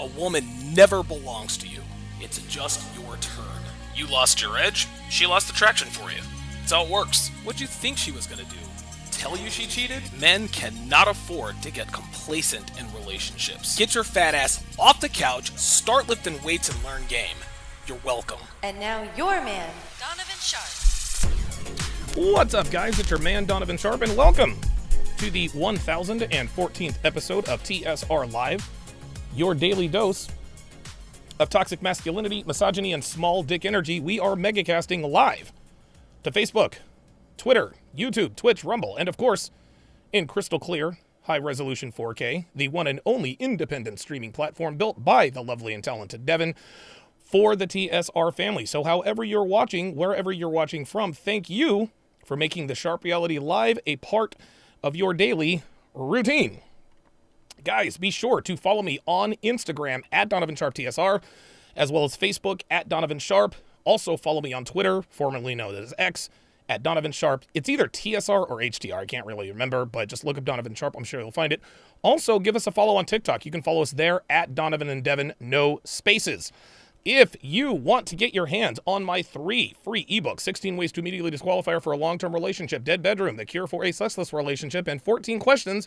A woman never belongs to you. It's just your turn. You lost your edge, she lost the traction for you. That's how it works. What'd you think she was gonna do? Tell you she cheated? Men cannot afford to get complacent in relationships. Get your fat ass off the couch, start lifting weights, and learn game. You're welcome. And now your man, Donovan Sharpe. What's up, guys? It's your man, Donovan Sharpe, and welcome to the 1014th episode of TSR Live, your daily dose of toxic masculinity, misogyny, and small dick energy. We are megacasting live to Facebook, Twitter, YouTube, Twitch, Rumble, and of course, in crystal clear, high-resolution 4K, the one and only independent streaming platform built by the lovely and talented Devin for the TSR family. So however you're watching, wherever you're watching from, thank you for making the Sharp Reality Live a part of your daily routine. Guys, be sure to follow me on Instagram at Donovan Sharpe TSR, as well as Facebook at Donovan Sharpe. Also follow me on Twitter, formerly known as X, at Donovan Sharpe. It's either TSR or HTR. I can't really remember, but just look up Donovan Sharpe. I'm sure you'll find it. Also, give us a follow on TikTok. You can follow us there at Donovan and Devin, no spaces. If you want to get your hands on my 3 free ebooks, 16 Ways to Immediately Disqualify Her for a Long-Term Relationship, Dead Bedroom, The Cure for a Sexless Relationship, and 14 questions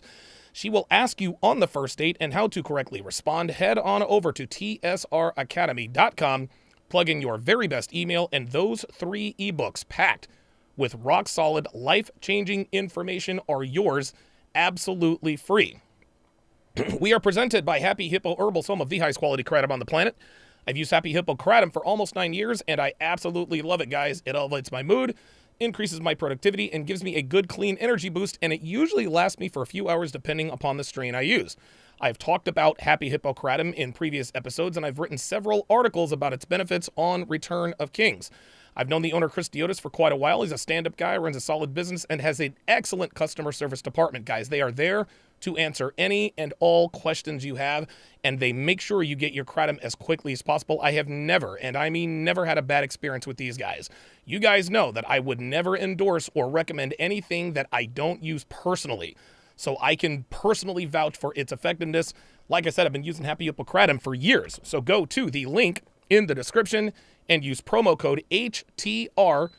she will ask you on the first date and how to correctly respond, head on over to tsracademy.com, plug in your very best email, and those 3 ebooks packed with rock-solid, life-changing information are yours absolutely free. We are presented by Happy Hippo Herbals, home of the highest quality kratom on the planet. I've used Happy Hippo kratom for almost 9 years, and I absolutely love it, guys. It elevates my mood, increases my productivity, and gives me a good, clean energy boost, and it usually lasts me for a few hours depending upon the strain I use. I've talked about Happy Hippo kratom in previous episodes, and I've written several articles about its benefits on Return of Kings. I've known the owner, Chris Diotis, for quite a while. He's a stand-up guy, runs a solid business, and has an excellent customer service department, guys. They are there to answer any and all questions you have, and they make sure you get your kratom as quickly as possible. I have never, and I mean never, had a bad experience with these guys. You guys know that I would never endorse or recommend anything that I don't use personally, so I can personally vouch for its effectiveness. Like I said, I've been using Happy Hippo kratom for years, so go to the link in the description and use promo code HTR,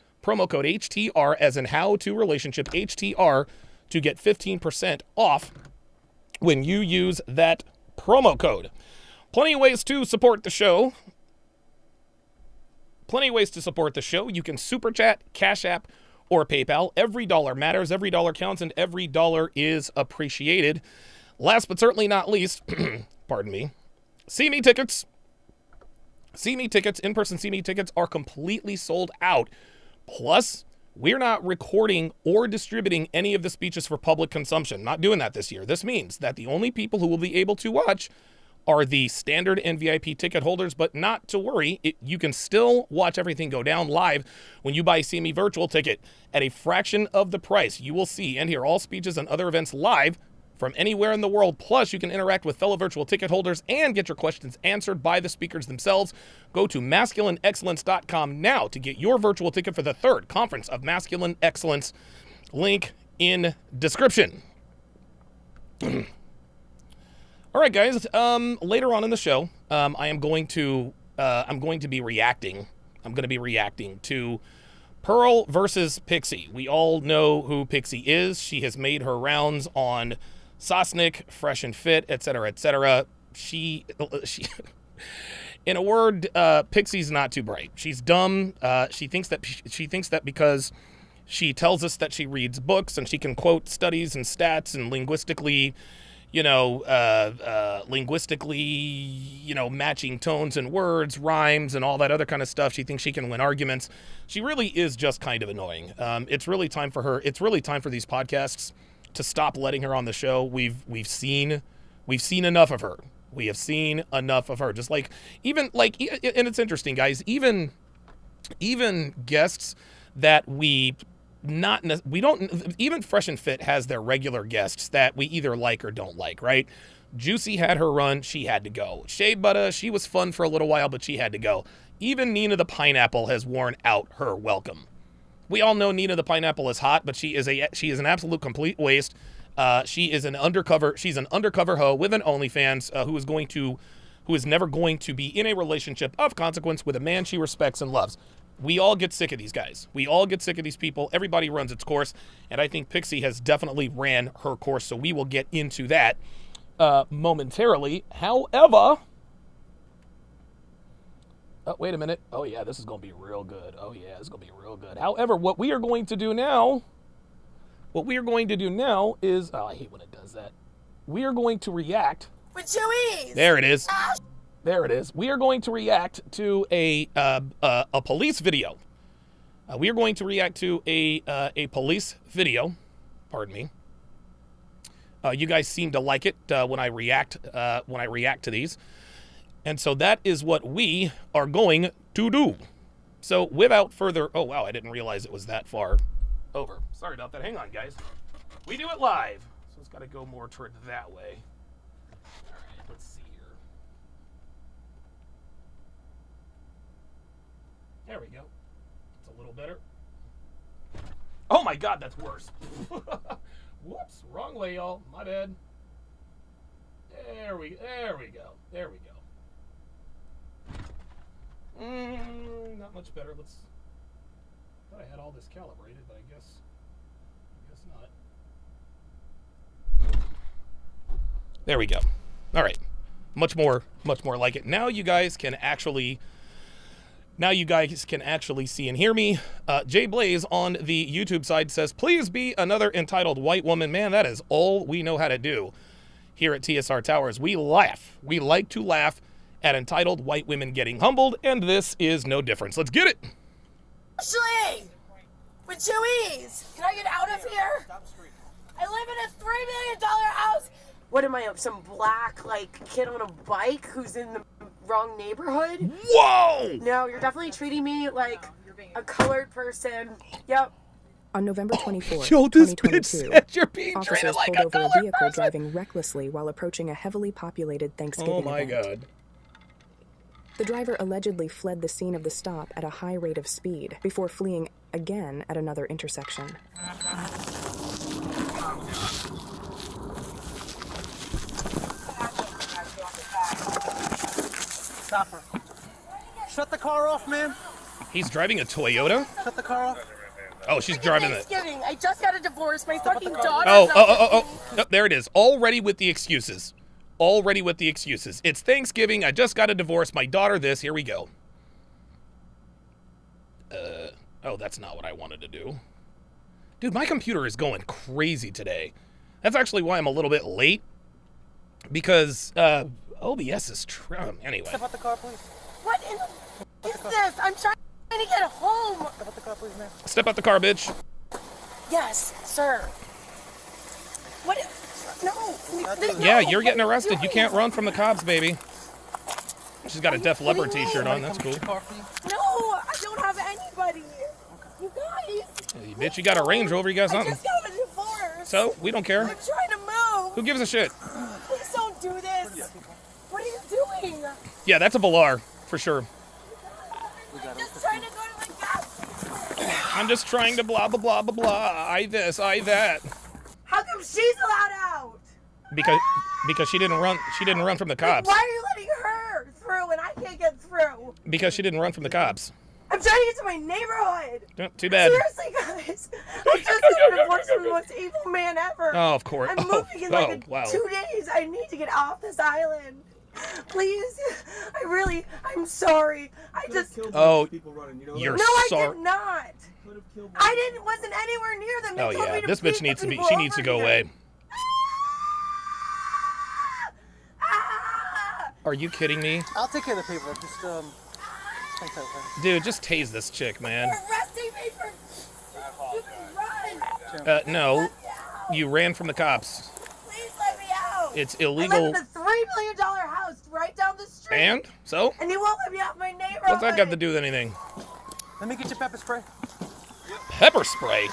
as in how to relationship, HTR, to get 15% off when you use that promo code. Plenty of ways to support the show. You can Super Chat, Cash App, or PayPal. Every dollar matters, every dollar counts, and every dollar is appreciated. Last but certainly not least, pardon me, See Me tickets. See Me tickets, in-person See Me tickets are completely sold out. Plus, we're not recording or distributing any of the speeches for public consumption. Not doing that this year. This means that the only people who will be able to watch are the standard and VIP ticket holders, but not to worry. You can still watch everything go down live when you buy a See Me virtual ticket at a fraction of the price. You will see and hear all speeches and other events live from anywhere in the world. Plus, you can interact with fellow virtual ticket holders and get your questions answered by the speakers themselves. Go to masculineexcellence.com now to get your virtual ticket for the 3rd Conference of Masculine Excellence. Link in description. All right, guys. Later on in the show, I'm going to be reacting to Pearl versus Pixie. We all know who Pixie is. She has made her rounds on Sosnick, Fresh and Fit, etc., etc. She, in a word, Pixie's not too bright. She's dumb. She thinks that because she tells us that she reads books and she can quote studies and stats and linguistically, matching tones and words, rhymes, and all that other kind of stuff. She thinks she can win arguments. She really is just kind of annoying. It's really time for her. It's really time for these podcasts to stop letting her on the show. We've seen enough of her. We have seen enough of her. Just and it's interesting, guys. Even guests that even Fresh and Fit has their regular guests that we either like or don't like, right? Juicy had her run, she had to go. Shea Butter, she was fun for a little while, but she had to go. Even Nina the Pineapple has worn out her welcome. We all know Nina the Pineapple is hot, but she is an absolute complete waste. She's an undercover hoe with an OnlyFans who who is never going to be in a relationship of consequence with a man she respects and loves. We all get sick of these guys. We all get sick of these people. Everybody runs its course, and I think Pixie has definitely ran her course, so we will get into that momentarily. However, oh, wait a minute. Oh, yeah, this is going to be real good. Oh, yeah, this is going to be real good. However, what we are going to do now is, oh, I hate when it does that. We are going to react. With Chewies! There it is. There it is. We are going to react to a police video. We are going to react to a police video. Pardon me. You guys seem to like it when I react to these, and so that is what we are going to do. So without further, oh wow, I didn't realize it was that far over. Sorry about that. Hang on, guys. We do it live, so it's got to go more toward that way. All right, let's see here. There we go. It's a little better. Oh my God, that's worse. Whoops, wrong way, y'all. My bad. There we go. There we go. Not much better. Thought I had all this calibrated, but I guess not. There we go. All right. Much more like it. Now you guys can actually see and hear me. Jay Blaze on the YouTube side says, please be another entitled white woman. Man, that is all we know how to do here at TSR Towers. We laugh. We like to laugh at entitled white women getting humbled, and this is no difference. Let's get it. Ashley! With Chewies! Can I get out of here? I live in a $3 million house! What am I, some black, kid on a bike who's in the wrong neighborhood? Whoa! No, you're definitely treating me like a colored person. Yep. On November 24th, Yo, this 2022, bitch said you're being officers treated like pulled a over a colored vehicle person. driving recklessly while approaching a heavily populated Thanksgiving Oh my event. God. The driver allegedly fled the scene of the stop at a high rate of speed before fleeing again at another intersection. Stop her. Shut the car off, man. He's driving a Toyota? Shut the car off. Oh, she's driving it. Thanksgiving. I just got a divorce. My fucking daughter. Oh, there it is. Already with the excuses. It's Thanksgiving. I just got a divorce. My daughter this. Here we go. Oh, that's not what I wanted to do. Dude, my computer is going crazy today. That's actually why I'm a little bit late. Because, OBS is anyway. Step out the car, please. What in the is this? I'm trying to get home. Step out the car, please, man. Step out the car, bitch. Yes, sir. What? No. Yeah, you're getting arrested. You can't run from the cops, baby. She's got a Def Leppard t-shirt on. That's cool. No, I don't have anybody. You guys. Hey, bitch, you got a Range Rover. You got I something. just got a divorce. So, we don't care. I'm trying to move. Who gives a shit? Please don't do this. What are you doing? Yeah, that's a Velar, for sure. I'm just trying to go to the gas. I'm just trying to blah, blah, blah, blah, blah. I this, I that. How come she's allowed out? Because she didn't run from the cops. Why are you letting her through and I can't get through? Because she didn't run from the cops. I'm trying to get to my neighborhood. Too bad. Seriously, guys. I just got a divorce from the most evil man ever. Oh, of course. I'm moving in wow. 2 days. I need to get off this island. Please. I'm sorry. Oh, you're No, I sorry. did not. Wasn't anywhere near them. They Oh told me yeah, to this beat bitch the needs to be. people She needs to over go here. away. Ah! Are you kidding me, I'll take care of the paperwork. Just hang tight, okay? dude? Just tase this chick, man. You're arresting me for stupid run. No, you ran from the cops. Please let me out. It's I illegal. live in a $3 million house right down the street. And so, And you won't let me out my neighborhood. what's that got to do with anything? Let me get your pepper spray. Pepper spray.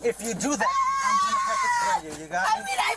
If you do that, I'm gonna pepper spray you. You got I me? mean, I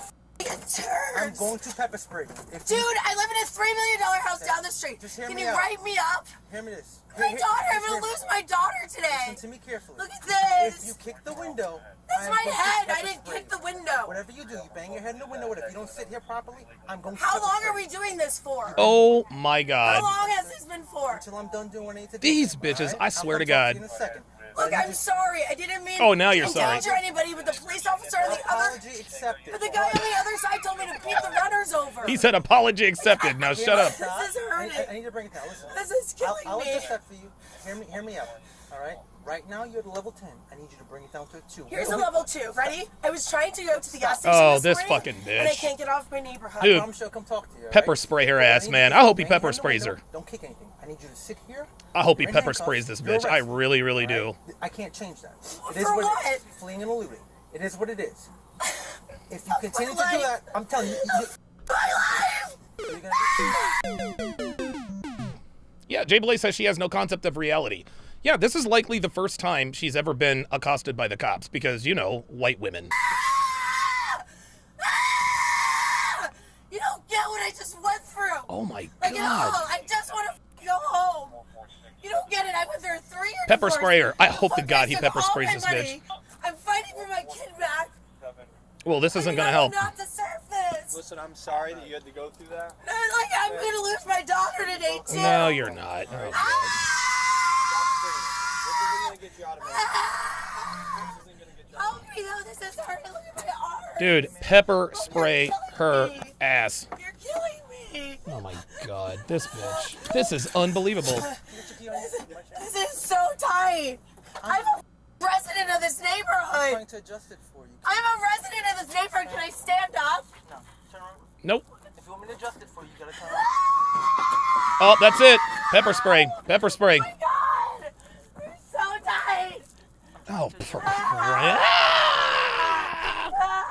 turds. I'm going to pepper spray. Dude, I live in a $3 million house down the street. Just hear Can me you out. write me up? Hear me this. My daughter, I'm gonna lose my daughter today. Listen to me carefully. Look at this. If you kick the window, That's my going to head. I pepper didn't spray kick the you. window. Whatever you do, you bang your head in the window. If you don't sit here properly, I'm going to How pepper long spray are we doing this for? Oh my How God. long has this been for? until I'm done doing what I need to do. These All bitches, right? I swear I'll to come talk God. you in a second. Look, But you I'm just- sorry. I didn't mean Oh, now you're to sorry. endanger anybody, but the police officer on the other... Apology accepted. But the guy on the other side told me to beat the runners over. He said apology accepted. Now shut up. This is hurting. I need to bring it down. Listen. This is killing I'll me. adjust that for you. Hear me out. All right. Right now you're at level 10. I need you to bring it down to a 2. Here's a level 2. Ready? I was trying to go to the gas station Oh, this this morning, fucking and I bitch. can't get off my neighborhood. Dude. I promise you I'll come talk to you. all Pepper right? spray her I ass, need man. you I to hope he bang your pepper head in the sprays window. her. Don't kick anything. I need you to sit here. I hope he You're in pepper handcuffs. sprays this You're bitch. I arrested. really, really All do. right? I can't change that. It For is what what? it is. Fleeing and eluding. It is what it is. If you continue to life. do that, I'm telling you, My life! you're gonna be. Yeah, Jay Blay says she has no concept of reality. Yeah, this is likely the first time she's ever been accosted by the cops because, you know, white women. You don't get what I just went through. Oh my Like, at all. God. I just want to go home. You don't get it. I went through a 3-year Pepper divorce. sprayer. I The hope to fuck God he took pepper all sprays my this money. I'm fighting for my kid back. Well, this isn't I going to know help. not deserve this. Listen, I'm sorry that you had to go through that. Like, I'm going to lose my daughter today, too. No, you're not. Oh, This isn't gonna get you out of it. This isn't gonna get you out Help me, though. This is hurting. Look at my arm. dude, pepper spray her ass. You're killing me. Oh my God, this bitch. This is unbelievable. This is so tight. I'm a resident of this I'm neighborhood. trying to adjust it for you. I'm a resident of this neighborhood. Can I stand up? No, turn around. Nope. If you want me to adjust it for you, you gotta turn around. Oh, that's it. Pepper spray. Pepper spray. Oh my God. You're so tight. Oh,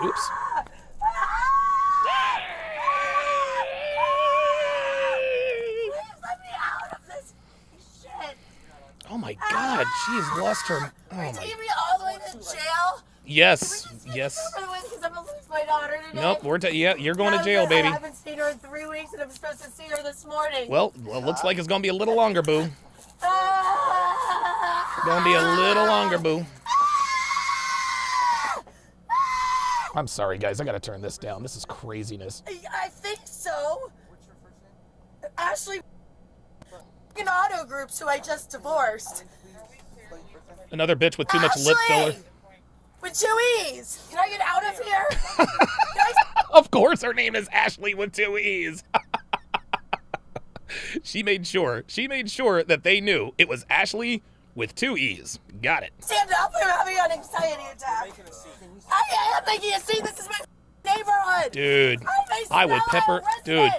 oops. Please let me out of this shit. Oh my God, she has lost her. Oh You're my. taking me all the way to jail? Yes, yes. Because I'm going to lose my daughter today. Nope, yeah, you're going to jail, baby. I haven't seen her in 3 weeks, and I'm supposed to see her this morning. Well, it looks like it's gonna be a little longer, boo. Ah! Gonna be a little longer, boo. I'm sorry, guys. I gotta turn this down. This is craziness. I think so. Ashley in auto groups who I just divorced. Another bitch with too much lip filler. Ashley! With 2 E's. Can I get out of here? Can I... Of course, her name is Ashley with 2 E's. She made sure that they knew it was Ashley with 2 E's. Got it. stand up? I'm having an anxiety attack. I am making a scene. This is my neighborhood. Dude, I would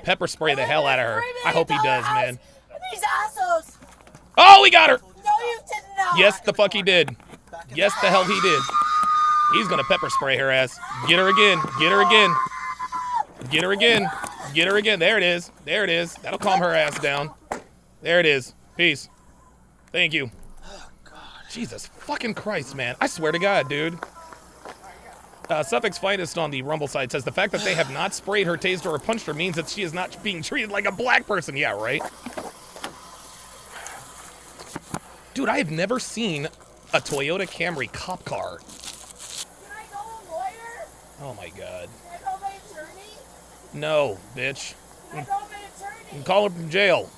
pepper spray the hell out of her. I hope he does, man. These assholes. Oh, he got her. No, you did not. Yes, the fuck he did. Yes, the hell he did. He's gonna pepper spray her ass. Get her again. Get her again. Get her again. Get her again. There it is. There it is. That'll calm her ass down. There it is. Peace. Thank you. Jesus fucking Christ, man. I swear to God, dude. Suffolk's Finest on the Rumble side says the fact that they have not sprayed her, tased her, or punched her means that she is not being treated like a black person. Yeah, right? Dude, I have never seen a Toyota Camry cop car. Can I call a lawyer? Oh my God. Can I call my attorney? No, bitch. Can I call my You attorney? can call her from jail.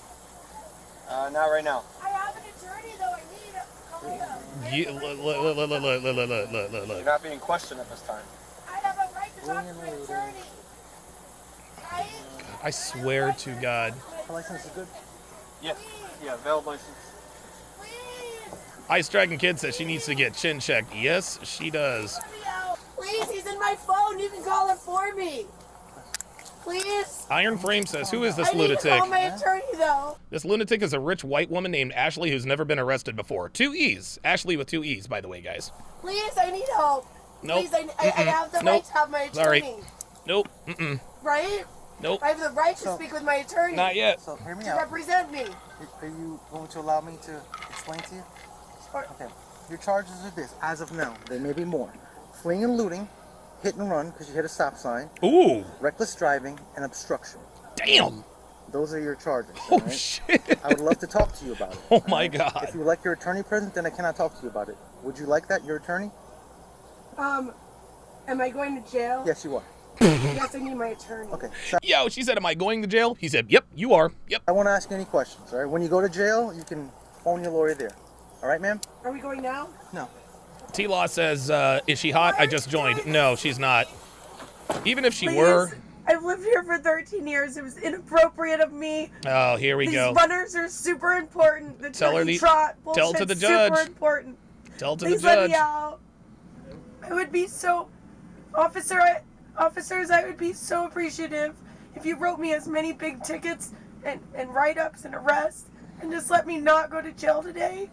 Not right now. I have an attorney though. I need a call them. You're Look. not being questioned at this time. I have a right to talk to my attorney. Right? I swear to God. My license is good. Yeah. Yeah, valid license. Please. Ice Dragon Kid says she needs to get chin checked. Yes, she does. Let me out. Please, he's in my phone. You can call him for me. Please. Iron Frame says, who is this I need to lunatic? call my attorney though. This lunatic is a rich white woman named Ashley who's never been arrested before. 2 E's. Ashley with 2 E's, by the way, guys. Please, I need help. Nope. Please, I have the right to have my Sorry. attorney. Nope. Right? Nope. I have the right to speak with my attorney. Not yet. So hear me To out. represent me. Are you going to allow me to explain to you? Or- Okay. Your charges are this. As of now, there may be more. Fleeing and looting, hit and run because you hit a stop sign, Ooh. reckless driving, and obstruction. Damn. Those are your charges. Oh, all right? shit. I would love to talk to you about it. Oh, all my right? God. If you would like your attorney present, then I cannot talk to you about it. Would you like that, your attorney? Am I going to jail? Yes, you are. Yes, I need my attorney. Okay. So Yo, she said, am I going to jail? He said, yep, you are. Yep. I won't ask you any questions, all right? When you go to jail, you can phone your lawyer there. All right, ma'am? Are we going now? No. T-Law says, is she hot? I just joined. No, she's not. Even if she Please. were. I've lived here for 13 years. It was inappropriate of me. Oh, here we These go. runners are super important. The Tell her turkey trot tell to the bullshit's judge. super important. Tell to Please the let judge. me out. I would be so... Officers, I would be so appreciative if you wrote me as many big tickets and write-ups and arrests and just let me not go to jail today.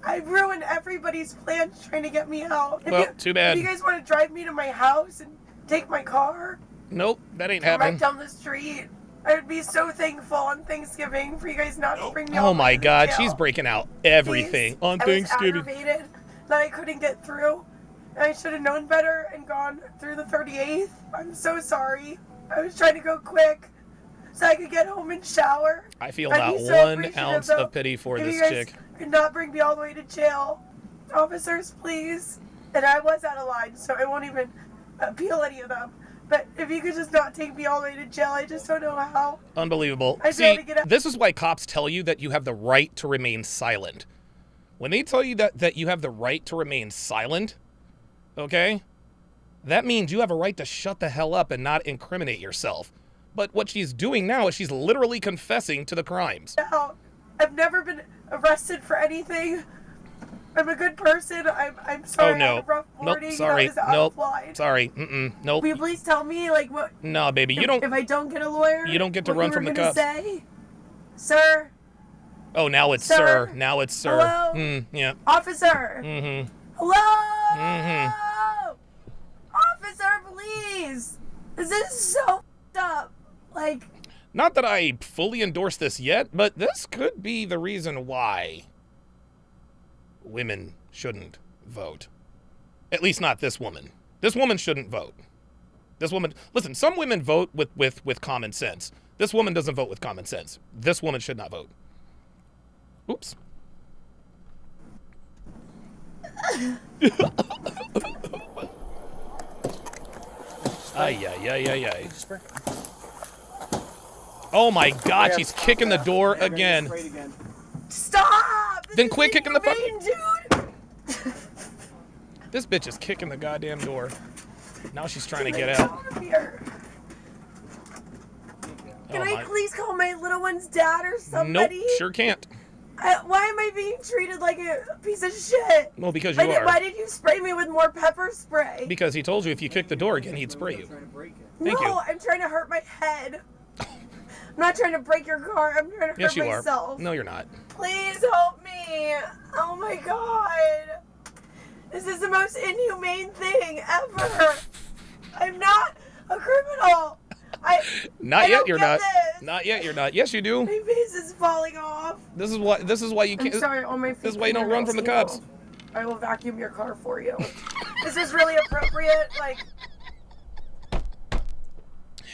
I ruined everybody's plans trying to get me out. Well, too bad. If you guys want to drive me to my house and take my car Nope, that ain't right happening. down the street, I would be so thankful on Thanksgiving for you guys not to bring me all Oh the my way to God, jail. she's breaking out everything Please. on I was Thanksgiving. aggravated that I couldn't get through. And I should have known better and gone through the 38th. I'm so sorry. I was trying to go quick so I could get home and shower. I feel I'd not be so 1 appreciative, ounce though, of pity for if this you guys chick. could not bring me all the way to jail. Officers, please. And I was out of line, so I won't even appeal any of them. But if you could just not take me all the way to jail, I just don't know how. Unbelievable. I'd be able See, to get out. this is why cops tell you that you have the right to remain silent. When they tell you that you have the right to remain silent, okay, that means you have a right to shut the hell up and not incriminate yourself. But what she's doing now is she's literally confessing to the crimes. Out. I've never been arrested for anything. I'm a good person. I'm sorry. Oh, no. I had a rough morning. Nope, sorry. I was out Nope. of line. Sorry. Nope. Will you please tell me, like, what? No, baby, you don't. If I don't get a lawyer, You don't get to what run you from were the gonna cops. Say? Sir, Oh, now it's Sir. sir. Now it's sir. Hello? Yeah. officer. Mm-hmm. Hello. Mm-hmm. Officer, please. This is so f***ed up. Like, Not that I fully endorse this yet, but this could be the reason why women shouldn't vote. At least not this woman. This woman shouldn't vote. This woman, listen, some women vote with common sense. This woman doesn't vote with common sense. This woman should not vote. Oops. Ay, ay, ay, ay, ay. Spray. Oh my God, she's kicking the door again. Sprayed again. stop. This Then is quit kicking the inhumane, dude. This bitch is kicking the goddamn door. Now she's trying to get Get out. of here. Can Oh I my. please call my little one's dad or Nope, somebody? sure can't. Why am I being treated like a piece of shit? Well, because you are. Why did you spray me with more pepper spray? Because he told you if you kicked the door again, he'd spray you. Trying to break it. Thank no, you. I'm trying to hurt my head. I'm not trying to break your car. I'm trying to Yes, hurt you are. myself. No, you're not. Please help me. Oh my god. This is the most inhumane thing ever. I'm not a criminal. Not I yet, don't you're get not. this. Not yet, you're not. Yes, you do. My face is falling off. This is why you I'm can't. sorry, all my This is why you don't run from the cops. I will vacuum your car for you. This is really appropriate. Like,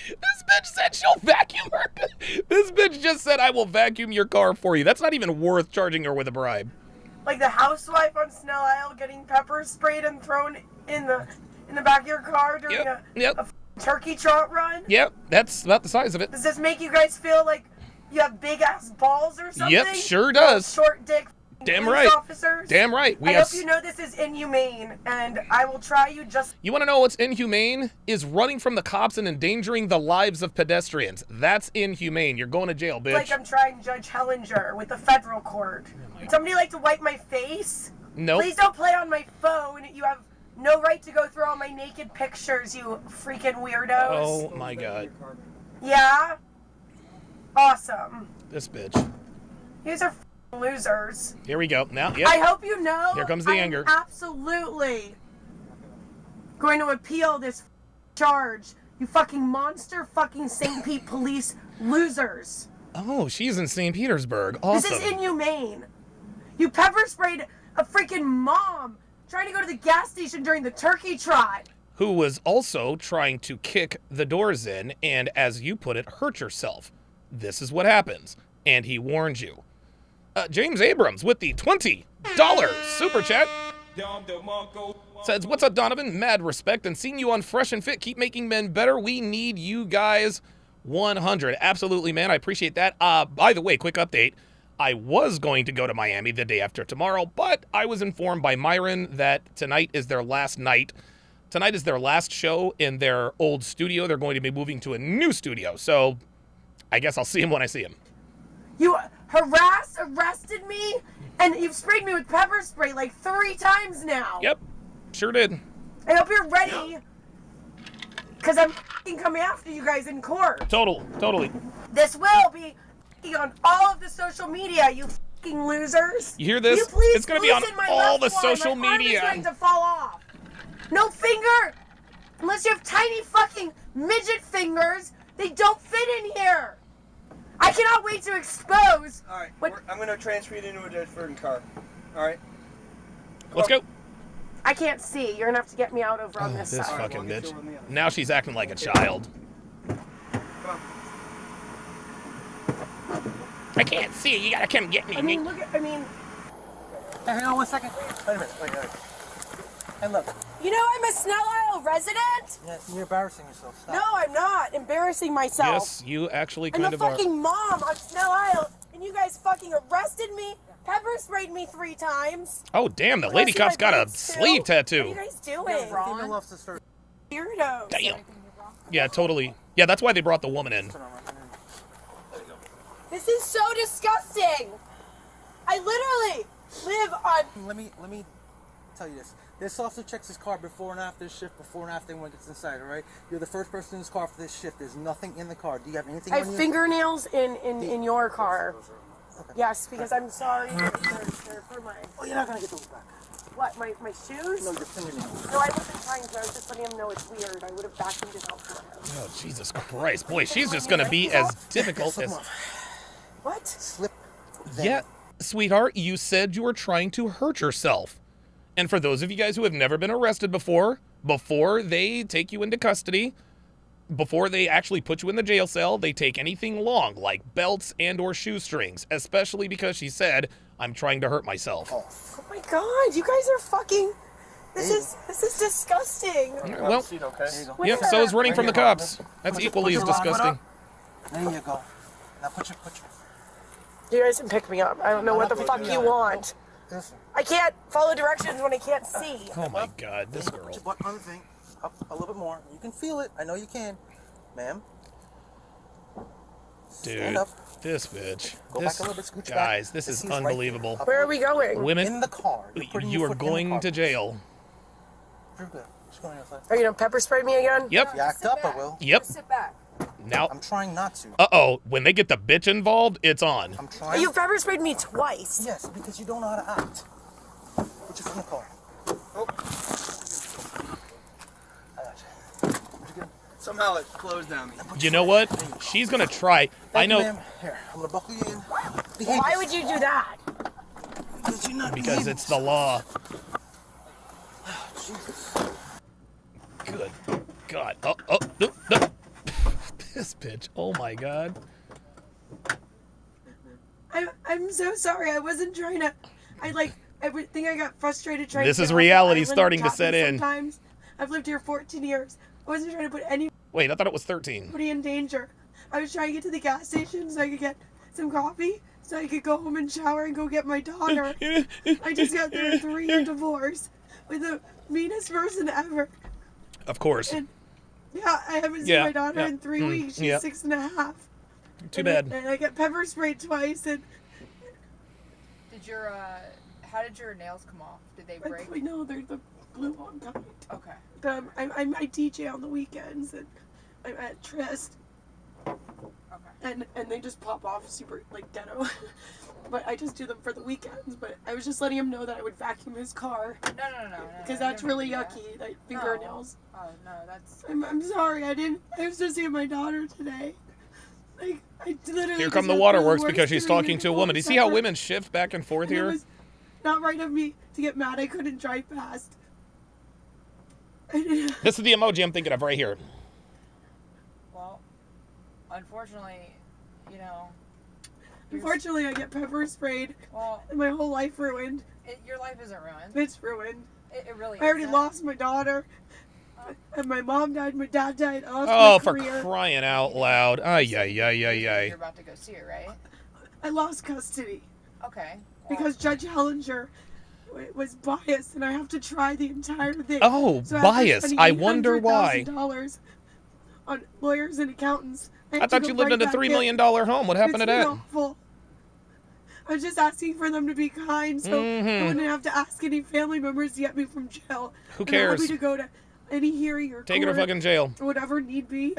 This bitch said she'll vacuum her. This bitch just said I will vacuum your car for you. That's not even worth charging her with a bribe. like the housewife on Snell Isle getting pepper sprayed and thrown in the back of your car during Yep. a turkey trot run. Yep. That's about the size of it. Does this make you guys feel like you have big ass balls or something? Yep, sure does. Short dick. Damn police right. Officers. Damn right. I hope you know this is inhumane, and I will try you just. You want to know what's inhumane? Is running from the cops and endangering the lives of pedestrians. That's inhumane. You're going to jail, bitch. Like I'm trying Judge Hellinger with the federal court. Would somebody like to wipe my face? Nope. Please don't play on my phone. You have no right to go through all my naked pictures, you freaking weirdos. Oh my God. Yeah? Awesome. This bitch. You guys are f***ing losers. Here we go. Now, yep. I hope you know. Here comes the I am anger. absolutely going to appeal this charge. You fucking monster fucking St. Pete police losers. Oh, she's in St. Petersburg. Awesome. This is inhumane. You pepper sprayed a freaking mom trying to go to the gas station during the turkey trot. who was also trying to kick the doors in and, as you put it, hurt yourself. This is what happens. And he warned you. James Abrams with the $20 super chat says, "What's up, Donovan? Mad respect and seeing you on Fresh and Fit. Keep making men better. We need you guys 100. Absolutely, man. I appreciate that. By the way, quick update. I was going to go to Miami the day after tomorrow, but I was informed by Myron that tonight is their last night. Tonight is their last show in their old studio. They're going to be moving to a new studio. So I guess I'll see him when I see him." You arrested me, and you've sprayed me with pepper spray like 3 times now. Yep, sure did. I hope you're ready, because I'm f***ing coming after you guys in court. Totally. This will be on all of the social media, you f***ing losers. You hear this? You please It's going to be on loosen my all left the arm. social My arm media. is going to fall off. No finger, unless you have tiny fucking midget fingers. They don't fit in here. I cannot wait to expose. All right, what I'm going to transfer you into a different car. All right? Let's go. I can't see. You're gonna have to get me out over on this This side. fucking bitch. Now she's acting like a child. Come on. I can't see. You gotta come get me. I mean, look at. I mean, Hey, hang on 1 second. Wait a minute. Wait. Hey, look. you know, I'm a Snell Isle resident. Yeah, you're embarrassing yourself. Stop. No, I'm not embarrassing myself. Yes, you actually I'm kind a of are. fucking mom on Snell Isle, and you guys fucking arrested me, pepper sprayed me 3 times. Oh, damn, the Wanna lady see cop's my got a pants, too? sleeve What are you tattoo. guys doing? Female officer. Weirdos. Damn. Yeah, totally. Yeah, that's why they brought the woman in. This is so disgusting. I literally live on. Let me tell you this. This officer checks his car before and after his shift, before and after when he gets inside, all right? You're the first person in his car for this shift. There's nothing in the car. Do you have anything I on have you? fingernails in your car. Yes, because I'm sorry. They're for my. Oh, you're not going to get those back. What, my shoes? No, your fingernails. No, I wasn't trying to. I was just letting him know it's weird. I would have vacuumed it out for him. Oh, Jesus Christ. Boy, she's just gonna be as difficult Slip as... them on. What? Slip them. Yeah, sweetheart, you said you were trying to hurt yourself. And for those of you guys who have never been arrested before they take you into custody, before they actually put you in the jail cell, they take anything long, like belts and or shoestrings, especially because she said, "I'm trying to hurt myself." Oh my god, you guys are fucking. This is disgusting. Well, Seat, okay? There you go. yep, so is running from the cops. That's equally as disgusting. There you go. Now put your... You guys can pick me up. I don't know what the fuck you want. Listen. I can't follow directions when I can't see. Oh my God, this girl. Put your butt on the thing. Up a little bit more. You can feel it. I know you can. Ma'am. Dude, Stand up. this bitch. Go This, back a little bit. Scooch back. guys, this The is seat's right unbelievable. there. Where are we going? Women, In the car. You're putting you your are foot in the going car. to jail. You're good. Just go on your side. Are you gonna pepper spray me again? Yep, If you act up, I will. yep. Sit back. Now, I'm trying not to. uh-oh, when they get the bitch involved, it's on. I'm trying. You pepper sprayed me twice. Yes, because you don't know how to act. Put your foot in the car. Oh. I got you. Put your- Somehow it closed on me. You know what? She's gonna try. I Thank you, know, ma'am. Here, I'm gonna buckle you in. Behave Why would you do that? Because you're not because behaving. it's the law. Jesus. Good God. Oh, no. This bitch. Oh my God. I'm so sorry. I wasn't trying to. I think I got frustrated trying. This to is get off the reality island starting to and set in. Sometimes I've lived here 14 years. I wasn't trying to put anybody Wait, I thought it was 13. in danger. I was trying to get to the gas station so I could get some coffee, so I could go home and shower and go get my daughter. I just got through a 3-year divorce with the meanest person ever. Of course. And yeah, I haven't Yeah, seen my daughter yeah. in 3 weeks. She's yeah. 6.5. Too bad. And I got pepper sprayed twice, and Did your how did your nails come off? Did they break? I know they're the glue on kind. Okay. I DJ on the weekends, and I'm at Trist, Okay. and they just pop off super like deado. But I just do them for the weekends. But I was just letting him know that I would vacuum his car No. because no, that's you don't really do that. yucky. Like fingernails. Oh no, that's. I'm sorry. I was just seeing my daughter today. Like I literally. Here just come the got waterworks through the because she's worst talking to a 3-year woman. Do you divorce see how ever. women shift back and forth And it here? was not right of me to get mad. I couldn't drive past. I didn't. This is the emoji I'm thinking of right here. Well, unfortunately, you know. Unfortunately, I get pepper sprayed Well, and my whole life ruined. your life isn't ruined. It's ruined. It really. I already isn't. lost my daughter. And my mom died, my dad died. I lost Oh, my for career. crying out loud. Ay, ay, ay, ay, You're ay. about to go see her, right? I lost custody Okay. because Judge Hellinger was biased, and I have to try the entire thing. Oh, So after bias. spending I wonder why. $800,000 on lawyers and accountants. I thought you lived in a $3 million home. What happened to that? Awful. I was just asking for them to be kind, so I wouldn't have to ask any family members to get me from jail. Who And cares? I'm happy to go to any hearing or Take her to court fucking jail. or whatever need be.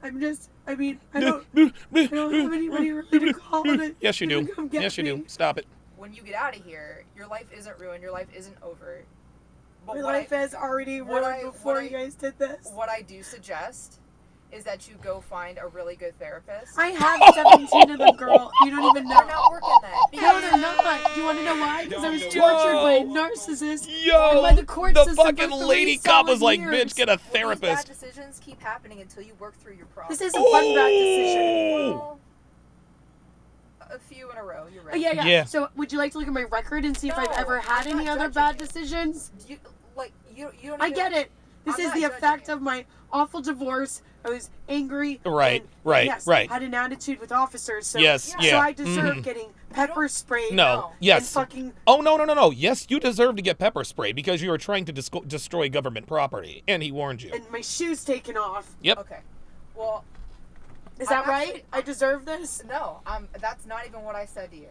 I'm just. I mean, I don't have anybody really to call. Yes, you do. Come get Yes, you me. do. Stop it. When you get out of here, your life isn't ruined. Your life isn't over. But My what life has already ruined before you guys did this. What I do suggest is that you go find a really good therapist. I have 17 of them, girl. You don't even know. They're not working then. No, they're not. Do you want to know why? Because I was tortured by a narcissist. Yo, and by the court the system fucking for 3 lady cop was solid like, years. bitch, get a These bad therapist. decisions keep happening until you work through your problems. This isn't one bad decision. Oh. Well, a few in a row. You're Oh, right. Yeah. So, would you like to look at my record and see if I've No, ever had I'm any not other judging bad you. decisions? You don't. I even- get it. This I'm is not the judging effect you. of my awful divorce. I was angry. Right, and, right, yes, right. Had an attitude with officers. So, Yes, So yeah. I deserve getting pepper sprayed. No, And yes. fucking. Oh, no. Yes, you deserve to get pepper sprayed because you were trying to destroy government property, and he warned you. And my shoes taken off. Yep. Okay. Well, Is that I'm right? actually- I deserve this? no. That's not even what I said to you.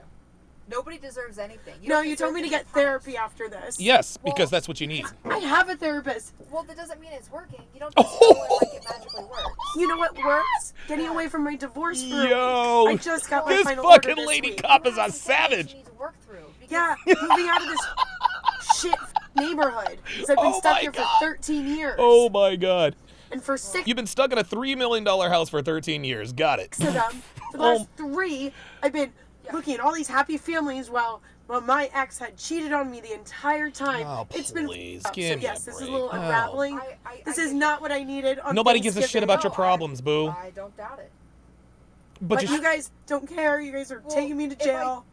Nobody deserves anything. No, don't you told deserve me to be get punished. therapy after this. Yes, because Well- that's what you need. I have a therapist. Well, that doesn't mean it's working. You don't just go and like it magically works. You know what works? Getting away from my divorce for a Yo, week. I just got my this final order fucking this lady week. cop is You a have some things savage. You need to work through. because- Yeah, moving out of this shit neighborhood. Because I've been Oh stuck my here God. for 13 years. Oh my God. And for 6 You've been stuck in a $3 million house for 13 years. Got it. of them, for the Oh. last 3, I've been looking at all these happy families while my ex had cheated on me the entire time. Oh, It's been please, so give me yes, a this is a break. little Oh. unraveling. This is not what I needed on Nobody gives a shit Thanksgiving. about your problems, boo. I don't doubt it. But But you guys don't care. You guys are Well, taking me to if I- jail.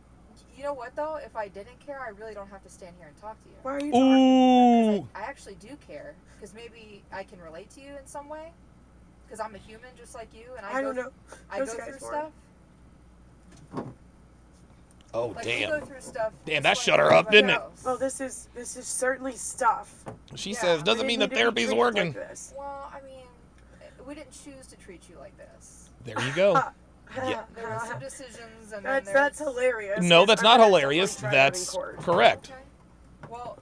You know what though? If I didn't care, I really don't have to stand here and talk to you. Why are you talking? Ooh. I actually do care because maybe I can relate to you in some way. Because I'm a human just like you, and I don't know. I Those go guys through weren't. stuff. Oh, Like you damn. go through stuff. Damn, just that like shut her up, everybody didn't it? else. Well, this is certainly stuff. She Yeah, says, doesn't I mean the didn't need to be therapy's treated working. like this. Well, I mean, we didn't choose to treat you like this. There you go. Yeah. There were some decisions, and then That's there's- hilarious. No, 'cause that's I'm not gonna hilarious. definitely try that in That's court. correct. Okay. Well,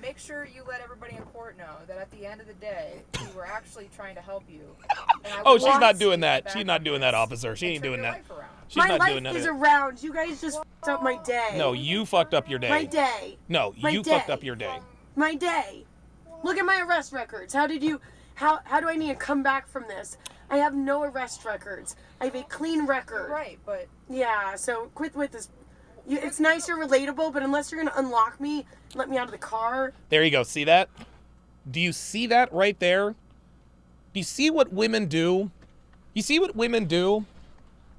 make sure you let everybody in court know that at the end of the day, we were actually trying to help you. And I Oh, would she's want not to doing see that. you She's back not on doing that, this officer. She and ain't turn doing your that. life around. She's My not life doing none of is it. around. You guys just f***ed up my day. No, you fucked up your day. My day. No, My you day. fucked up your day. My day. Look at my arrest records. How do I need to come back from this? I have no arrest records. I have a clean record. Right, but Yeah, so quit with this. It's nice you're relatable, but unless you're going to unlock me, let me out of the car. There you go. See that? Do you see that right there? Do you see what women do? You see what women do?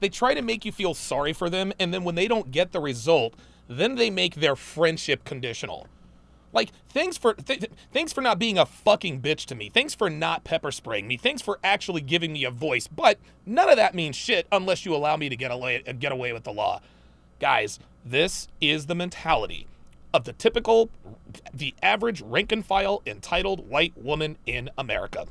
They try to make you feel sorry for them, and then when they don't get the result, then they make their friendship conditional. Like, thanks for not being a fucking bitch to me. Thanks for not pepper spraying me. Thanks for actually giving me a voice. But none of that means shit unless you allow me to get away with the law. Guys, this is the mentality of the average rank and file entitled white woman in America.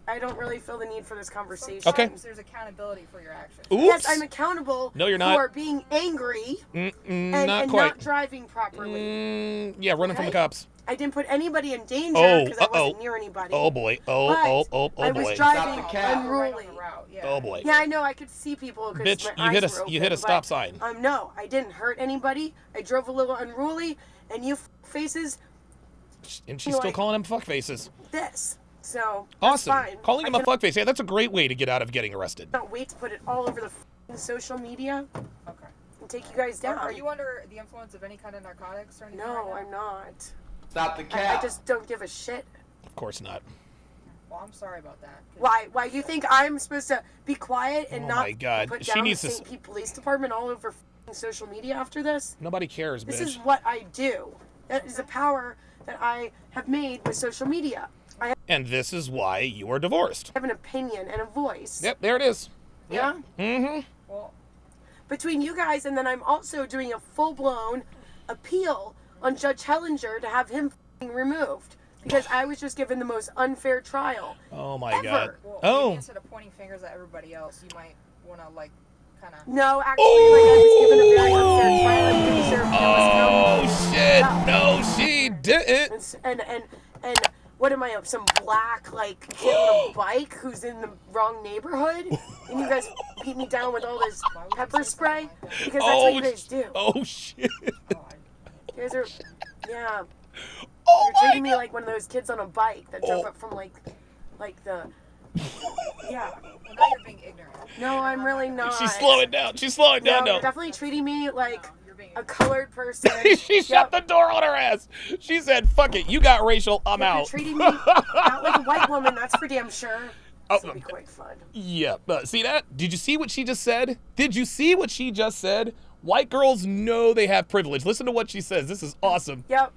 I don't really feel the need for this conversation. Okay. sometimes there's accountability for your actions. Oops. Yes, I'm accountable No, you're not. for being angry and not quite. not driving properly. Yeah, running from the Okay. cops. I didn't put anybody in danger Oh, because I uh-oh. wasn't near anybody. Oh boy. But Oh I was boy. driving Stop the cab. unruly. Right on the route, yeah. Oh boy. Yeah, I know. I could see people because Bitch, my you hit eyes a were you hit a open, stop but, sign. No, I didn't hurt anybody. I drove a little unruly, and you faces And she's you still like- calling them fuckfaces. this. So that's Awesome. fine. Calling him I a fuckface. Yeah, that's a great way to get out of getting arrested. cannot wait to put it all over the social media Okay. and take you guys down. Are you under the influence of any kind of narcotics or anything? No, right now? I'm not. Stop the I cab. just don't give a shit. Of course not. Well, I'm sorry about that. Why? Why you think I'm supposed to be quiet and not my God. put She down needs the to St. Pete Police Department all over social media after this? Nobody cares, bitch. This is what I do. That is a power that I have made with social media. And this is why you are divorced. I have an opinion and a voice. Yep, there it is. Yeah? Mm-hmm. Well, Between you guys, and then I'm also doing a full-blown appeal on Judge Hellinger to have him removed. Because I was just given the most unfair trial. Oh my ever. God. well, Oh. maybe instead of pointing fingers at everybody else, you might want to like kind of. No, actually, like I was given a very unfair trial. I'm pretty sure Oh shit! Yeah. No, she didn't. And what am I, some black like kid on a bike who's in the wrong neighborhood? And you guys beat me down with all this pepper spray? Because that's what you guys do. Oh shit! You guys are, yeah. Oh You're my treating me God. like one of those kids on a bike that drove up from like the, yeah. Well, now you're being ignorant. No, I'm really not. She's slowing down. She's slowing No, down. you're No. definitely treating me like You're being a colored person. She shut the door on her ass. She said, "Fuck it, you got racial. I'm You're out." treating me not like a white woman, that's for damn sure. Oh, This will be quite fun. Yeah, see that? Did you see what she just said? Did you see what she just said? White girls know they have privilege. Listen to what she says. This is awesome. Yep.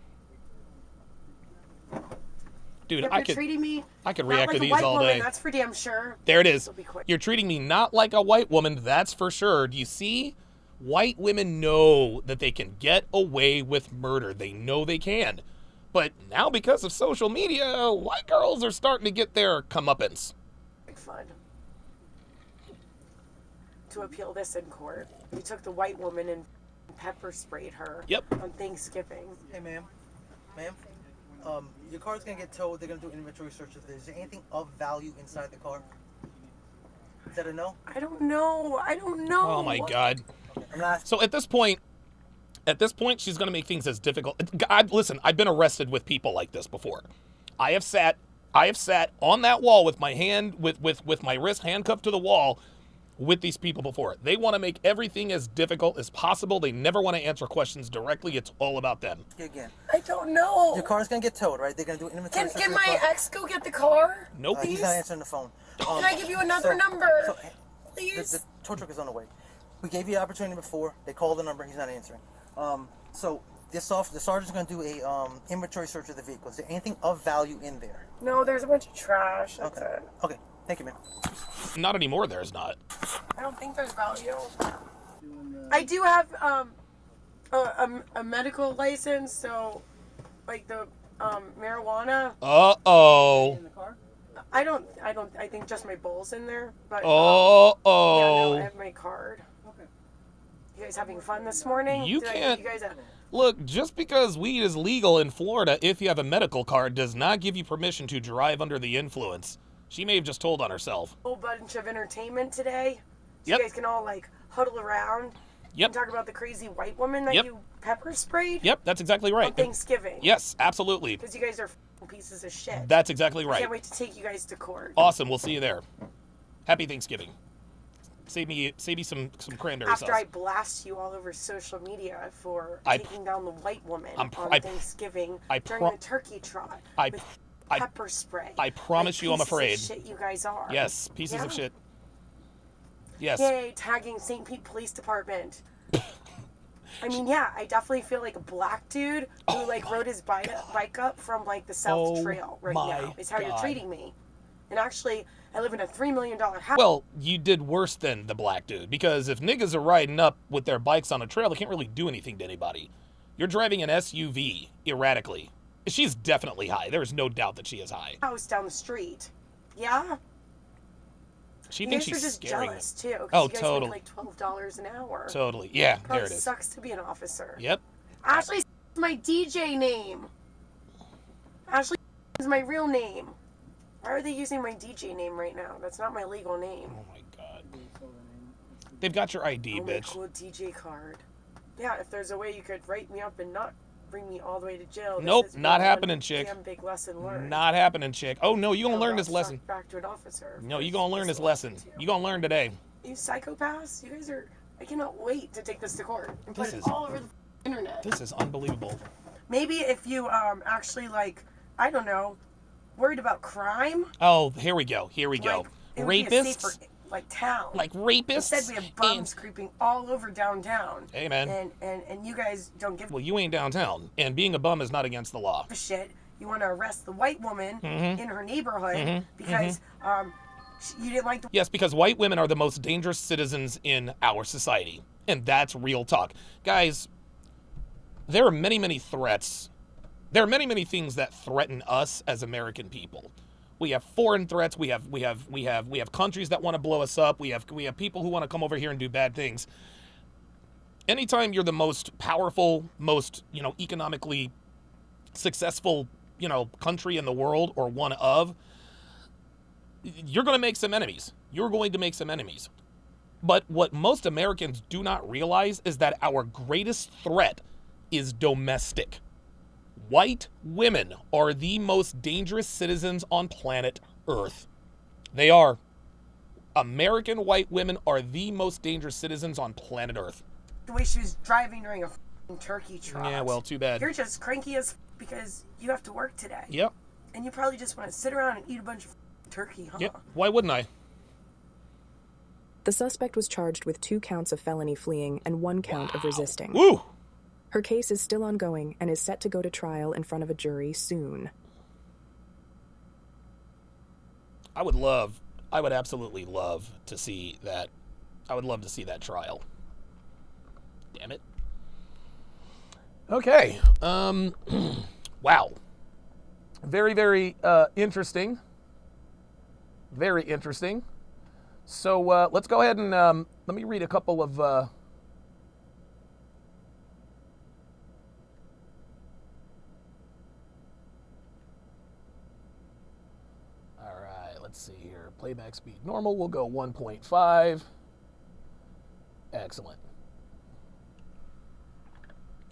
Dude, If I you're could treating me react not like to a these white all woman, day. that's for damn sure. There it is. This'll be quick. You're treating me not like a white woman, that's for sure. Do you see? White women know that they can get away with murder. They know they can. But now because of social media, white girls are starting to get their comeuppance. Fun. To appeal this in court. You took the white woman and pepper sprayed her Yep. on Thanksgiving. Hey, ma'am. Ma'am, your car's gonna get towed. They're gonna do an inventory search of this. Is there anything of value inside the car? Is that a no? I don't know. Oh my God. I'm not. So at this point, she's going to make things as difficult. Listen, I've been arrested with people like this before. I have sat on that wall with my hand, with my wrist handcuffed to the wall with these people before. They want to make everything as difficult as possible. They never want to answer questions directly. It's all about them. Again, I don't know. your car's gonna get towed, right? They're gonna do an inventory search Can of the my car. ex go get the car? Nope. He's not answering the phone. Can I give you another number? Please? The tow truck is on the way. We gave you the opportunity before. They called the number. He's not answering. So the sergeant's going to do a inventory search of the vehicle. Is there anything of value in there? No, there's a bunch of trash. That's Okay. it. Okay. Thank you, man. Not anymore. There's not. I don't think there's value. I do have a medical license, so like the marijuana. Uh-oh. I think just my bowl's in there. But yeah, Uh-oh. no, I have my card. Okay. You guys having fun this morning? You Did I can't- give you guys a Look, just because weed is legal in Florida, if you have a medical card, does not give you permission to drive under the influence. She may have just told on herself. whole bunch of entertainment today. So Yep. you guys can all like huddle around Yep. and talk about the crazy white woman that Yep. you pepper sprayed Yep, that's exactly on right. Thanksgiving. Yes, absolutely. Because you guys are pieces of shit. That's exactly I right. can't wait to take you guys to court. Awesome. We'll see you there. Happy Thanksgiving. Save me some cranberry After sauce. I blast you all over social media for I- taking down the white woman I'm- on I- Thanksgiving I during pro- the turkey trot I- with I- pepper spray. I promise you I'm pieces of afraid. shit you guys are. Yes, pieces of Yeah. shit. Yes. Yay, tagging St. Pete Police Department. I mean, yeah, I definitely feel like a black dude who like rode his bike up from like the South Oh Trail right my now is how you're God. treating me. And actually, I live in a $3 million house. Well, you did worse than the black dude, because if niggas are riding up with their bikes on a trail, they can't really do anything to anybody. You're driving an SUV erratically. She's definitely high. There's no doubt that she is high. House down the street. Yeah? She You thinks guys are she's just scaring jealous too. 'Cause Oh, you guys totally. make like $12 an hour. Totally. Yeah, Probably there it is. sucks to be an officer. Yep. Ashley is my DJ name. Ashley is my real name. Why are they using my DJ name right now? That's not my legal name. Oh my God. They've got your ID, Oh, my bitch. cool DJ card. Yeah, if there's a way you could write me up and not bring me all the way to jail. Nope, this has not been happening, one chick. Damn big lesson learned. Not happening, chick. Oh no, you gonna How learn about this lesson. suck back to an officer. No, you for gonna learn this lesson. You gonna learn today. You psychopaths! You guys are. I cannot wait to take this to court and put This it is- all over the internet. This is unbelievable. Maybe if you actually like, I don't know, worried about crime. Oh, here we go. Here we go. It would be a safer, Rapists. town. Like rapists. Instead, we have bums creeping all over downtown. Hey, man. And you guys don't give Well, you ain't downtown, and being a bum is not against the law. a shit. You want to arrest the white woman in her neighborhood because you didn't like the. Yes, because white women are the most dangerous citizens in our society. And that's real talk. Guys, there are many, many threats. There are many, many things that threaten us as American people. We have foreign threats. We have countries that want to blow us up. We have people who want to come over here and do bad things. Anytime you're the most powerful, most, economically successful, country in the world, or one of, you're going to make some enemies. You're going to make some enemies. But what most Americans do not realize is that our greatest threat is domestic. White women are the most dangerous citizens on planet Earth. They are. American white women are the most dangerous citizens on planet Earth. The way she was driving during a turkey trot. Yeah, well, too bad. You're just cranky as because you have to work today. Yep. And you probably just want to sit around and eat a bunch of turkey, huh? Yep. Why wouldn't I? The suspect was charged with 2 counts of felony fleeing and 1 count of resisting. Woo! Her case is still ongoing and is set to go to trial in front of a jury soon. I would absolutely love to see that. I would love to see that trial. Damn it. Okay. Wow. Very, very interesting. Very interesting. So let's go ahead and let me read a couple of. All right, let's see here. Playback speed normal. We'll go 1.5. Excellent.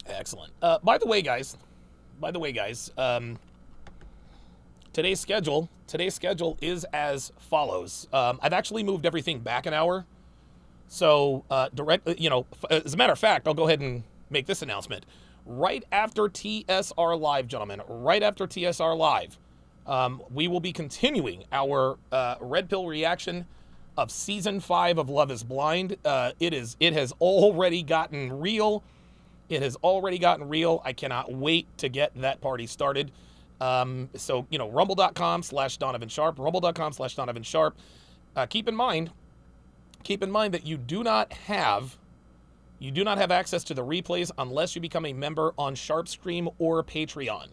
Excellent. By the way, guys. Today's schedule is as follows. I've actually moved everything back an hour. So, as a matter of fact, I'll go ahead and make this announcement. Right after TSR Live, gentlemen, right after TSR Live, we will be continuing our Red Pill reaction of Season 5 of Love is Blind. It has already gotten real. It has already gotten real. I cannot wait to get that party started. So, rumble.com/Donovan Sharpe, rumble.com/Donovan Sharpe. Keep in mind that you do not have access to the replays unless you become a member on SharpStream or Patreon.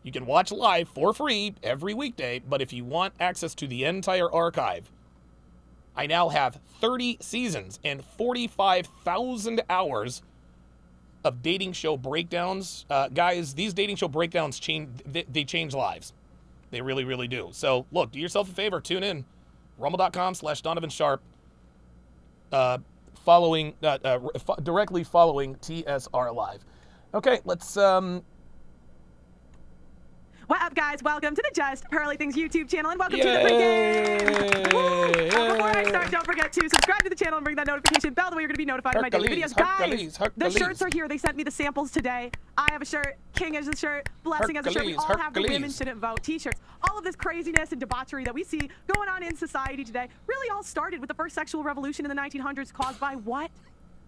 You can watch live for free every weekday, but if you want access to the entire archive, I now have 30 seasons and 45,000 hours of dating show breakdowns. Guys, these dating show breakdowns change lives. They really, really do. So, look, do yourself a favor. Tune in. Rumble.com/Donovan Sharpe. Directly following TSR Live. Okay, let's... What up, guys? Welcome to the Just Pearly Things YouTube channel, and welcome to the pregame. Before I start, don't forget to subscribe to the channel and ring that notification bell. That way you're going to be notified of my daily videos. Guys, the shirts are here. They sent me the samples today. I have a shirt. King has a shirt. Blessing has a shirt. We all have the women shouldn't vote t-shirts. All of this craziness and debauchery that we see going on in society today really all started with the first sexual revolution in the 1900s caused by what?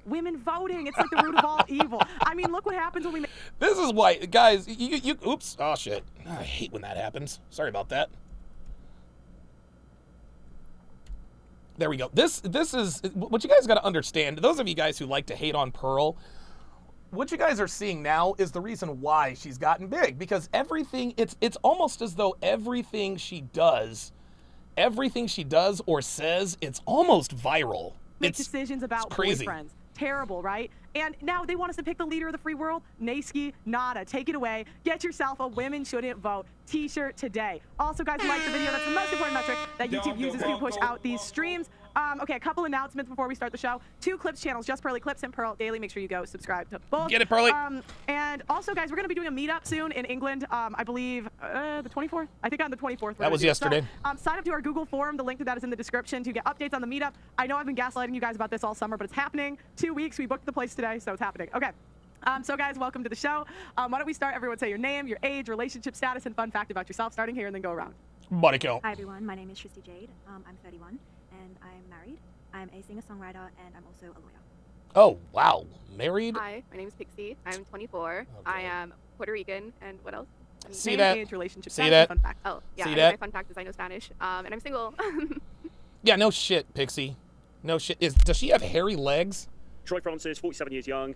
Women voting. It's like the root of all evil. I mean, look what happens when we... This is why, guys, you oops. Oh, shit. I hate when that happens. Sorry about that. There we go. This is what you guys got to understand. Those of you guys who like to hate on Pearl, what you guys are seeing now is the reason why she's gotten big. Because everything, it's almost as though everything she does or says, it's almost viral. Make decisions about boyfriends. Terrible, right? And now they want us to pick the leader of the free world. Naysky, nada. Take it away. Get yourself a women shouldn't vote t-shirt today. Also, guys, like the video. That's the most important metric that YouTube uses to push out these streams. Okay, a couple announcements before we start the show. 2 Clips channels, Just Pearly Clips and Pearl Daily. Make sure you go subscribe to both. Get it, Pearly. And also, guys, we're going to be doing a meetup soon in England. I believe the 24th. I think on the 24th. That was yesterday. So, sign up to our Google form. The link to that is in the description to get updates on the meetup. I know I've been gaslighting you guys about this all summer, but it's happening. 2 weeks. We booked the place today, so it's happening. Okay. So guys, welcome to the show. Why don't we start? Everyone say your name, your age, relationship status, and fun fact about yourself, starting here and then go around. Body count. Hi everyone, my name is Tristy Jade. I'm 31 and I'm married. I'm a singer-songwriter and I'm also a lawyer. Oh, wow. Married? Hi, my name is Pixie. I'm 24. Okay. I am Puerto Rican, and what else? See Name, that? age, relationship See status, that? and fun fact. Oh, yeah. See My that? fun fact is I know Spanish, and I'm single. Yeah, no shit, Pixie. No shit. Does she have hairy legs? Troy Francis, 47 years young,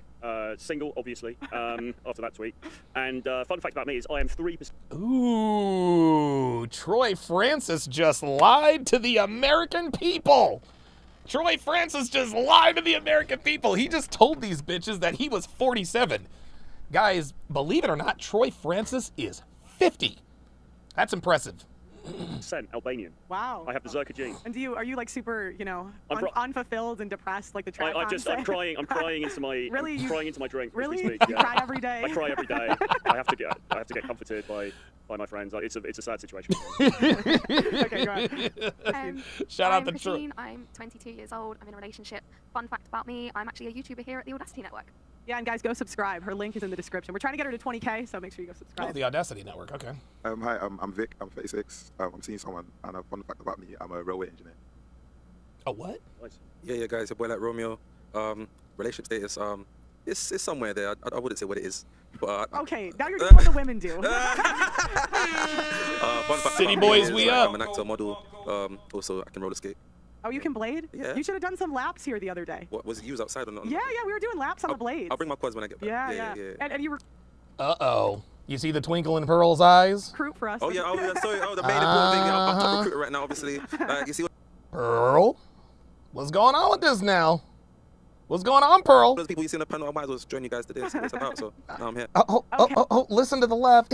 single, obviously, after that tweet. And fun fact about me is I am 3%. Ooh, Troy Francis just lied to the American people. Troy Francis just lied to the American people. He just told these bitches that he was 47. Guys, believe it or not, Troy Francis is 50. That's impressive. Albanian. Wow. I have the Zerka gene. And are you like super, unfulfilled and depressed like the I'm triathlon? crying into my Really? crying into my drink. Really? As we speak, You yeah. cry every day? I cry every day. I have to get comforted by my friends. It's a sad situation. Okay, go on. Shout out I'm to Troy. Christine. I'm 22 years old. I'm in a relationship. Fun fact about me, I'm actually a YouTuber here at the Audacity Network. Yeah, and guys, go subscribe. Her link is in the description. We're trying to get her to 20K, so make sure you go subscribe. Oh, the Audacity Network. Okay. Hi, I'm Vic. I'm 36. I'm seeing someone, and a fun fact about me, I'm a railway engineer. A what? Nice. Yeah, guys, your boy like Romeo. Relationship status, it's somewhere there. I wouldn't say what it is, but okay, now you're doing what the women do. Fun fact City about me boys, is, we like, up. I'm an actor, model. Also, I can roller skate. Oh, you can blade? Yeah. You should have done some laps here the other day. What was it used outside or not? Yeah, we were doing laps on the blades. I'll bring my quads when I get back. Yeah. And you were Uh-oh. You see the twinkle in Pearl's eyes? recruit for us. Oh yeah, sorry. Oh, the main important thing. I'm top recruiter right now, obviously. You see what? Pearl? What's going on with this now? What's going on, Pearl? Those people you see in the panel, I might as well join you guys today. So it's about. So now I'm here. Oh, listen to the left.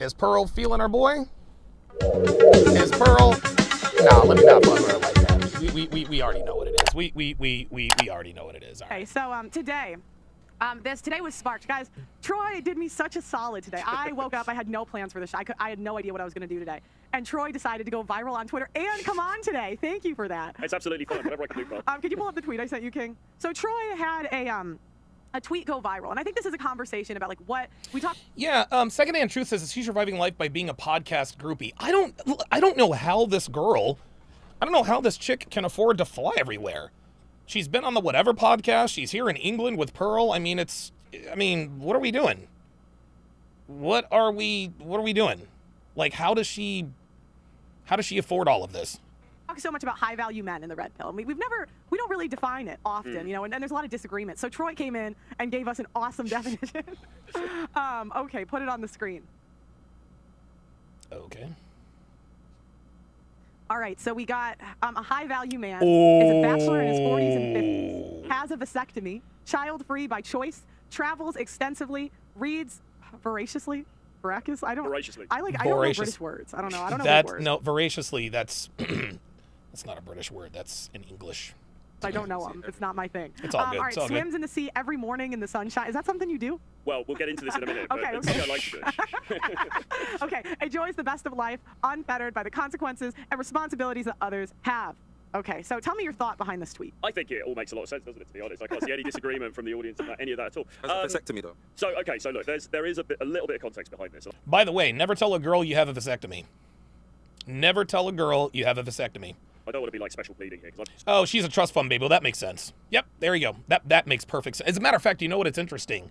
Is Pearl feeling her boy? Is Pearl? Nah, let me not fuck with her like that. We already know what it is. We already know what it is. All right. Okay, so today was sparked. Guys, Troy did me such a solid today. I woke up, I had no plans for this show. I had no idea what I was going to do today. And Troy decided to go viral on Twitter and come on today. Thank you for that. It's absolutely fun. Whatever I can do, Carl. Could you pull up the tweet I sent you, King? So Troy had a tweet go viral, and I think this is a conversation about like what we talk. Yeah, Secondhand Truth says that she's surviving life by being a podcast groupie. I don't know how this girl, I don't know how this chick can afford to fly everywhere. She's been on the Whatever podcast. She's here in England with Pearl. I mean, what are we doing? What are we doing? Like, how does she afford all of this? Talk so much about high value men in the red pill. And we don't really define it often, and there's a lot of disagreement. So Troy came in and gave us an awesome definition. Okay, put it on the screen. Okay. All right, so we got a high value man, is a bachelor in his 40s and 50s, has a vasectomy, child free by choice, travels extensively, reads voraciously. Voraciously? Voraciously. I don't know British words. I don't know That words. no, voraciously. That's that's not a British word. That's in English. I don't know them. It's not my thing. It's all good. All right, it's all swims good. in the sea every morning in the sunshine. Is that something you do? Well, we'll get into this in a minute. But Okay, it's okay. something I like to do. Okay, enjoys the best of life, unfettered by the consequences and responsibilities that others have. Okay, so tell me your thought behind this tweet. I think it all makes a lot of sense, doesn't it, to be honest? I can't see any disagreement from the audience about any of that at all. That's a vasectomy, though. So look, there is a little bit of context behind this. By the way, never tell a girl you have a vasectomy. Never tell a girl you have a vasectomy. I don't want to be like special pleading here. Oh, she's a trust fund baby. Well, that makes sense. Yep, there you go. That makes perfect sense. As a matter of fact, you know what? It's interesting.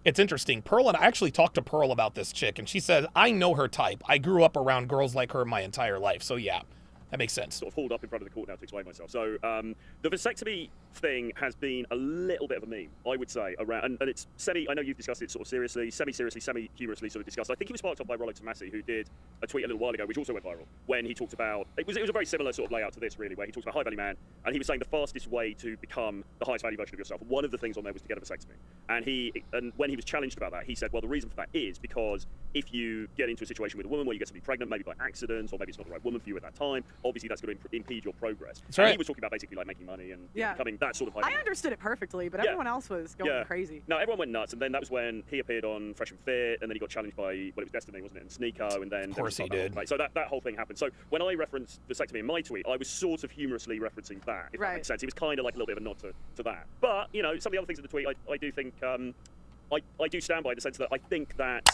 It's interesting. Pearl and I actually talked to Pearl about this chick, and she said, I know her type. I grew up around girls like her my entire life. So, yeah, that makes sense. Sort of hauled up in front of the court now to explain myself. So the vasectomy thing has been a little bit of a meme, I would say, around, and it's I know you've discussed it sort of seriously, semi-seriously, semi-humorously sort of discussed. I think it was sparked up by Rollo Tomasi, who did a tweet a little while ago, which also went viral, when he talked about, it was a very similar sort of layout to this, really, where he talked about high value man, and he was saying the fastest way to become the highest value version of yourself. One of the things on there was to get a vasectomy. And when he was challenged about that, he said, well, the reason for that is because if you get into a situation with a woman where you get to be pregnant, maybe by accident, or maybe it's not the right woman for you at that time, obviously that's going to impede your progress. That's right. And he was talking about basically like making money and becoming that sort of. I understood it perfectly, but everyone else was going crazy. No, everyone went nuts, and then that was when he appeared on Fresh and Fit, and then he got challenged by it was Destiny, wasn't it? And Sneeko, and then of course he did. So that whole thing happened. So when I referenced vasectomy in my tweet, I was sort of humorously referencing that, if that makes sense. It was kind of like a little bit of a nod to that. But you know, some of the other things in the tweet, I do think I do stand by in the sense that I think that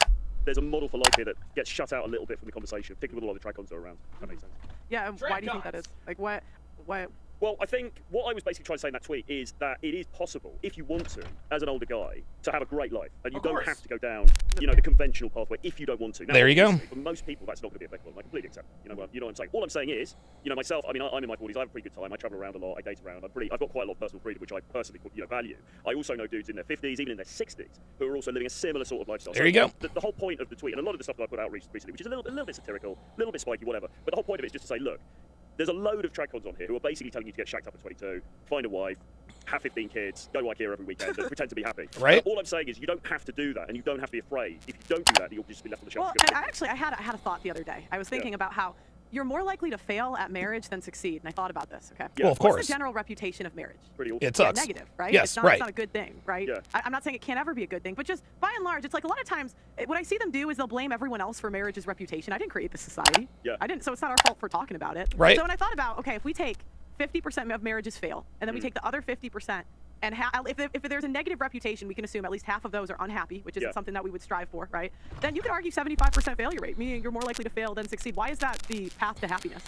there's a model for life here that gets shut out a little bit from the conversation, particularly with a lot of the trad-cons that are around. If that makes sense. Yeah, and why do you think that is? Like, what? Well, I think what I was basically trying to say in that tweet is that it is possible, if you want to, as an older guy, to have a great life, and you don't have to go down, you know, the conventional pathway if you don't want to. Now, there you go. For most people, that's not going to be applicable, and I completely accept it. You know what I'm saying? All I'm saying is, you know, myself, I mean, I'm in my 40s, I have a pretty good time, I travel around a lot, I date around, I've got quite a lot of personal freedom, which I personally, you know, value. I also know dudes in their 50s, even in their 60s, who are also living a similar sort of lifestyle. There you go. The whole point of the tweet, and a lot of the stuff that I put out recently, which is a little bit satirical, a little bit spiky, whatever, but the whole point of it is just to say, look, there's a load of trad-cons on here who are basically telling you to get shacked up at 22, find a wife, have 15 kids, go to IKEA every weekend, and pretend to be happy. Right. All I'm saying is you don't have to do that, and you don't have to be afraid. If you don't do that, you'll just be left on the shelf. Well, and I had a thought the other day. I was thinking about how you're more likely to fail at marriage than succeed, and I thought about this. Okay. Yeah. Well, of course. What's the general reputation of marriage? Pretty awful. It sucks. Negative, right? Yes, it's not a good thing, right? Yeah. I'm not saying it can't ever be a good thing, but just by and large, it's like a lot of times what I see them do is they'll blame everyone else for marriage's reputation. I didn't create this society. Yeah. I didn't, so it's not our fault for talking about it. Right. So when I thought about, okay, if we take 50% of marriages fail, and then we take the other 50%, and if there's a negative reputation, we can assume at least half of those are unhappy, which isn't something that we would strive for, right? Then you could argue 75% failure rate, meaning you're more likely to fail than succeed. Why is that the path to happiness?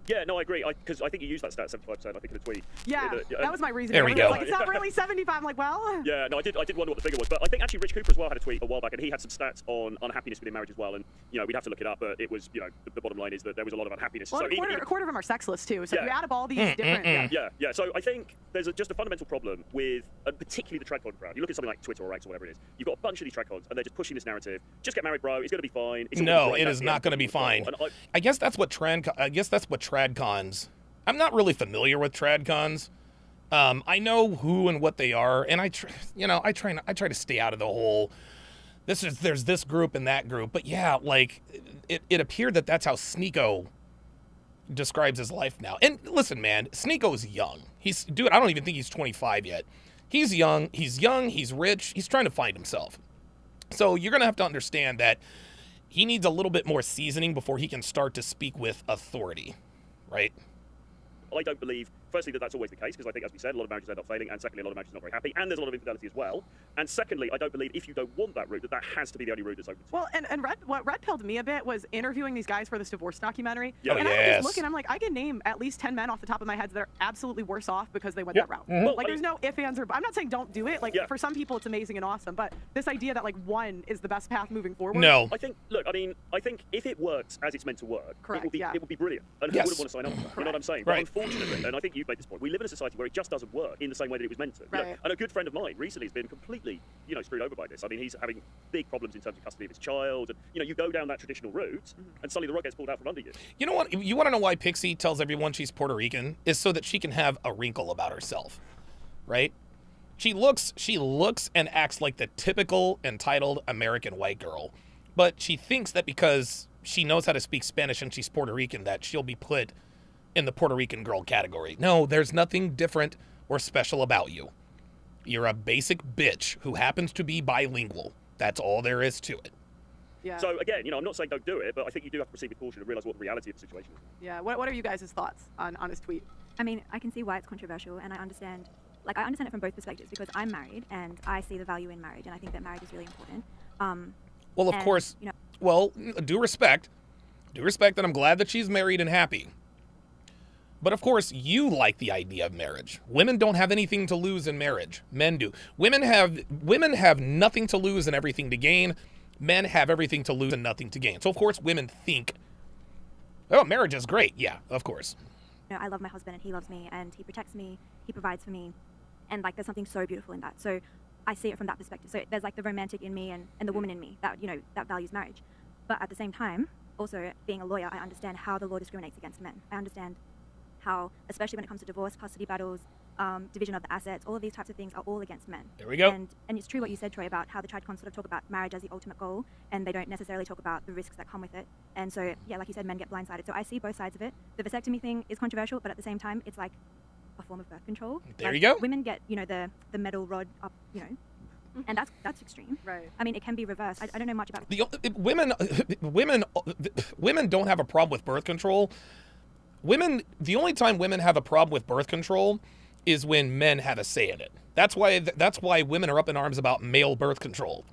Yeah, no, I agree. Because I think you used that stat, 75%, I think, in the tweet. Yeah, that was my reasoning. There we go. Like, it's not really 75. I'm like, well. Yeah, no, I did wonder what the figure was. But I think actually Rich Cooper as well had a tweet a while back, and he had some stats on unhappiness within marriage as well. And, you know, we'd have to look it up, but it was, you know, the bottom line is that there was a lot of unhappiness. Well, so a quarter of them are sexless, too. So you add up all these different... Yeah. So I think there's just a fundamental problem with, particularly the trad-con crowd. You look at something like Twitter or X or whatever it is, you've got a bunch of these trad-cons, and they're just pushing this narrative. Just get married, bro. It's going to be fine. No, it is not going to be fine. I guess that's what trad-cons... I'm not really familiar with trad-cons. I know who and what they are, and I try to stay out of the whole. There's this group and that group, but yeah, like it appeared that that's how Sneeko describes his life now. And listen, man, Sneeko's young. I don't even think he's 25 yet. He's young. He's rich. He's trying to find himself. So you're gonna have to understand that he needs a little bit more seasoning before he can start to speak with authority, right? I don't believe, firstly, that that's always the case, because I think, as we said, a lot of marriages end up failing, and secondly, a lot of marriages are not very happy, and there's a lot of infidelity as well. And secondly, I don't believe if you don't want that route, that has to be the only route that's open to you. Well, and what red pilled me a bit was interviewing these guys for this divorce documentary. Yeah. And I was just looking, I'm like, I can name at least 10 men off the top of my head that are absolutely worse off because they went that route. Well, like, there's no ifs, ands, or I'm not saying don't do it. Like, for some people, it's amazing and awesome, but this idea that, like, one is the best path moving forward. No. I think if it works as it's meant to work, Correct, it would be brilliant. And who wouldn't want to sign up for that? You know what I'm saying? Right. But unfortunately, and I think you've made this point, we live in a society where it just doesn't work in the same way that it was meant to. You know, and a good friend of mine recently has been completely, screwed over by this. I mean, he's having big problems in terms of custody of his child, and you go down that traditional route, and suddenly the rug gets pulled out from under you. You know what? You want to know why Pixie tells everyone she's Puerto Rican? Is so that she can have a wrinkle about herself, right? She looks and acts like the typical entitled American white girl, but she thinks that because she knows how to speak Spanish and she's Puerto Rican that she'll be put in the Puerto Rican girl category. No, there's nothing different or special about you. You're a basic bitch who happens to be bilingual. That's all there is to it. Yeah. So again, I'm not saying don't do it, but I think you do have to proceed with caution and realize what the reality of the situation is. Yeah. What are you guys' thoughts on his tweet? I mean, I can see why it's controversial, and I understand it from both perspectives, because I'm married and I see the value in marriage, and I think that marriage is really important. Well, of course. Well, due respect, and I'm glad that she's married and happy. But of course, you like the idea of marriage. Women don't have anything to lose in marriage. Men do. Women have nothing to lose and everything to gain. Men have everything to lose and nothing to gain. So of course, women think, oh, marriage is great. Yeah, of course. I love my husband and he loves me and he protects me, he provides for me, and like there's something so beautiful in that. So I see it from that perspective. So there's like the romantic in me and the woman in me that that values marriage. But at the same time, also being a lawyer, I understand how the law discriminates against men. I understand how, especially when it comes to divorce, custody battles, division of the assets, all of these types of things are all against men. There we go. And it's true what you said, Troy, about how the TradCons sort of talk about marriage as the ultimate goal, and they don't necessarily talk about the risks that come with it. And so, yeah, like you said, men get blindsided. So I see both sides of it. The vasectomy thing is controversial, but at the same time, it's like a form of birth control. There you go. Women get, the metal rod up, and that's extreme. Right. I mean, it can be reversed. I don't know much about women don't have a problem with birth control. The only time women have a problem with birth control is when men have a say in it. That's why women are up in arms about male birth control.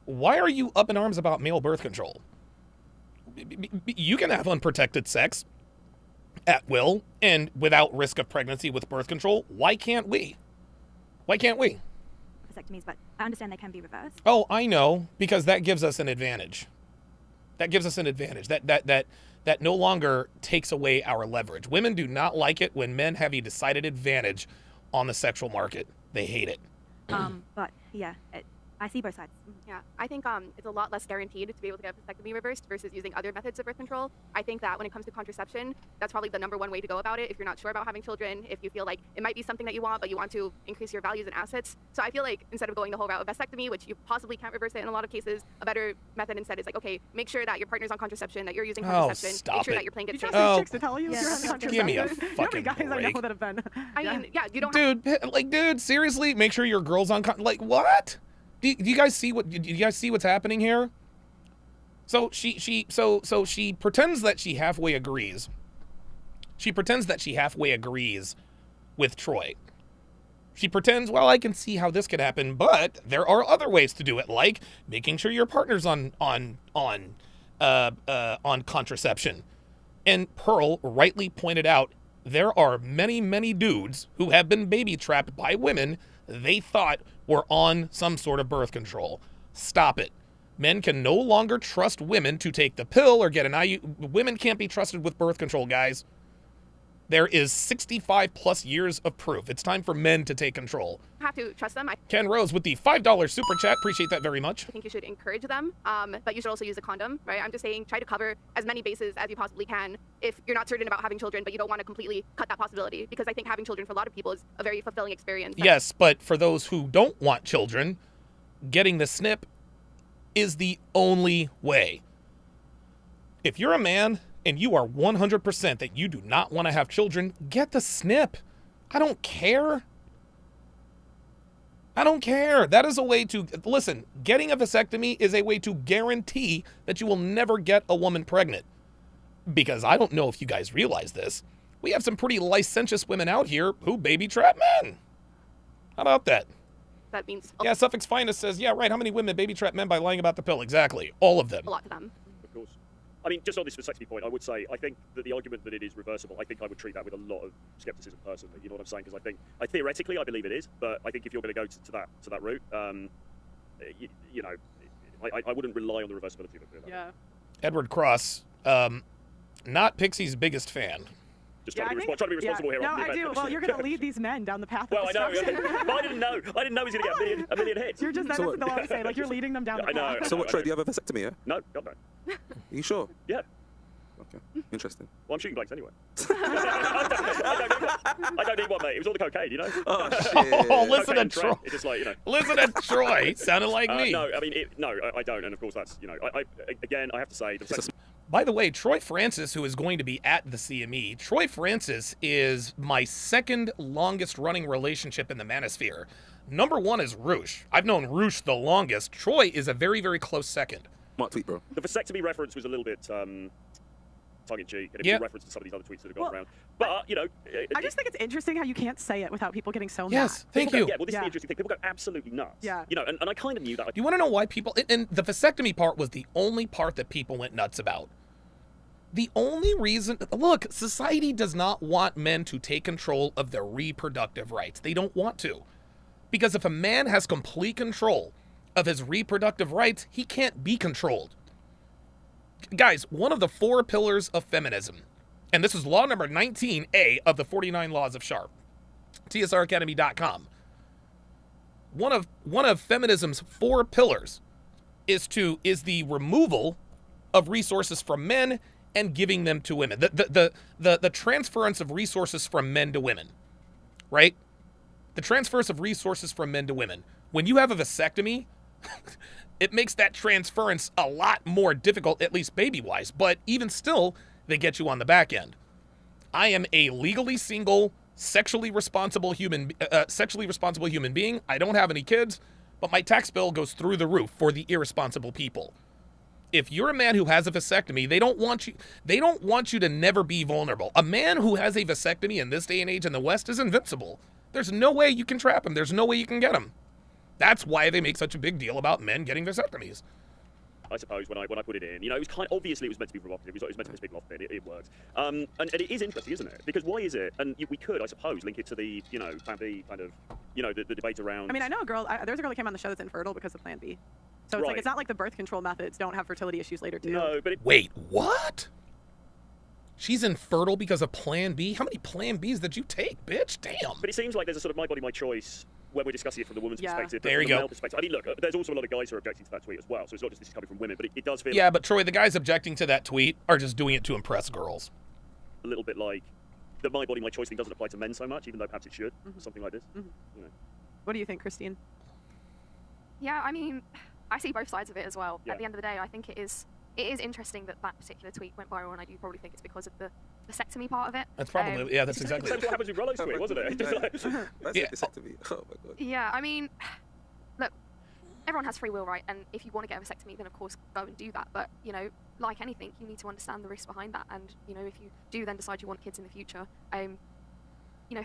Why are you up in arms about male birth control? You can have unprotected sex at will and without risk of pregnancy with birth control. Why can't we? Vasectomies, but I understand they can be reversed. Oh, I know, because that gives us an advantage. That no longer takes away our leverage. Women do not like it when men have a decided advantage on the sexual market. They hate it. But yeah, I see both sides. Yeah, I think it's a lot less guaranteed to be able to get vasectomy reversed versus using other methods of birth control. I think that when it comes to contraception, that's probably the number one way to go about it if you're not sure about having children, if you feel like it might be something that you want, but you want to increase your values and assets. So I feel like instead of going the whole route of vasectomy, which you possibly can't reverse it in a lot of cases, a better method instead is like, okay, make sure that your partner's on contraception, that you're using contraception, make sure that you're playing good safe. Chicks to tell you you're on contraception. Give me a You know how many fucking guys I break. know that have been. I mean, yeah, you don't have... Dude, seriously, make sure your girl's on what? Do you guys see what's happening here? So she pretends that she halfway agrees. She pretends that she halfway agrees with Troy. She pretends, well, I can see how this could happen, but there are other ways to do it, like making sure your partner's on contraception. And Pearl rightly pointed out there are many, many dudes who have been baby trapped by women they thought were on some sort of birth control. Stop it. Men can no longer trust women to take the pill or get an IUD. Women can't be trusted with birth control, guys. There is 65 plus years of proof. It's time for men to take control. have to trust them. Ken Rose with the $5 super chat. Appreciate that very much. I think you should encourage them, but you should also use a condom, right? I'm just saying try to cover as many bases as you possibly can if you're not certain about having children, but you don't want to completely cut that possibility, because I think having children for a lot of people is a very fulfilling experience. Yes, but for those who don't want children, getting the snip is the only way. If you're a man and you are 100% that you do not want to have children, get the snip. I don't care. I don't care. That is a way to, listen, getting a vasectomy is a way to guarantee that you will never get a woman pregnant. Because I don't know if you guys realize this, we have some pretty licentious women out here who baby trap men. How about that? That means Yeah, Suffolk's Finest says, yeah, right, how many women baby trap men by lying about the pill? Exactly. All of them. a lot to them. Of course. I mean, just on this vasectomy point, I would say, I think that the argument that it is reversible, I think I would treat that with a lot of skepticism personally. You know what I'm saying? Because theoretically, I believe it is, but I think if you're going to go to that route, you know, I wouldn't rely on the reversibility of it. Yeah. Edward Cross, not Pixie's biggest fan. Just trying to be responsible here. No, I do. Well, you're going to lead these men down the path of destruction. But I didn't know. I didn't know he was going to get a million hits. You're just, that's the law to say. Like, you're leading them down the path. I know. So what, Trey, do you have a vasectomy, yeah? No, God no. Are you sure? Yeah. Okay, interesting. Well, I'm shooting blanks anyway. I don't need one, mate. It was all the cocaine, you know? Oh, shit. Oh, listen to Cocaine Troy. It's just like, you know. Listen to Troy. Sounded like me. No, I mean, I don't. And of course, that's, you know, again, I have to say, By the way, Troy Francis, who is going to be at the CME, Troy Francis is my second longest running relationship in the manosphere. Number one is Roosh. I've known Roosh the longest. Troy is a very, very close second. Smart tweet, bro. The vasectomy reference was a little bit tongue-in-cheek, and it was Yeah. a reference to some of these other tweets that have gone around. But, you know... I just think it's interesting how you can't say it without people getting so Yes, mad. thank you. Yeah, well, this is the interesting thing. People go absolutely nuts. Yeah. You know, and I kind of knew that. You want to know why people... And the vasectomy part was the only part that people went nuts about. The only reason... Look, society does not want men to take control of their reproductive rights. They don't want to. Because if a man has complete control of his reproductive rights, he can't be controlled. Guys, one of the 4 pillars of feminism, and this is law number 19A of the 49 Laws of Sharpe, tsracademy.com. One of feminism's 4 pillars is the removal of resources from men and giving them to women. The transference of resources from men to women. right? The transfers of resources from men to women. When you have a vasectomy, it makes that transference a lot more difficult, at least baby-wise. But even still, they get you on the back end. I am a legally single, sexually responsible human being. I don't have any kids, but my tax bill goes through the roof for the irresponsible people. If you're a man who has a vasectomy, they don't want you to never be vulnerable. A man who has a vasectomy in this day and age in the West is invincible. There's no way you can trap him. There's no way you can get him. That's why they make such a big deal about men getting vasectomies. I suppose when I put it in, it was obviously it was meant to be provocative. It was meant to piss people off. It works. And it is interesting, isn't it? Because why is it? And we could, I suppose, link it to the Plan B kind of the debate around. I mean, I know a girl. There's a girl that came on the show that's infertile because of Plan B. So it's right. like it's not like the birth control methods don't have fertility issues later too. No, but wait, what? She's infertile because of Plan B? How many Plan Bs did you take, bitch? Damn. But it seems like there's a sort of my body, my choice when we're discussing it from the woman's perspective. There you go. Male perspective. I mean, look, there's also a lot of guys who are objecting to that tweet as well. So it's not just this is coming from women, but it does feel. Yeah, but Troy, the guys objecting to that tweet are just doing it to impress girls. A little bit like the my body, my choice thing doesn't apply to men so much, even though perhaps it should. Something like this. What do you think, Christine? Yeah, I mean, I see both sides of it as well. Yeah. At the end of the day, I think it is interesting that particular tweet went viral, and I do probably think it's because of the vasectomy part of it. That's probably that's exactly what happens with Rollo's tweet, wasn't it? That's vasectomy. Oh my god. Yeah, I mean, look, everyone has free will, right? And if you want to get a vasectomy, then of course go and do that. But like anything, you need to understand the risks behind that. And if you do then decide you want kids in the future,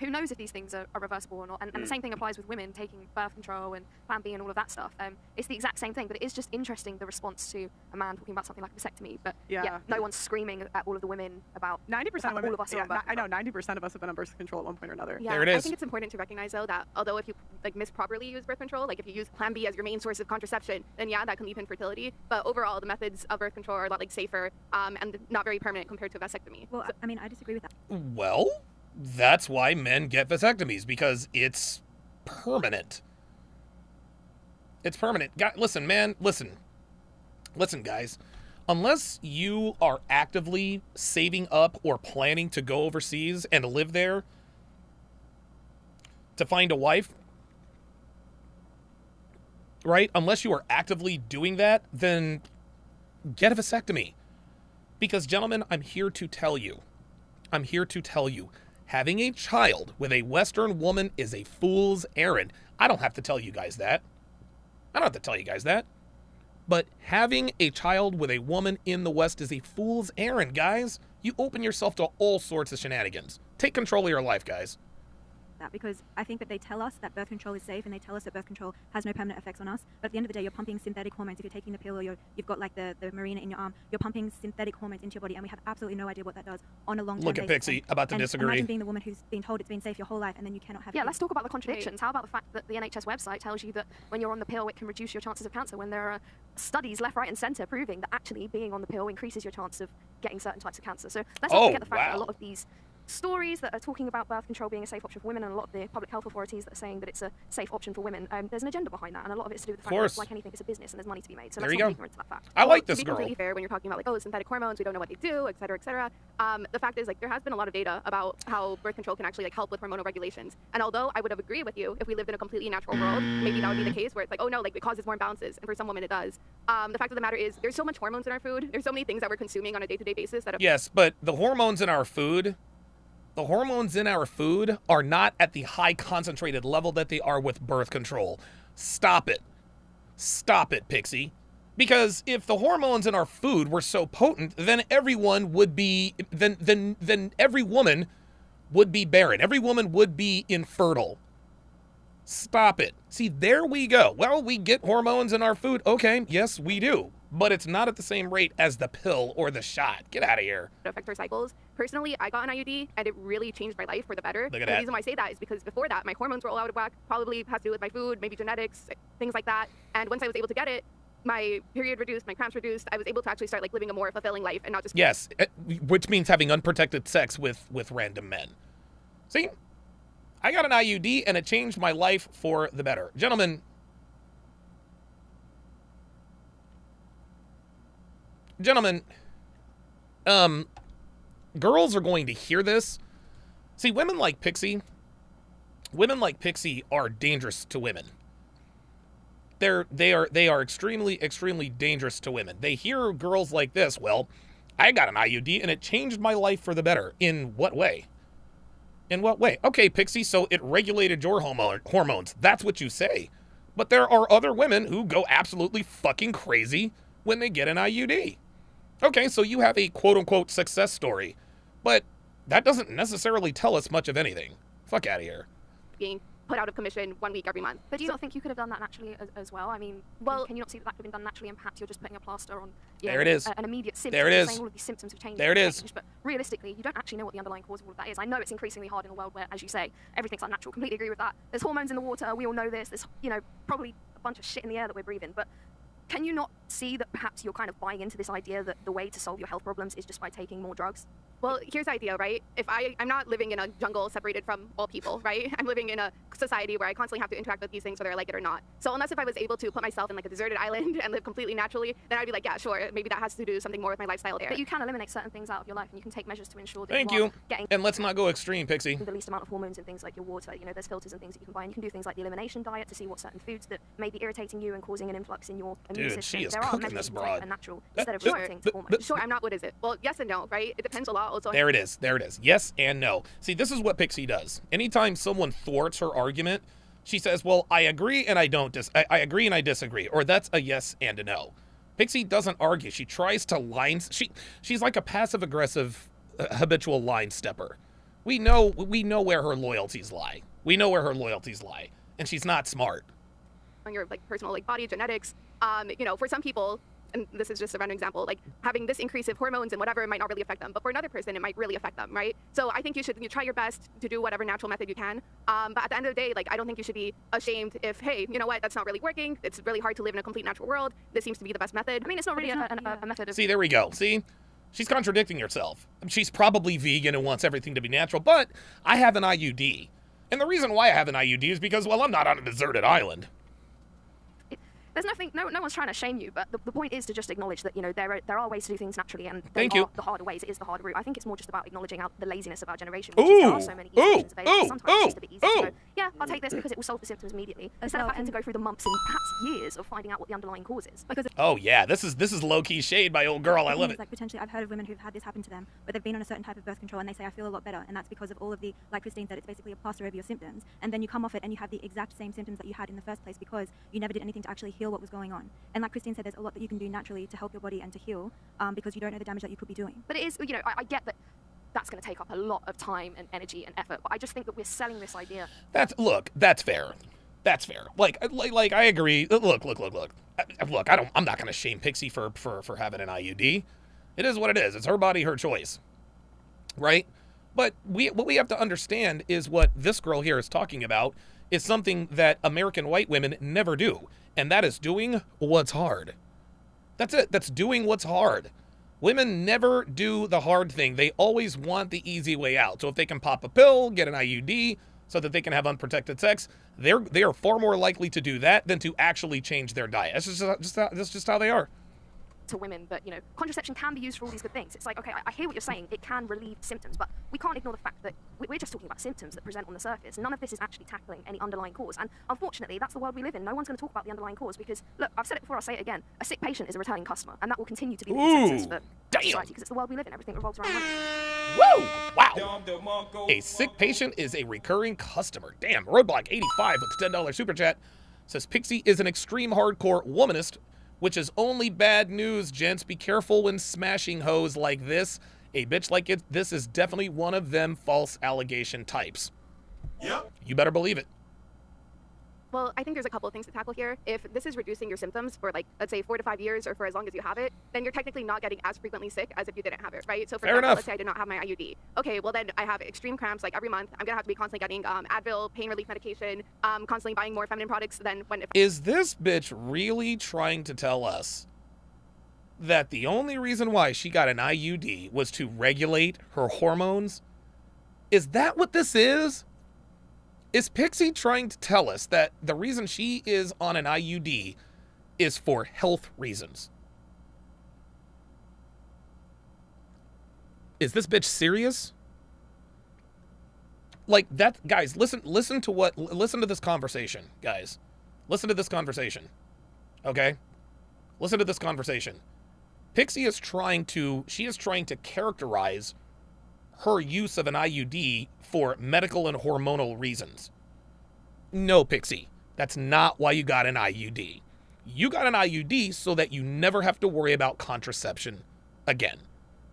who knows if these things are reversible or not? And the same thing applies with women taking birth control and Plan B and all of that stuff. It's the exact same thing, but it is just interesting the response to a man talking about something like a vasectomy. But no one's screaming at all of the women about 90% of women. All of us are on birth I know 90% of us have been on birth control at one point or another. Yeah, there it is. I think it's important to recognize though that although if you misproperly use birth control, like if you use Plan B as your main source of contraception, then that can lead to infertility. But overall, the methods of birth control are a lot safer and not very permanent compared to a vasectomy. Well, I mean, I disagree with that. Well, that's why men get vasectomies, because it's permanent. It's permanent. Listen, man, listen. Listen, guys. Unless you are actively saving up or planning to go overseas and live there to find a wife, right? Unless you are actively doing that, then get a vasectomy. Because, gentlemen, I'm here to tell you, having a child with a Western woman is a fool's errand. I don't have to tell you guys that. But having a child with a woman in the West is a fool's errand, guys. You open yourself to all sorts of shenanigans. Take control of your life, guys. That because I think that they tell us that birth control is safe and they tell us that birth control has no permanent effects on us. But at the end of the day, you're pumping synthetic hormones. If you're taking the pill or you've got the marina in your arm, you're pumping synthetic hormones into your body, and we have absolutely no idea what that does on a long-term basis. Look at Pixie, about to disagree. Imagine being the woman who's been told it's been safe your whole life, and then you cannot have Yeah, kids. let's talk about the contradictions. How about the fact that the NHS website tells you that when you're on the pill, it can reduce your chances of cancer, when there are studies left, right, and centre proving that actually being on the pill increases your chance of getting certain types of cancer. So let's not forget the fact that a lot of these stories that are talking about birth control being a safe option for women, and a lot of the public health authorities that are saying that it's a safe option for women, there's an agenda behind that, and a lot of it's to do with the fact that, like anything, it's a business and there's money to be made. So there let's you not go. be ignorant to that fact. I like this to be girl. completely fair, when you're talking about synthetic hormones, we don't know what they do, et cetera, et cetera. The fact is, there has been a lot of data about how birth control can actually help with hormonal regulations. And although I would have agreed with you if we lived in a completely natural world, maybe that would be the case where it's oh no, it causes more imbalances, and for some women it does. The fact of the matter is, there's so much hormones in our food. There's so many things that we're consuming on a day-to-day basis that. Yes, but the hormones in our food. The hormones in our food are not at the high concentrated level that they are with birth control. Stop it. Stop it, Pixie. Because if the hormones in our food were so potent, then everyone would be then every woman would be barren. Every woman would be infertile. Stop it. See, there we go. Well, we get hormones in our food. Okay, yes, we do. But it's not at the same rate as the pill or the shot. Get out of here. Affect our cycles. Personally, I got an IUD and it really changed my life for the better. Look at and that. The reason why I say that is because before that, my hormones were all out of whack. Probably has to do with my food, maybe genetics, things like that. And once I was able to get it, my period reduced, my cramps reduced. I was able to actually start living a more fulfilling life and not just. Yes, which means having unprotected sex with random men. See, I got an IUD and it changed my life for the better, gentlemen. Girls are going to hear this. See, women like Pixie women like Pixie are dangerous to women. They are extremely, extremely dangerous to women. They hear girls like this, well, I got an IUD and it changed my life for the better. In what way? In what way? Okay, Pixie, so it regulated your hormones. That's what you say. But there are other women who go absolutely fucking crazy when they get an IUD. Okay, so you have a quote-unquote success story. But that doesn't necessarily tell us much of anything. Fuck out of here. Being put out of commission 1 week every month. But do you not think you could have done that naturally as well? I mean, well, can you not see that could have been done naturally, and perhaps you're just putting a plaster on there it is. An immediate symptom? There it is. Saying all of these symptoms have changed. There it is. But realistically, you don't actually know what the underlying cause of all of that is. I know it's increasingly hard in a world where, as you say, everything's unnatural. Completely agree with that. There's hormones in the water. We all know this. There's, probably a bunch of shit in the air that we're breathing. But can you not see that perhaps you're kind of buying into this idea that the way to solve your health problems is just by taking more drugs? Well, here's the idea, right? If I'm not living in a jungle separated from all people, right? I'm living in a society where I constantly have to interact with these things whether I like it or not. So unless if I was able to put myself in like a deserted island and live completely naturally, then I'd be like, yeah, sure, maybe that has to do something more with my lifestyle there. But you can eliminate certain things out of your life, and you can take measures to ensure that Thank you are you. getting And let's not go extreme, Pixie. the least amount of hormones in things like your water. There's filters and things that you can buy, and you can do things like the elimination diet to see what certain foods that may be irritating you and causing an influx in your immune Dude, system. she is There are cooking measures this you can broad. take that are natural instead of resorting to hormones. Sure, I'm not. What is it? Well, yes and no, right? It depends a lot. Also, There it is. There it is. Yes and no. See, this is what Pixie does. Anytime someone thwarts her argument, she says, well, I agree and I don't I agree and I disagree, or that's a yes and a no. Pixie doesn't argue. She tries to she's like a passive-aggressive habitual line stepper. We know where her loyalties lie. We know where her loyalties lie, and she's not smart. on your like personal like body genetics, for some people, and this is just a random example, like having this increase of hormones and whatever might not really affect them, but for another person it might really affect them, right? So I think you try your best to do whatever natural method you can, but at the end of the day, like I don't think you should be ashamed if, hey, you know what, that's not really working, it's really hard to live in a complete natural world, this seems to be the best method. I mean, it's not really a method of... See, there we go. See? She's contradicting herself. She's probably vegan and wants everything to be natural, but I have an IUD. And the reason why I have an IUD is because, well, I'm not on a deserted island. There's nothing, no one's trying to shame you, but the point is to just acknowledge that, there are ways to do things naturally, and Thank you. the harder ways. It is the harder route. I think it's more just about acknowledging the laziness of our generation, which is there are so many easy options available. Sometimes it's just a bit easier to go, yeah, I'll take this because it will solve the symptoms immediately, instead of having to go through the months and perhaps years of finding out what the underlying cause is. Because Oh yeah, this is low-key shade by old girl. I love it. Like potentially, I've heard of women who've had this happen to them, where they've been on a certain type of birth control and they say, I feel a lot better, and that's because of all of the, like Christine said, it's basically a plaster over your symptoms, and then you come off it and you have the exact same symptoms that you had in the first place because you never did anything to actually heal what was going on. And like Christine said, there's a lot that you can do naturally to help your body and to heal, because you don't know the damage that you could be doing. But it is, I get that that's going to take up a lot of time and energy and effort, but I just think that we're selling this idea. That's fair. That's fair. Like I agree. Look. I'm not going to shame Pixie for having an IUD. It is what it is. It's her body, her choice. Right? But what we have to understand is what this girl here is talking about is something that American white women never do. And that is doing what's hard. That's it. That's doing what's hard. Women never do the hard thing. They always want the easy way out. So if they can pop a pill, get an IUD, so that they can have unprotected sex, they are far more likely to do that than to actually change their diet. That's just how they are. To women, but contraception can be used for all these good things. It's like, okay, I hear what you're saying, it can relieve symptoms, but we can't ignore the fact that we're just talking about symptoms that present on the surface. None of this is actually tackling any underlying cause, and unfortunately that's the world we live in. No one's going to talk about the underlying cause because, look, I've said it before, I'll say it again, a sick patient is a returning customer, and that will continue to be the consensus for society because it's the world we live in. Everything revolves around money. Woo! Wow! A sick patient is a recurring customer. Damn, Roadblock85 with the $10 super chat says Pixie is an extreme hardcore womanist, which is only bad news, gents. Be careful when smashing hoes like this. A bitch like this is definitely one of them false allegation types. Yep. You better believe it. Well, I think there's a couple of things to tackle here. If this is reducing your symptoms for like, let's say 4 to 5 years or for as long as you have it, then you're technically not getting as frequently sick as if you didn't have it, right? So for example, let's say I did not have my IUD. Okay, well then I have extreme cramps like every month. I'm gonna have to be constantly getting Advil, pain relief medication, constantly buying more feminine products than when... Is this bitch really trying to tell us that the only reason why she got an IUD was to regulate her hormones? Is that what this is? Is Pixie trying to tell us that the reason she is on an IUD is for health reasons? Is this bitch serious? like that, guys, listen to this conversation, guys. Listen to this conversation. Okay? Listen to this conversation. Pixie is trying to characterize her use of an IUD for medical and hormonal reasons. No, Pixie, that's not why you got an IUD. You got an IUD so that you never have to worry about contraception again.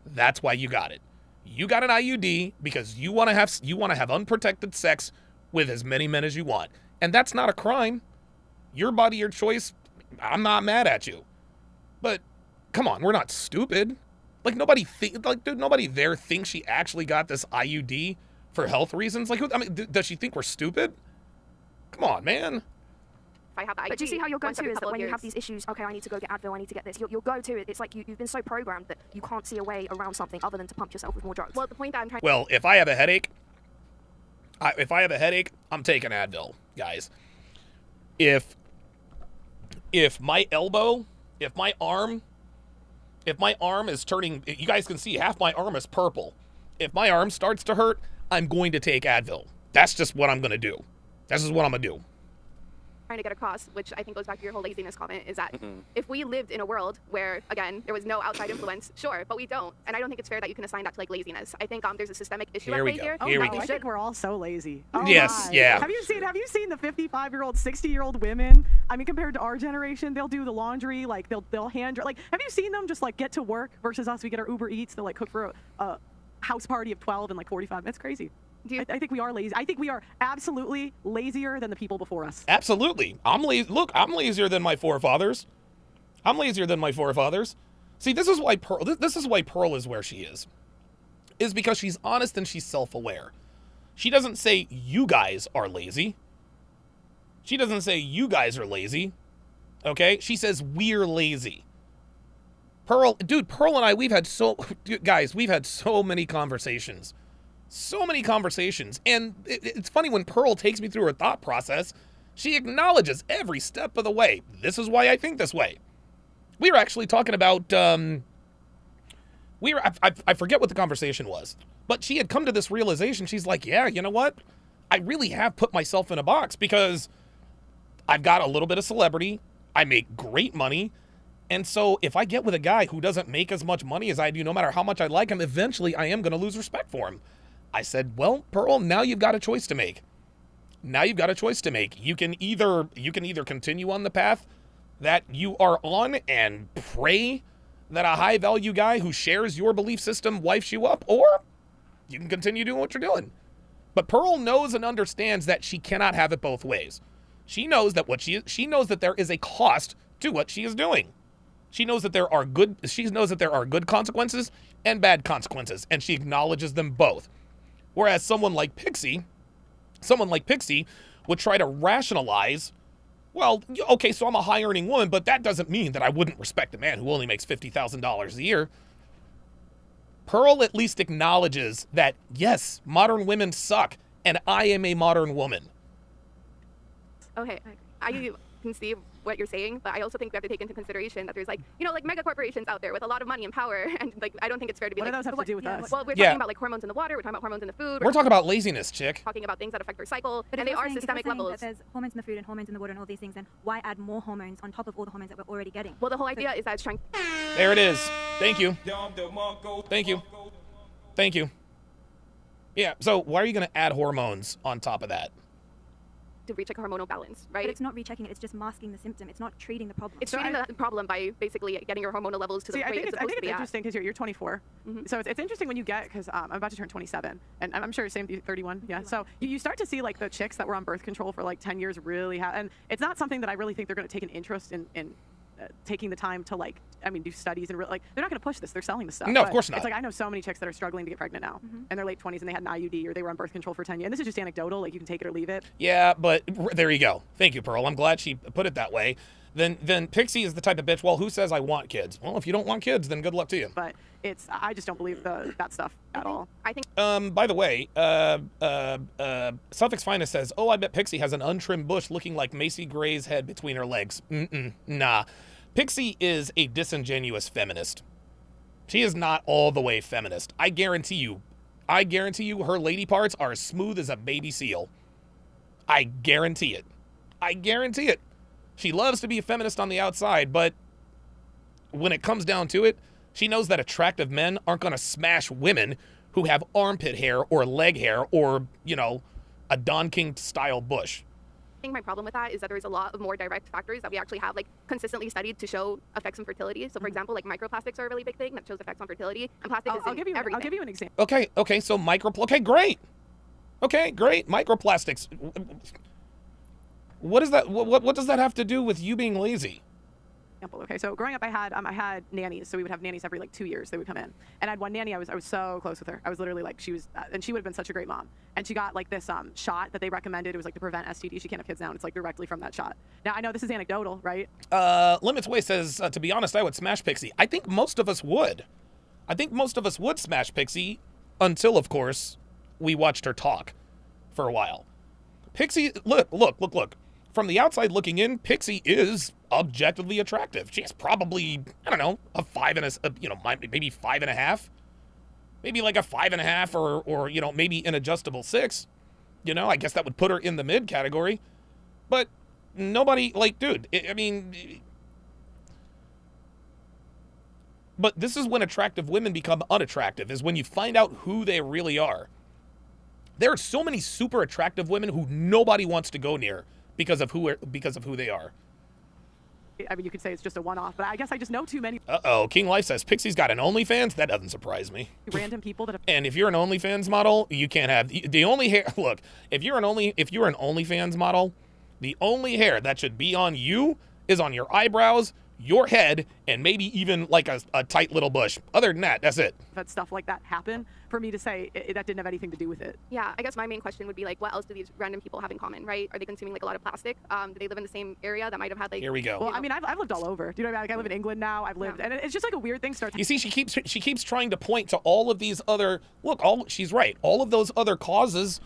That's why you got it. You got an IUD because you want to have unprotected sex with as many men as you want. And that's not a crime. Your body, your choice. I'm not mad at you. But come on, we're not stupid. Like nobody there thinks she actually got this IUD for health reasons. Like, I mean, does she think we're stupid? Come on, man. I have the IUD. But do you see how your once go-to every is that couple of when you have years. these issues, okay, I need to go get Advil, I need to get this. Your go-to, it's like you've been so programmed that you can't see a way around something other than to pump yourself with more drugs. Well, the point that I'm trying. Well, if I have a headache, I'm taking Advil, guys. If my elbow, if my arm is turning, you guys can see half my arm is purple. If my arm starts to hurt, I'm going to take Advil. That's just what I'm going to do. This is what I'm going to do. Trying to get across, which I think goes back to your whole laziness comment, is that if we lived in a world where, again, there was no outside influence, sure, but we don't, and I don't think it's fair that you can assign that to like laziness. I think there's a systemic issue at play here. I think we're all so lazy. Oh yes, my. yeah. Have you seen the 55-year-old, 60-year-old women? I mean, compared to our generation, they'll do the laundry, like they'll hand, like, have you seen them just like get to work versus us? We get our Uber Eats, they'll like cook for a house party of 12 in like 45 minutes. Crazy. I think we are lazy. I think we are absolutely lazier than the people before us. Absolutely. I'm lazier than my forefathers. See, this is why Pearl is where she is because she's honest and she's self-aware. She doesn't say you guys are lazy. She doesn't say you guys are lazy. Okay? She says we're lazy. Pearl and I, we've had so many conversations. So many conversations. And it's funny when Pearl takes me through her thought process, she acknowledges every step of the way. This is why I think this way. We were actually talking about, I forget what the conversation was, but she had come to this realization. She's like, yeah, you know what? I really have put myself in a box because I've got a little bit of celebrity. I make great money. And so if I get with a guy who doesn't make as much money as I do, no matter how much I like him, eventually I am going to lose respect for him. I said, well, Pearl, now you've got a choice to make. You can either continue on the path that you are on and pray that a high-value guy who shares your belief system wifes you up, or you can continue doing what you're doing. But Pearl knows and understands that she cannot have it both ways. She knows that she knows that there is a cost to what she is doing. She knows that there are good consequences and bad consequences, and she acknowledges them both. Whereas someone like Pixie would try to rationalize, well, okay, so I'm a high-earning woman, but that doesn't mean that I wouldn't respect a man who only makes $50,000 a year. Pearl at least acknowledges that, yes, modern women suck, and I am a modern woman. Okay, I can see what you're saying, but I also think we have to take into consideration that there's like mega corporations out there with a lot of money and power, and like I don't think it's fair to be what like. do those have to do with us? Well, we're talking about like hormones in the water. We're talking about hormones in the food. We're talking about laziness, chick. Talking about things that affect our cycle, But and they are systemic levels. That there's hormones in the food and hormones in the water and all these things, then why add more hormones on top of all the hormones that we're already getting? Well, the whole idea is that it's trying. There it is. Thank you. Yeah. So why are you going to add hormones on top of that? To recheck hormonal balance, right? But it's not rechecking it, it's just masking the symptom. It's not treating the problem. It's treating the problem by basically getting your hormonal levels to the rate it's supposed to be at. I think it's interesting because you're 24. So it's interesting when you get, because I'm about to turn 27, and I'm sure same 31, yeah. So you start to see like the chicks that were on birth control for like 10 years really have, and it's not something that I really think they're going to take an interest in taking the time to do studies and like they're not going to push this. They're selling the stuff. No, of course not. It's like I know so many chicks that are struggling to get pregnant now in their late 20s and they had an IUD or they were on birth control for 10 years. And this is just anecdotal. Like you can take it or leave it. Yeah, but there you go. Thank you, Pearl. I'm glad she put it that way. Then Pixie is the type of bitch. Well, who says I want kids? Well, if you don't want kids, then good luck to you. But I just don't believe that stuff at all. I think. By the way, Suffix Finest says, "Oh, I bet Pixie has an untrimmed bush looking like Macy Gray's head between her legs." Nah. Pixie is a disingenuous feminist. She is not all the way feminist. I guarantee you, I guarantee you her lady parts are as smooth as a baby seal. I guarantee it. I guarantee it. She loves to be a feminist on the outside, but when it comes down to it, she knows that attractive men aren't going to smash women who have armpit hair or leg hair or, you know, a Don King style bush. I think my problem with that is that there's a lot of more direct factors that we actually have like consistently studied to show effects on fertility. So for example, like microplastics are a really big thing that shows effects on fertility, and plastic is in everything. I'll give you an example. Okay, so okay, great. Okay, great. Microplastics. What is that? What does that have to do with you being lazy? Okay, so growing up, I had nannies. So we would have nannies every like 2 years. They would come in, and I had one nanny. I was so close with her. I was literally like, she was, and she would have been such a great mom. And she got like this shot that they recommended. It was like to prevent STD. She can't have kids now. And it's like directly from that shot. Now I know this is anecdotal, right? Limits Way says, to be honest, I would smash Pixie. I think most of us would. I think most of us would smash Pixie until, of course, we watched her talk for a while. Pixie, look. From the outside looking in, Pixie is objectively attractive. She's probably, I don't know, a 5 and maybe 5.5, maybe like a 5.5 or you know, maybe an adjustable 6. You know, I guess that would put her in the mid category. But nobody, like, dude, but this is when attractive women become unattractive, is when you find out who they really are. There are so many super attractive women who nobody wants to go near because of who they are. I mean, you could say it's just a one-off, but I guess I just know too many. King Life says Pixie's got an OnlyFans. That doesn't surprise me. Random people that have. And if you're an OnlyFans model, you can't have the only hair. Look, if you're an OnlyFans model, the only hair that should be on you is on your eyebrows, your head, and maybe even like a tight little bush. Other than that, that's it. Had stuff like that happen for me to say that didn't have anything to do with it. Yeah, I guess my main question would be like, what else do these random people have in common, right? Are they consuming like a lot of plastic? Do they live in the same area that might have had like? Here we go. Well, I mean, I've lived all over. Do you know what I mean? Like, I live in England now. I've lived, and it's just like a weird thing starts. You see, she keeps trying to point to all of these other. Look, she's right. All of those other causes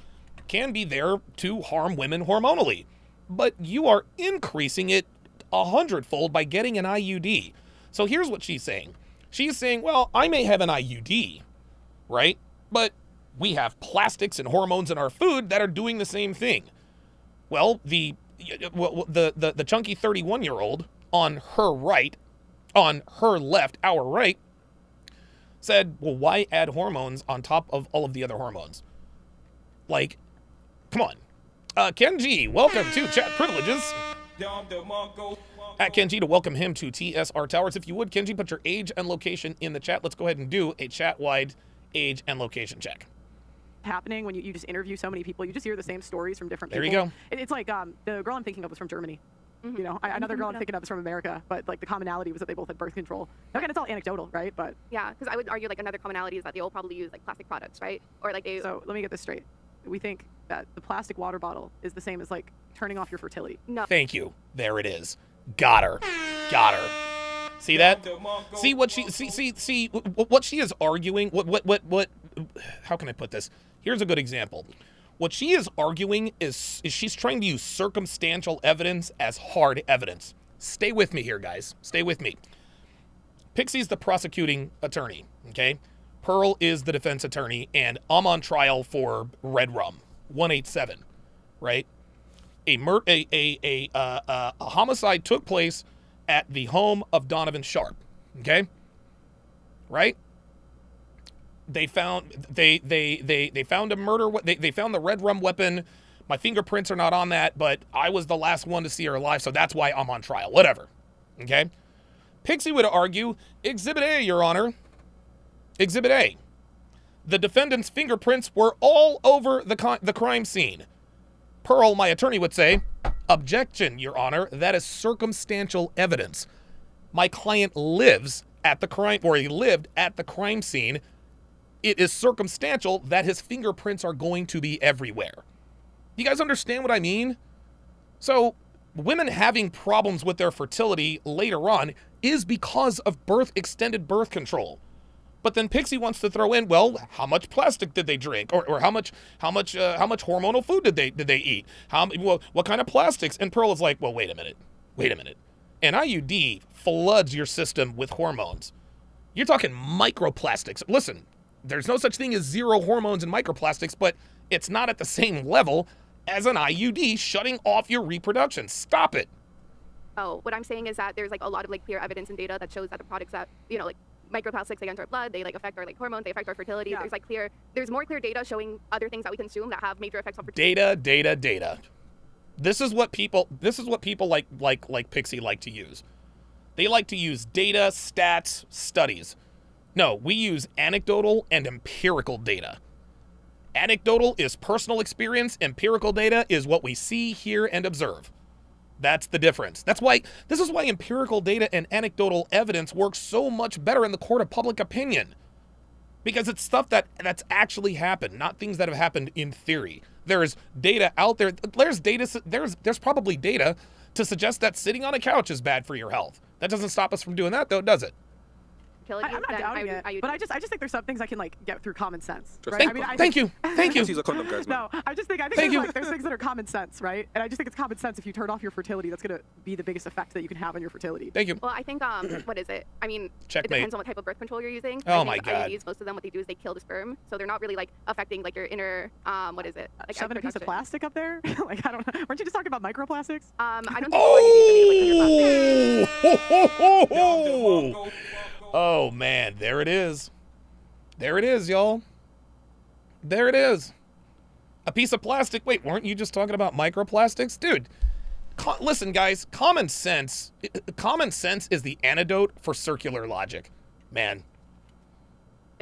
can be there to harm women hormonally, but you are increasing it 100-fold by getting an IUD. So here's what she's saying. She's saying, well, I may have an IUD, right? But we have plastics and hormones in our food that are doing the same thing. Well, the chunky 31-year-old on her left, our right, said, well, why add hormones on top of all of the other hormones? Like, come on. Kenji, welcome to Chat Privileges. At Kenji, to welcome him to TSR Towers. If you would, Kenji, put your age and location in the chat. Let's go ahead and do a chat-wide age and location check. Happening when you just interview so many people, you just hear the same stories from different people. There you go. It's like the girl I'm thinking of was from Germany. You know, another girl I'm thinking of is from America, but like the commonality was that they both had birth control. Again, it's all anecdotal, right? But yeah, because I would argue like another commonality is that they all probably use like plastic products, right? Or like they. So let me get this straight. We think that the plastic water bottle is the same as like turning off your fertility. No. Thank you. There it is. Got her. See that? See what she see what she is arguing. What how can I put this? Here's a good example. What she is arguing is she's trying to use circumstantial evidence as hard evidence. Stay with me here, guys. Stay with me. Pixie's the prosecuting attorney, okay? Pearl is the defense attorney, and I'm on trial for Red Rum 187, right? A homicide took place at the home of Donovan Sharpe, okay? Right? They found a murder. They found the Red Rum weapon. My fingerprints are not on that, but I was the last one to see her alive, so that's why I'm on trial. Whatever, okay? Pixie would argue, Exhibit A, Your Honor. Exhibit A. The defendant's fingerprints were all over the crime scene. Pearl, my attorney, would say, objection, Your Honor, that is circumstantial evidence. My client lives at the crime, or he lived at the crime scene. It is circumstantial that his fingerprints are going to be everywhere. You guys understand what I mean? So, women having problems with their fertility later on is because of extended birth control. But then Pixie wants to throw in, well, how much plastic did they drink, or how much hormonal food did they eat? What kind of plastics? And Pearl is like, well, wait a minute. An IUD floods your system with hormones. You're talking microplastics. Listen, there's no such thing as zero hormones in microplastics, but it's not at the same level as an IUD shutting off your reproduction. Stop it. Oh, what I'm saying is that there's like a lot of like clear evidence and data that shows that the products that, you know, like microplastics, they enter our blood, they like affect our like hormones, they affect our fertility. Yeah. There's more clear data showing other things that we consume that have major effects on fertility. Data. This is what people like Pixie like to use. They like to use data, stats, studies. No, we use anecdotal and empirical data. Anecdotal is personal experience, empirical data is what we see, hear, and observe. That's the difference. This is why empirical data and anecdotal evidence works so much better in the court of public opinion. Because it's stuff that's actually happened, not things that have happened in theory. There's data out there. There's probably data to suggest that sitting on a couch is bad for your health. That doesn't stop us from doing that, though, does it? I'm not doubting it, but I just think there's some things I can like get through common sense. Right? Thank you. Use a condom, guys. No, I think there's things that are common sense, right? And I just think it's common sense if you turn off your fertility, that's going to be the biggest effect that you can have on your fertility. Thank you. Well, I think what is it? I mean, Checkmate. It depends on what type of birth control you're using. Oh I my think God. IUDs, most of them, what they do is they kill the sperm, so they're not really like affecting like your inner what is it? Like Shoving a piece of plastic up there? Like I don't know. Weren't you just talking about microplastics? I don't think IUDs are made like Oh man, there it is. There it is, y'all. There it is. A piece of plastic. Wait, weren't you just talking about microplastics? Dude, listen, guys, common sense is the antidote for circular logic. Man.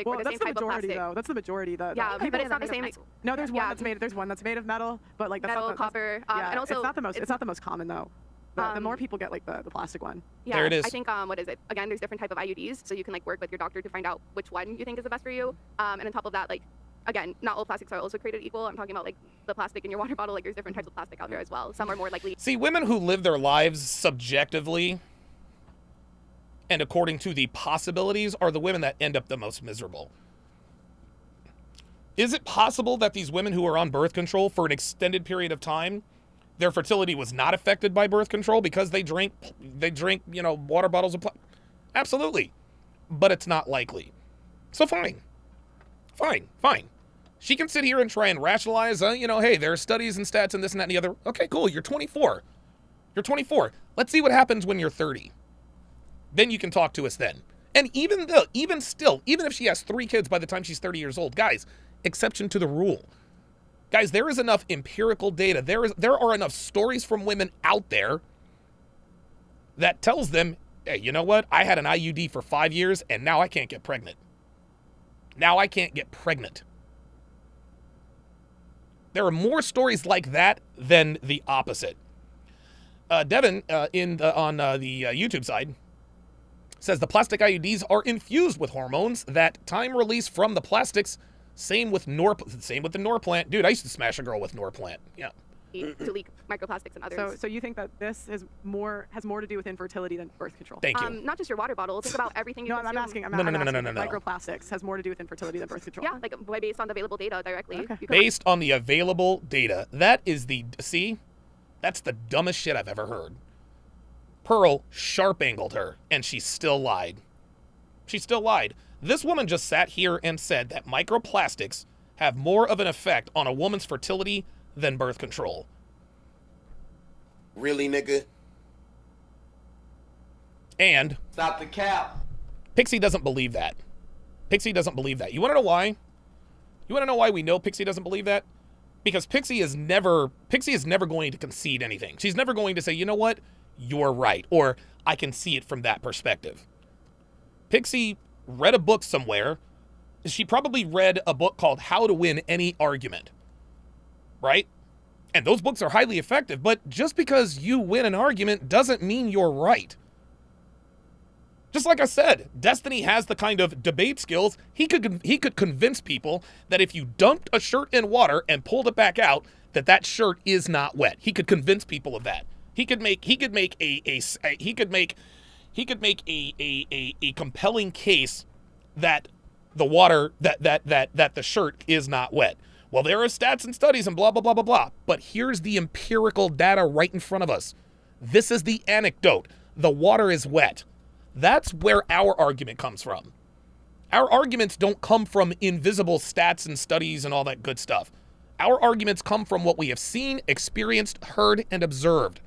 Well, that's the majority, though. That's the majority. But it's not the same. No, there's one that's made of metal, but like that's metal, not copper, yeah, and also it's not the most common though. The more people get like the plastic one. Yeah, there it is. I think what is it? Again, there's different type of IUDs, so you can like work with your doctor to find out which one you think is the best for you. And on top of that, like again, not all plastics are also created equal. I'm talking about like the plastic in your water bottle. Like there's different types of plastic out there as well. Some are more likely. See, women who live their lives subjectively and according to the possibilities are the women that end up the most miserable. Is it possible that these women who are on birth control for an extended period of time, their fertility was not affected by birth control because they drink, water bottles of plastic? Absolutely. But it's not likely. So fine. She can sit here and try and rationalize, hey, there are studies and stats and this and that and the other. Okay, cool. You're 24. Let's see what happens when you're 30. Then you can talk to us then. And even if she has 3 kids by the time she's 30 years old, guys, exception to the rule. Guys, there is enough empirical data. There are enough stories from women out there that tells them, hey, you know what? I had an IUD for 5 years and now I can't get pregnant. There are more stories like that than the opposite. Devin, on the YouTube side, says the plastic IUDs are infused with hormones that time release from the plastics. Same with the Norplant. Dude, I used to smash a girl with Norplant. Yeah. To leak microplastics and others. So you think that this has more to do with infertility than birth control? Thank you. Not just your water bottle. Think about everything you consume. I'm asking. No. Microplastics has more to do with infertility than birth control. Yeah, like based on the available data directly. Okay. Based on the available data. That's the dumbest shit I've ever heard. Pearl sharp-angled her, and she still lied. This woman just sat here and said that microplastics have more of an effect on a woman's fertility than birth control. Really, nigga? And stop the cap. Pixie doesn't believe that. You want to know why? We know Pixie doesn't believe that? Because Pixie is never going to concede anything. She's never going to say, you know what? You're right. Or I can see it from that perspective. Pixie read a book somewhere. She probably read a book called How to Win Any Argument. Right? And those books are highly effective, but just because you win an argument doesn't mean you're right. Just like I said, Destiny has the kind of debate skills. He could convince people that if you dumped a shirt in water and pulled it back out, that shirt is not wet. He could convince people of that. He could make a compelling case that the water that the shirt is not wet. Well, there are stats and studies and blah, blah, blah, blah, blah. But here's the empirical data right in front of us. This is the anecdote. The water is wet. That's where our argument comes from. Our arguments don't come from invisible stats and studies and all that good stuff. Our arguments come from what we have seen, experienced, heard, and observed.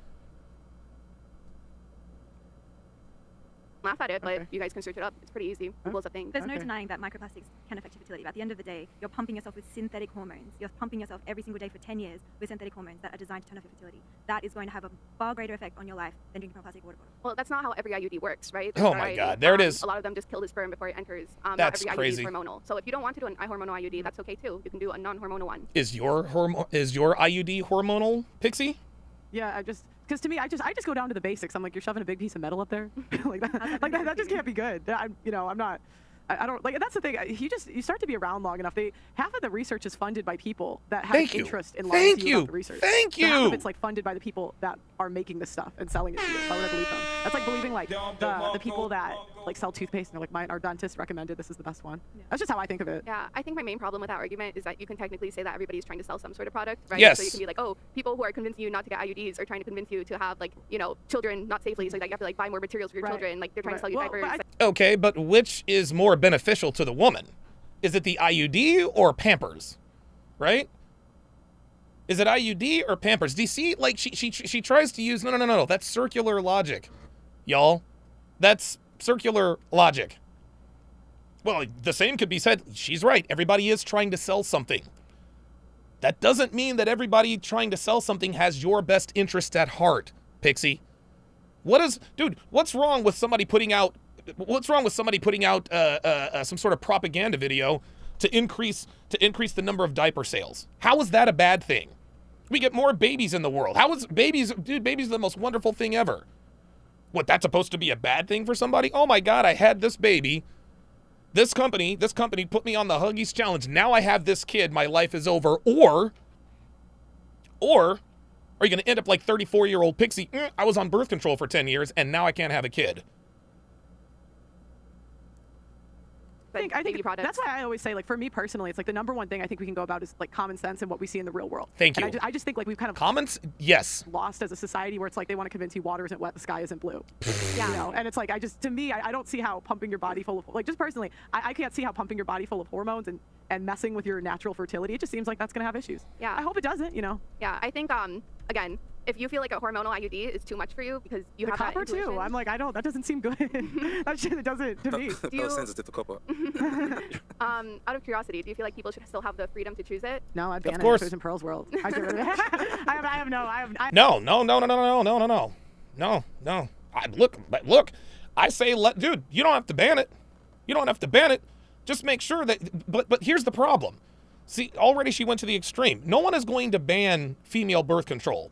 Laugh at it, but you guys can search it up. It's pretty easy. Google's a thing. There's no denying that microplastics can affect your fertility. But at the end of the day, you're pumping yourself with synthetic hormones. You're pumping yourself every single day for 10 years with synthetic hormones that are designed to turn off your fertility. That is going to have a far greater effect on your life than drinking from a plastic water bottle. Well, that's not how every IUD works, right? Oh my God, there it is. A lot of them just kill the sperm before it enters. That's not every crazy. IUD is hormonal. So if you don't want to do a hormonal IUD, that's okay too. You can do a non-hormonal one. Is your IUD hormonal, Pixie? Yeah, because to me, I just go down to the basics. I'm like, you're shoving a big piece of metal up there, like that just can't be good. I'm not. I don't like. That's the thing. You start to be around long enough. Half of the research is funded by people that have interest in lying to you about the research. Thank you. Half of it's like funded by the people that are making this stuff and selling it to you. Why would I believe them? That's like believing like the people that like sell toothpaste and they're like, mine, our dentist recommended this is the best one. Yeah. That's just how I think of it. Yeah, I think my main problem with that argument is that you can technically say that everybody's trying to sell some sort of product, right? Yes. So you can be like, oh, people who are convincing you not to get IUDs are trying to convince you to have like, children not safely, so that you have to like buy more materials for your children. Like they're trying to sell you diapers. Okay, but which is more beneficial to the woman? Is it the IUD or Pampers? Right? Is it IUD or Pampers? Do you see, like, she tries to use, no. That's circular logic, y'all. That's circular logic. Well, the same could be said. She's right. Everybody is trying to sell something. That doesn't mean that everybody trying to sell something has your best interest at heart, Pixie. What's wrong with somebody putting out some sort of propaganda video to increase the number of diaper sales? How is that a bad thing? We get more babies in the world. How is babies are the most wonderful thing ever. What, that's supposed to be a bad thing for somebody? Oh my God, I had this baby. This company put me on the Huggies challenge. Now I have this kid. My life is over. Or are you going to end up like 34-year-old Pixie? I was on birth control for 10 years and now I can't have a kid. I think that's why I always say, like, for me personally, it's like the number one thing I think we can go about is like common sense and what we see in the real world. Thank you. And I just think like we've kind of lost as a society where it's like they want to convince you water isn't wet, the sky isn't blue. And it's like to me, I don't see how pumping your body full of, like, just personally, I can't see how pumping your body full of hormones and messing with your natural fertility, it just seems like that's gonna have issues. Yeah. I hope it doesn't. Yeah, I think again, if you feel like a hormonal IUD is too much for you because you have copper that too. I'm like, that doesn't seem good. That shit doesn't to me. I was sensitive to copper. Out of curiosity, do you feel like people should still have the freedom to choose it? No, I'd ban Of course. it if it was in Pearl's world. I get rid of it. No. Look. I say, dude, you don't have to ban it. You don't have to ban it. Just make sure that. But here's the problem. See, already she went to the extreme. No one is going to ban female birth control.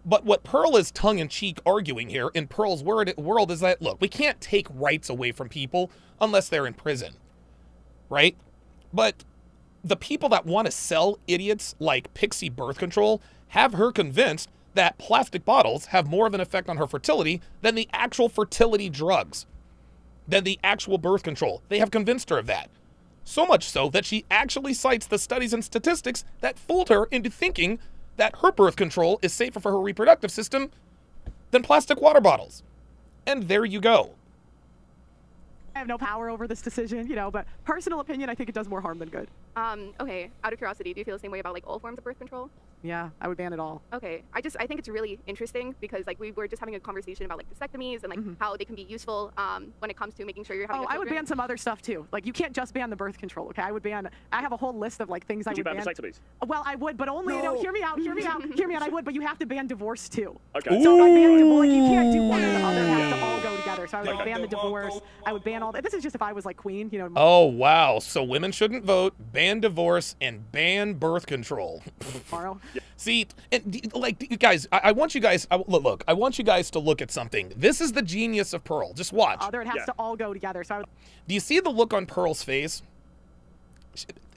But what Pearl is tongue-in-cheek arguing here in Pearl's world is that, look, we can't take rights away from people unless they're in prison, right? But the people that want to sell idiots like Pixie birth control have her convinced that plastic bottles have more of an effect on her fertility than the actual fertility drugs, than the actual birth control. They have convinced her of that. So much so that she actually cites the studies and statistics that fooled her into thinking that her birth control is safer for her reproductive system than plastic water bottles. And there you go. I have no power over this decision, but personal opinion, I think it does more harm than good. Okay, out of curiosity, do you feel the same way about like all forms of birth control? Yeah, I would ban it all. Okay, I think it's really interesting because like we were just having a conversation about like vasectomies and like how they can be useful when it comes to making sure you're having. I would ban some other stuff too. Like you can't just ban the birth control. Okay, I have a whole list of like things I would ban. Would you ban vasectomies? Well, I would, but only hear me out. I would, but you have to ban divorce too. Okay. So if I ban divorce, you can't do one or the other. It has to all go together. So I would ban the divorce. I would ban all. This is just if I was like queen, Oh wow! So women shouldn't vote, ban divorce, and ban birth control. Tomorrow. See, and like you guys, I want you guys. Look, I want you guys to look at something. This is the genius of Pearl. Just watch. It has to all go together. So do you see the look on Pearl's face?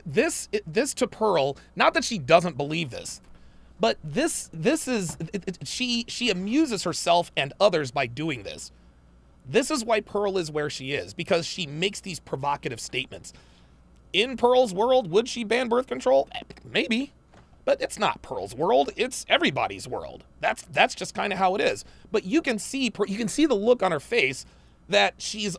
This to Pearl, not that she doesn't believe this, but this is she amuses herself and others by doing this. This is why Pearl is where she is, because she makes these provocative statements. In Pearl's world, would she ban birth control? Maybe. But it's not Pearl's world. It's everybody's world. That's just kind of how it is. But you can see the look on her face that she's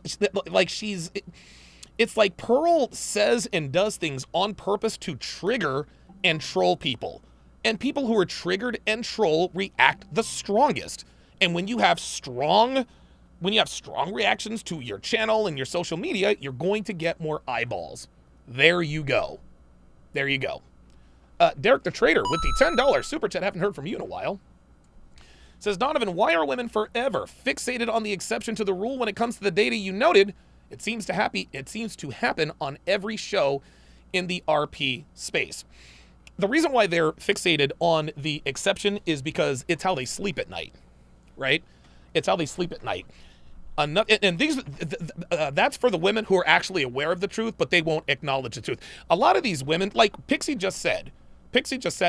It's like Pearl says and does things on purpose to trigger and troll people. And people who are triggered and troll react the strongest. And when you have strong reactions to your channel and your social media, you're going to get more eyeballs. There you go. There you go. Derek the Trader with the $10 super chat. Haven't heard from you in a while. Says, Donovan, why are women forever fixated on the exception to the rule when it comes to the data you noted? It seems to happen on every show in the RP space. The reason why they're fixated on the exception is because it's how they sleep at night, right? It's how they sleep at night. And that's for the women who are actually aware of the truth, but they won't acknowledge the truth. A lot of these women, like Pixie just sat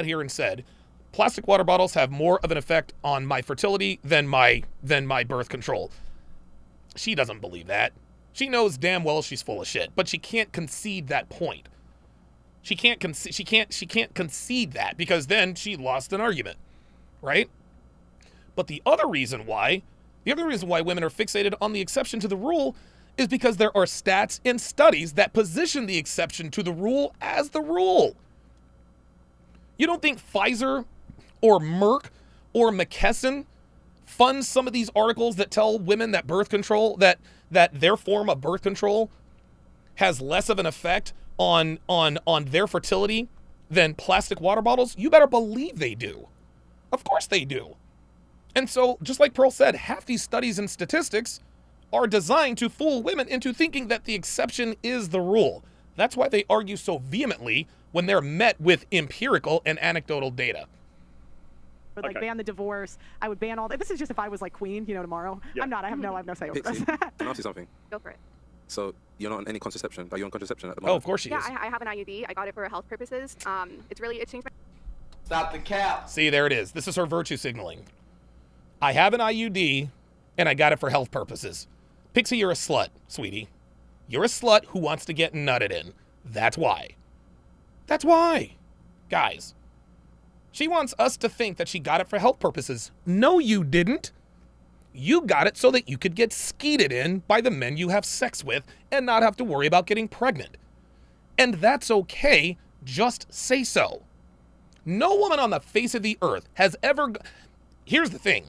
here and said, plastic water bottles have more of an effect on my fertility than my birth control. She doesn't believe that. She knows damn well she's full of shit, but she can't concede that point. She can't concede that because then she lost an argument, right? But the other reason why women are fixated on the exception to the rule is because there are stats and studies that position the exception to the rule as the rule. You don't think Pfizer or Merck or McKesson funds some of these articles that tell women that birth control, that their form of birth control has less of an effect on their fertility than plastic water bottles? You better believe they do. Of course they do. And so, just like Pearl said, half these studies and statistics are designed to fool women into thinking that the exception is the rule. That's why they argue so vehemently when they're met with empirical and anecdotal data. Would like ban the divorce. I would ban all that. This is just if I was like queen, tomorrow. Yeah. I'm not. I have no say over Pixie, this. can I ask you something? Go for it. So you're not on any contraception? Are you on contraception at the Oh, moment? of course she is. Yeah, I have an IUD. I got it for health purposes. It changed my... Stop the cap. See, there it is. This is her virtue signaling. I have an IUD, and I got it for health purposes. Pixie, you're a slut, sweetie. You're a slut who wants to get nutted in. That's why. That's why. Guys, she wants us to think that she got it for health purposes. No, you didn't. You got it so that you could get skeeted in by the men you have sex with and not have to worry about getting pregnant. And that's okay. Just say so. No woman on the face of the earth has ever... Here's the thing.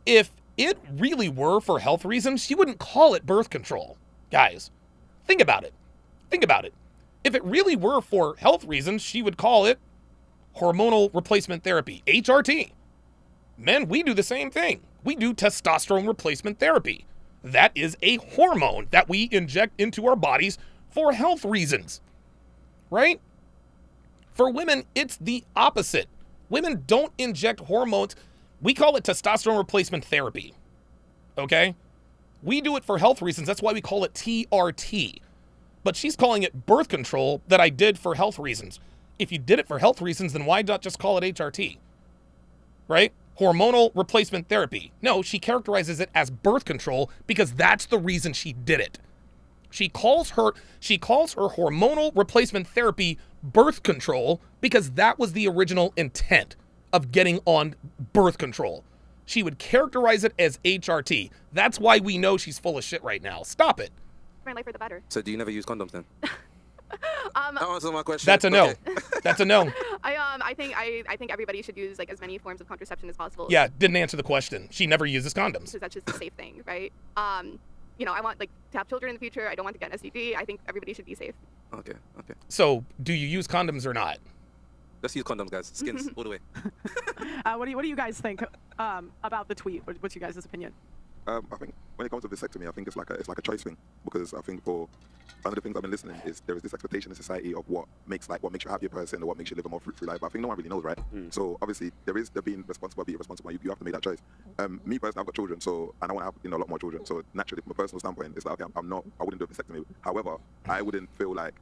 If it really were for health reasons, she wouldn't call it birth control. Guys, think about it. Think about it. If it really were for health reasons, she would call it hormonal replacement therapy, HRT. Men, we do the same thing. We do testosterone replacement therapy. That is a hormone that we inject into our bodies for health reasons, right? For women, it's the opposite. Women don't inject hormones. We call it testosterone replacement therapy, okay? We do it for health reasons. That's why we call it TRT. But she's calling it birth control that I did for health reasons. If you did it for health reasons, then why not just call it HRT, right? Hormonal replacement therapy. No, she characterizes it as birth control because that's the reason she did it. She calls her hormonal replacement therapy birth control because that was the original intent of getting on birth control. She would characterize it as HRT. That's why we know she's full of shit right now. Stop it. My life for the better. So do you never use condoms then? Answer my question. That's a no. Okay. That's a no. I think everybody should use like as many forms of contraception as possible. Yeah, didn't answer the question. She never uses condoms. Because that's just a safe thing, right? I want like to have children in the future. I don't want to get an STD. I think everybody should be safe. Okay. So, do you use condoms or not? Let's use condoms, guys. Skins all the way. What do you guys think about the tweet? What's your guys' opinion? I think when it comes to vasectomy, I think it's like a choice thing, because I think for one of the things I've been listening is there is this expectation in society of what makes you a happier person or what makes you live a more fruitful life. But I think no one really knows, right? So obviously they're being responsible, be irresponsible. You have to make that choice. Me personally, I've got children, so and I want to have a lot more children. So naturally, from a personal standpoint, it's like okay, I wouldn't do a vasectomy. However, I wouldn't feel like,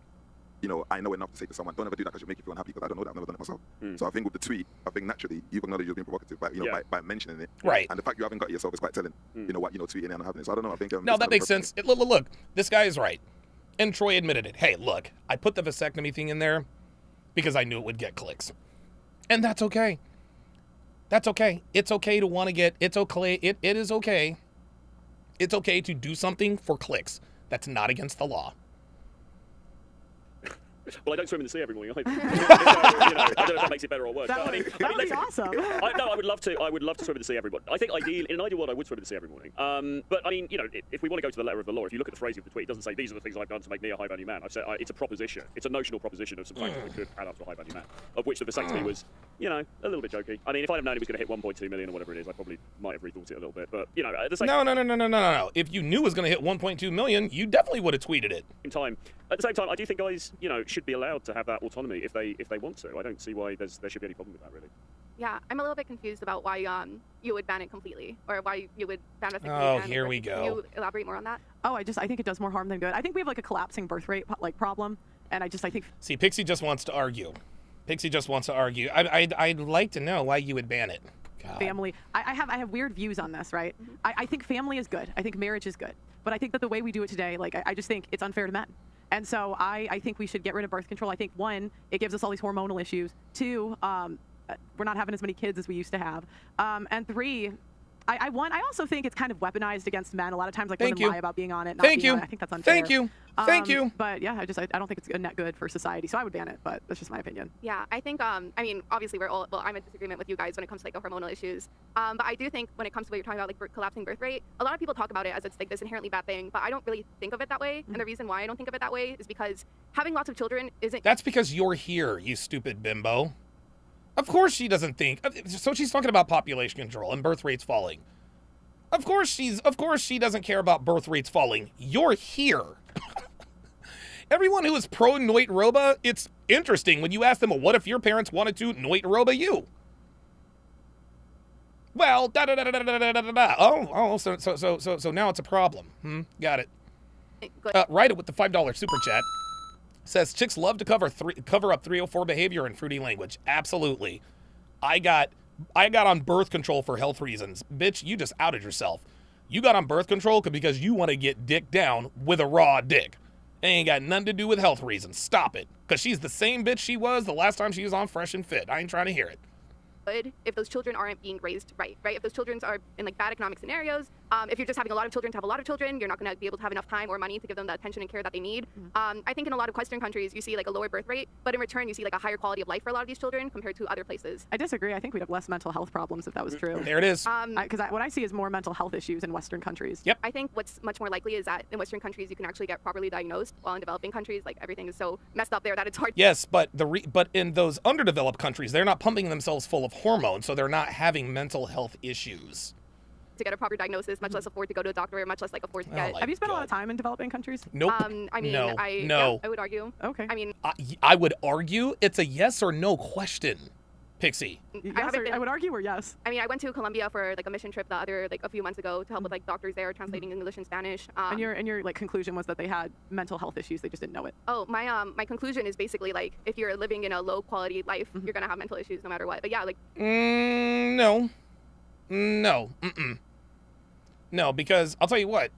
I know enough to say to someone, don't ever do that because you'll make you feel unhappy, because I don't know that, I've never done it myself. So I think with the tweet, naturally you've acknowledged you're being provocative by mentioning it. Right. And the fact you haven't got it yourself is quite telling. Tweeting and having it. So I don't know. I think no, that makes sense. Look, this guy is right, and Troy admitted it. Hey, look, I put the vasectomy thing in there because I knew it would get clicks, and that's okay. That's okay. It's okay to want to get. It's okay. It is okay. It's okay to do something for clicks. That's not against the law. Well, I don't swim in the sea every morning. I don't know if that makes it better or worse. That would be awesome. I would love to. I would love to swim in the sea every morning. I think ideally, in an ideal world, I would swim in the sea every morning. But I mean, if we want to go to the letter of the law, if you look at the phrasing of the tweet, it doesn't say these are the things I've done to make me a high-value man. I've said it's a proposition. It's a notional proposition of some factors that could add up to a high-value man. Of which the vasectomy was, a little bit jokey. I mean, if I'd have known it was going to hit 1.2 million or whatever it is, I probably might have rethought it a little bit. But at the same No. If you knew it was going to hit 1.2 million, you definitely would have tweeted it. At the same time, I do think guys, should be allowed to have that autonomy if they want to. I don't see why there should be any problem with that, really. Yeah, I'm a little bit confused about why you would ban it completely, or why you would ban vasectomy. Oh, here we go. Can you elaborate more on that? Oh, I think it does more harm than good. I think we have like a collapsing birth rate problem, and I think. See, Pixie just wants to argue. I'd like to know why you would ban it. God. Family. I have weird views on this, right? Mm-hmm. I think family is good. I think marriage is good, but I think that the way we do it today, I just think it's unfair to men. And so I think we should get rid of birth control. I think, one, it gives us all these hormonal issues. Two, we're not having as many kids as we used to have. And three, I also think it's kind of weaponized against men. A lot of times, women lie about being on it. Not being on it. I think that's unfair. Thank you. But yeah, I don't think it's a net good for society. So I would ban it, but that's just my opinion. Yeah, I think, obviously I'm in disagreement with you guys when it comes to the hormonal issues. But I do think when it comes to what you're talking about, collapsing birth rate, a lot of people talk about it as it's this inherently bad thing, but I don't really think of it that way. And the reason why I don't think of it that way is because having lots of children isn't. That's because you're here, you stupid bimbo. Of course she doesn't think. So she's talking about population control and birth rates falling. Of course she doesn't care about birth rates falling. You're here. Everyone who is pro Noit Roba, it's interesting when you ask them, well, what if your parents wanted to Noit Roba you? Well, so now it's a problem. Got it. Write it with the $5 super chat. Says chicks love to cover up 304 behavior in fruity language. Absolutely. I got on birth control for health reasons. Bitch, you just outed yourself. You got on birth control because you want to get dick down with a raw dick. It ain't got nothing to do with health reasons. Stop it. Because she's the same bitch she was the last time she was on Fresh and Fit. I ain't trying to hear it. Good if those children aren't being raised right? If those children are in bad economic scenarios, if you're just having a lot of children to have a lot of children, you're not going to be able to have enough time or money to give them the attention and care that they need. I think in a lot of Western countries, you see a lower birth rate, but in return, you see a higher quality of life for a lot of these children compared to other places. I disagree. I think we'd have less mental health problems if that was true. There it is. Because what I see is more mental health issues in Western countries. Yep. I think what's much more likely is that in Western countries, you can actually get properly diagnosed, while in developing countries, everything is so messed up there that it's hard. Yes, but in those underdeveloped countries, they're not pumping themselves full of hormones, so they're not having mental health issues. To get a proper diagnosis, much less afford to go to a doctor, or much less afford to get. Have you spent a lot of time in developing countries? Nope. No. I would argue. Okay. I would argue it's a yes or no question, Pixie. I would argue we're yes. I went to Colombia for a mission trip a few months ago to help with doctors there translating English and Spanish. And your conclusion was that they had mental health issues, they just didn't know it. Oh, my conclusion is basically if you're living in a low quality life, you're gonna have mental issues no matter what. But yeah, no. No, because I'll tell you what,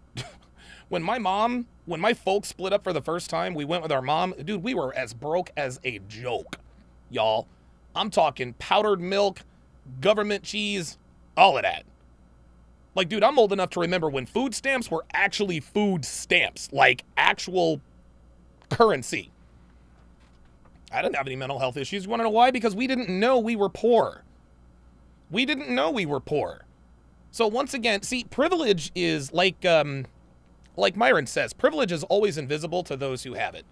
when my folks split up for the first time, we went with our mom. Dude, we were as broke as a joke, y'all. I'm talking powdered milk, government cheese, all of that. Dude, I'm old enough to remember when food stamps were actually food stamps, actual currency. I didn't have any mental health issues. You want to know why? Because we didn't know we were poor. So once again, see, privilege is like Myron says, privilege is always invisible to those who have it.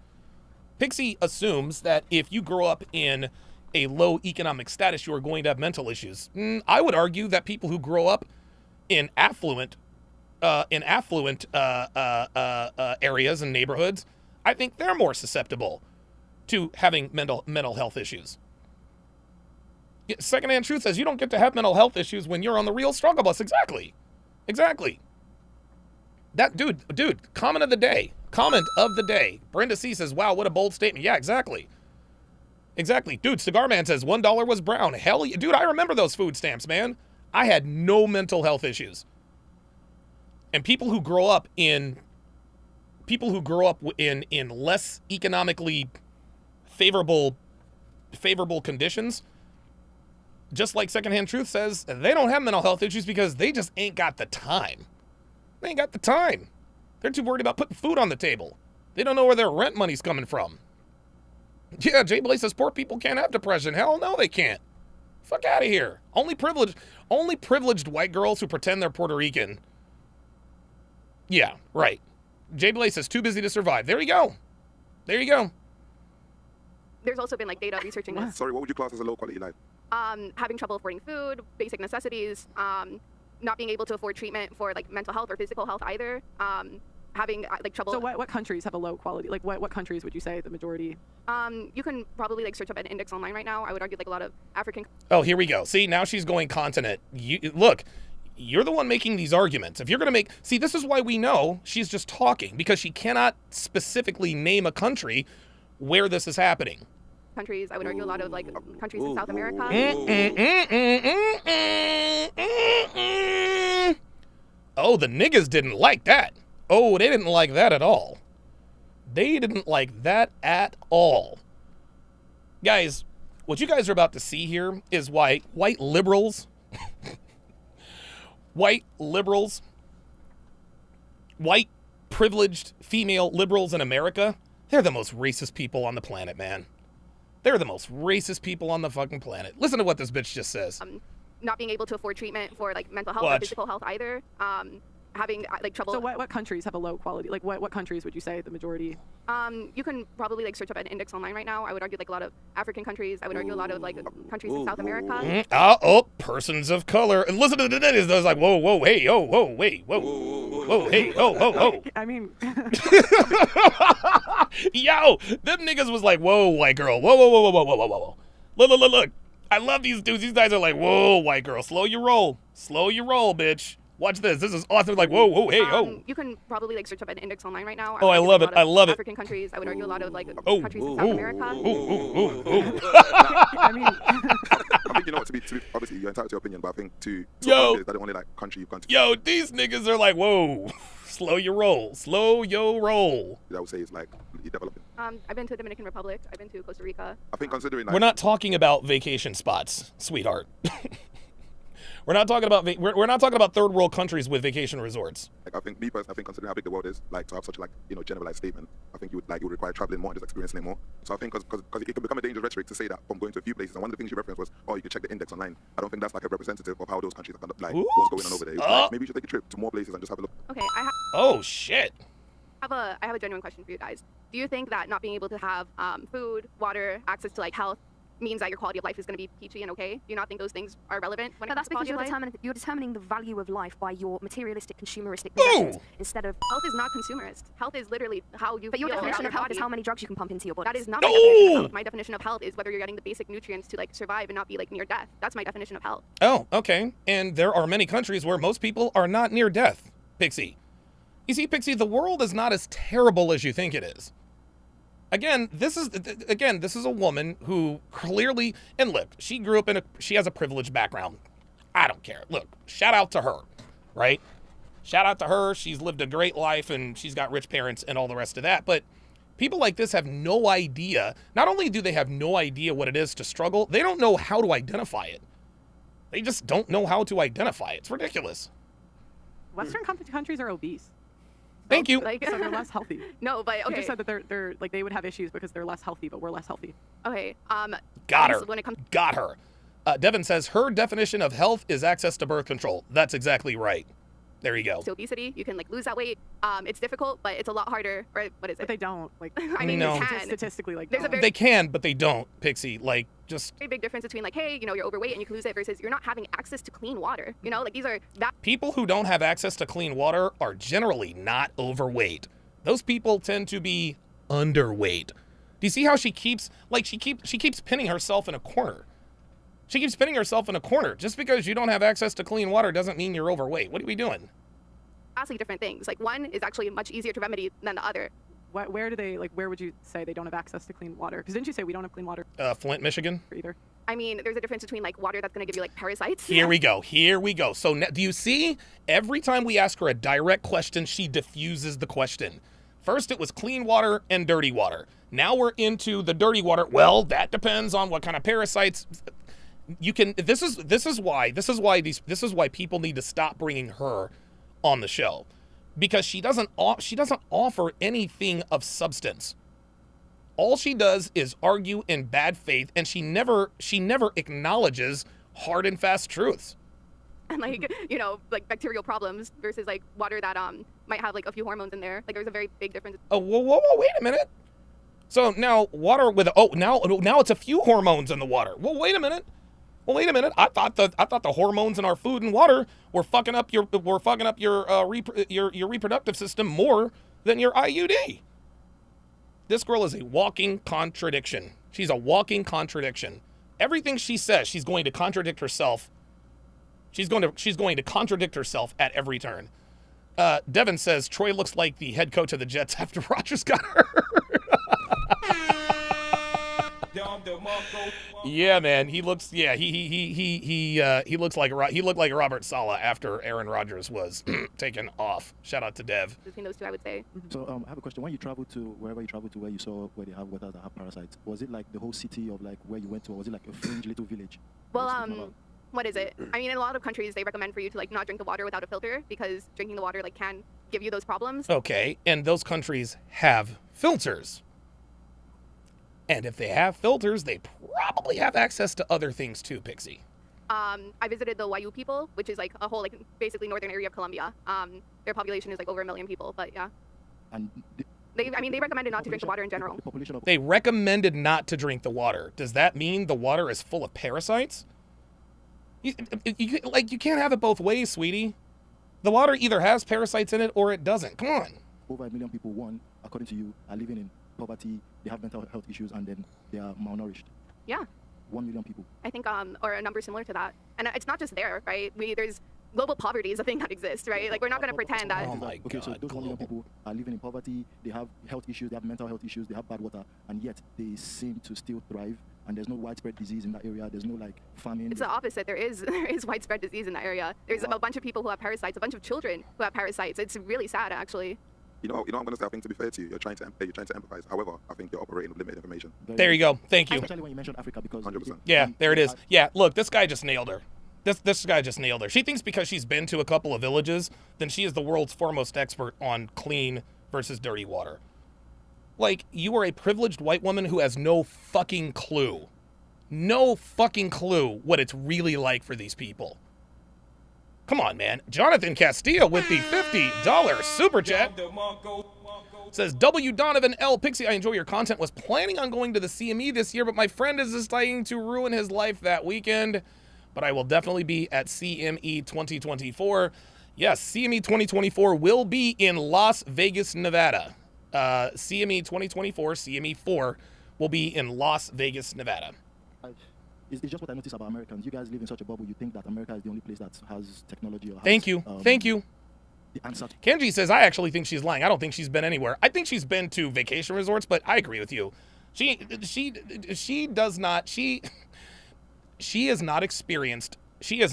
Pixie assumes that if you grow up in a low economic status, you are going to have mental issues. I would argue that people who grow up in affluent areas and neighborhoods, I think they're more susceptible to having mental health issues. Secondhand truth says you don't get to have mental health issues when you're on the real struggle bus. Exactly. That dude, comment of the day. Brenda C says, wow, what a bold statement. Yeah, exactly. Dude, Cigar Man says $1 was brown. Hell yeah. Dude, I remember those food stamps, man. I had no mental health issues. And people who grow up in less economically favorable conditions, just like Secondhand Truth says, they don't have mental health issues because they just ain't got the time. They're too worried about putting food on the table. They don't know where their rent money's coming from. Yeah, Jay Blaze says poor people can't have depression. Hell no, they can't. Fuck out of here. Only privileged white girls who pretend they're Puerto Rican. Yeah, right. Jay Blaze says too busy to survive. There you go. There you go. There's also been like data researching this. Sorry, what would you class as a low quality life? Having trouble affording food, basic necessities, not being able to afford treatment for like mental health or physical health either. Having like trouble. So what countries have a low quality? Like what countries would you say the majority? You can probably like search up an index online right now. I would argue like a lot of African. Oh, here we go. See, now she's going continent. Look, you're the one making these arguments. If you're going to make... See, this is why we know she's just talking, because she cannot specifically name a country where this is happening. Countries, I would argue a lot of like countries in South America. Oh, the niggas didn't like that. Oh, they didn't like that at all. They didn't like that at all. Guys, what you guys are about to see here is why white liberals, white privileged female liberals in America, they're the most racist people on the planet, man. They're the most racist people on the fucking planet. Listen to what this bitch just says. Not being able to afford treatment for like mental health or physical health either. Having like trouble. So what countries have a low quality? Like what countries would you say the majority? You can probably like search up an index online right now. I would argue like a lot of African countries. I would argue a lot of like countries in South America. Persons of color. And listen to the niggas. Those like, whoa, hey, oh, whoa, wait, whoa, hey, oh. I mean, yo, them niggas was like, whoa, white girl, whoa. Look. I love these dudes. These guys are like, whoa, white girl, slow your roll, bitch. Watch this. This is awesome. Like, whoa, hey, oh. You can probably like search up an index online right now. Oh, I love it. I love it. African countries. I would argue a lot of like countries in South America. I mean, I think, you know what, to be obviously you're entitled to your opinion, but I think that the only like country you've gone to. Yo, these niggas are like, whoa, slow your roll. That would say it's like developing. I've been to Dominican Republic. I've been to Costa Rica. I think considering we're not talking about vacation spots, sweetheart. We're not talking about third world countries with vacation resorts. Like, I think me personally, considering how big the world is, like to have such a generalized statement, I think you would require traveling more and just experiencing it more. So I think because it can become a dangerous rhetoric to say that from going to a few places. And one of the things you referenced was, you can check the index online. I don't think that's like a representative of how those countries are kind of like what's going on over there. Like, maybe you should take a trip to more places and just have a look. Okay, oh shit. I have a genuine question for you guys. Do you think that not being able to have food, water, access to like health means that your quality of life is going to be peachy and okay? Do you not think those things are relevant when it comes that's to quality because of life? you're determining the value of life by your materialistic, consumeristic possessions instead of... Health is not consumerist. Health is literally how you But your feel definition of health body. is how many drugs you can pump into your body. That is not my definition of health. My definition of health is whether you're getting the basic nutrients to like survive and not be like near death. That's my definition of health. Oh, okay. And there are many countries where most people are not near death, Pixie. You see, Pixie, the world is not as terrible as you think it is. Again, this is a woman who clearly, and look, she grew up she has a privileged background. I don't care. Look, shout out to her, right? Shout out to her. She's lived a great life and she's got rich parents and all the rest of that. But people like this have no idea. Not only do they have no idea what it is to struggle, they don't know how to identify it. They just don't know how to identify it. It's ridiculous. Western countries are obese. Thank you. So they're less healthy. No, but okay. You just said that they're like they would have issues because they're less healthy, but we're less healthy. Okay. Got her. Got her. Devin says her definition of health is access to birth control. That's exactly right. There you go. To obesity, you can like lose that weight. It's difficult, but it's a lot harder. Or what is it? But they don't. Like I mean, no. they can. Statistically, like they can, but they don't. Pixie, like just very big difference between like, hey, you're overweight and you can lose it versus you're not having access to clean water. Like these are people who don't have access to clean water are generally not overweight. Those people tend to be underweight. Do you see how she keeps pinning herself in a corner? She keeps pinning herself in a corner. Just because you don't have access to clean water doesn't mean you're overweight. What are we doing? Vastly different things. Like one is actually much easier to remedy than the other. Where would you say they don't have access to clean water? Because didn't you say we don't have clean water? Flint, Michigan. Either. I mean, there's a difference between like water that's going to give you like parasites. Here we go. So do you see? Every time we ask her a direct question, she diffuses the question. First, it was clean water and dirty water. Now we're into the dirty water. Well, that depends on what kind of parasites. You can. This is why people need to stop bringing her on the show, because she doesn't offer anything of substance. All she does is argue in bad faith, and she never acknowledges hard and fast truths. And like, you know, like bacterial problems versus like water that might have like a few hormones in there. Like there's a very big difference. Oh, whoa, wait a minute. So now water with now it's a few hormones in the water. Well, wait a minute. I thought the hormones in our food and water were fucking up your reproductive system more than your IUD. This girl is a walking contradiction. She's a walking contradiction. Everything she says, she's going to contradict herself. She's going to contradict herself at every turn. Devin says Troy looks like the head coach of the Jets after Rodgers got hurt. Yeah, man, he looks. Yeah, he looks like he looked like Robert Saleh after Aaron Rodgers was taken off. Shout out to Dev. Between those two, I would say. So I have a question. When you traveled to wherever you traveled to, where you saw where they have waters that have parasites, was it like the whole city of like where you went to, or was it like a fringe little village? Well, what is it? I mean, in a lot of countries, they recommend for you to like not drink the water without a filter because drinking the water like can give you those problems. Okay, and those countries have filters. And if they have filters, they probably have access to other things too, Pixie. I visited the Wayu people, which is like a whole like basically northern area of Colombia. Their population is like over 1 million people, but yeah. And they recommended not to drink the water in general. They recommended not to drink the water. Does that mean the water is full of parasites? You can't have it both ways, sweetie. The water either has parasites in it or it doesn't. Come on. Over 1 million people, one, according to you, are living in poverty. They have mental health issues, and then they are malnourished. Yeah. 1 million people. I think, or a number similar to that. And it's not just there, right? There's global poverty is a thing that exists, right? Like we're not going to pretend that. Oh my okay, God, so those 1 million people are living in poverty. They have health issues. They have mental health issues. They have bad water, and yet they seem to still thrive. And there's no widespread disease in that area. There's no like famine. It's the opposite. There is widespread disease in that area. There's a bunch of people who have parasites, a bunch of children who have parasites. It's really sad, actually. You know, I'm going to say, I think to be fair to you, you're trying to empathize. However, I think you're operating with limited information. There you go. Thank you. Especially when you mentioned Africa, because 100%. Yeah, there it is. Yeah, look, this guy just nailed her. This guy just nailed her. She thinks because she's been to a couple of villages, then she is the world's foremost expert on clean versus dirty water. Like, you are a privileged white woman who has no fucking clue what it's really like for these people. Come on, man. Jonathan Castillo with the $50 super chat says, W. Donovan L. Pixie, I enjoy your content. Was planning on going to the CME this year, but my friend is deciding to ruin his life that weekend. But I will definitely be at CME 2024. Yes, CME 2024 will be in Las Vegas, Nevada. CME 2024, CME 4, will be in Las Vegas, Nevada. It's just what I notice about Americans. You guys live in such a bubble. You think that America is the only place that has technology. Or has, Thank you. The answer. Kenji says, I actually think she's lying. I don't think she's been anywhere. I think she's been to vacation resorts, but I agree with you. She is not experienced. She is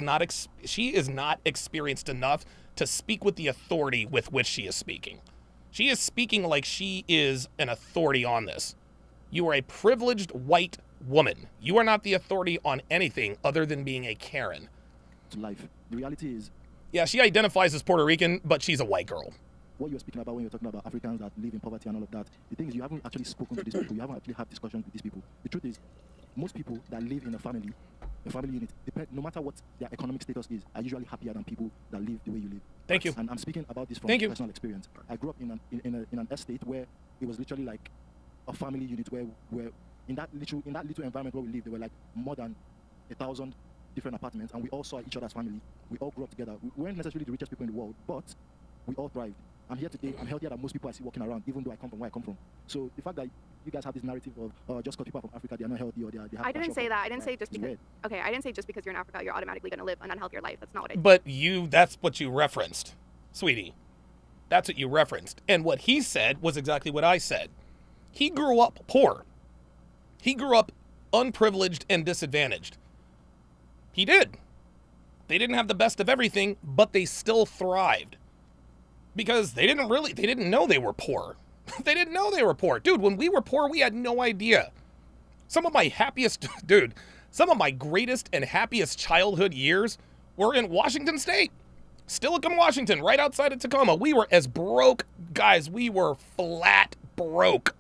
not experienced enough to speak with the authority with which she is speaking. She is speaking like she is an authority on this. You are a privileged white woman. You are not the authority on anything other than being a Karen. To life. The reality is, yeah, she identifies as Puerto Rican, but she's a white girl. What you're speaking about when you're talking about Africans that live in poverty and all of that, the thing is you haven't actually spoken to these people. You haven't actually had discussions with these people. The truth is, most people that live in a family unit, no matter what their economic status is, are usually happier than people that live the way you live. Thank you. And I'm speaking about this from personal experience. I grew up in an estate where it was literally like a family unit where in that little environment where we lived, there were like more than 1,000 different apartments, and we all saw each other's family. We all grew up together. We weren't necessarily the richest people in the world, but we all thrived. I'm here today. I'm healthier than most people I see walking around, even though I come from where I come from. So the fact that you guys have this narrative of just because people are from Africa, they are not healthy or they have. I didn't say that. I didn't say just because. Okay, I didn't say just because you're in Africa, you're automatically going to live an unhealthier life. That's not what I said. But that's what you referenced, sweetie. That's what you referenced. And what he said was exactly what I said. He grew up poor. He grew up unprivileged and disadvantaged. He did. They didn't have the best of everything, but they still thrived. Because they didn't know they were poor. They didn't know they were poor. Dude, when we were poor, we had no idea. Some of my greatest and happiest childhood years were in Washington State. Steilacoom, Washington, right outside of Tacoma. We were as broke, guys, we were flat broke.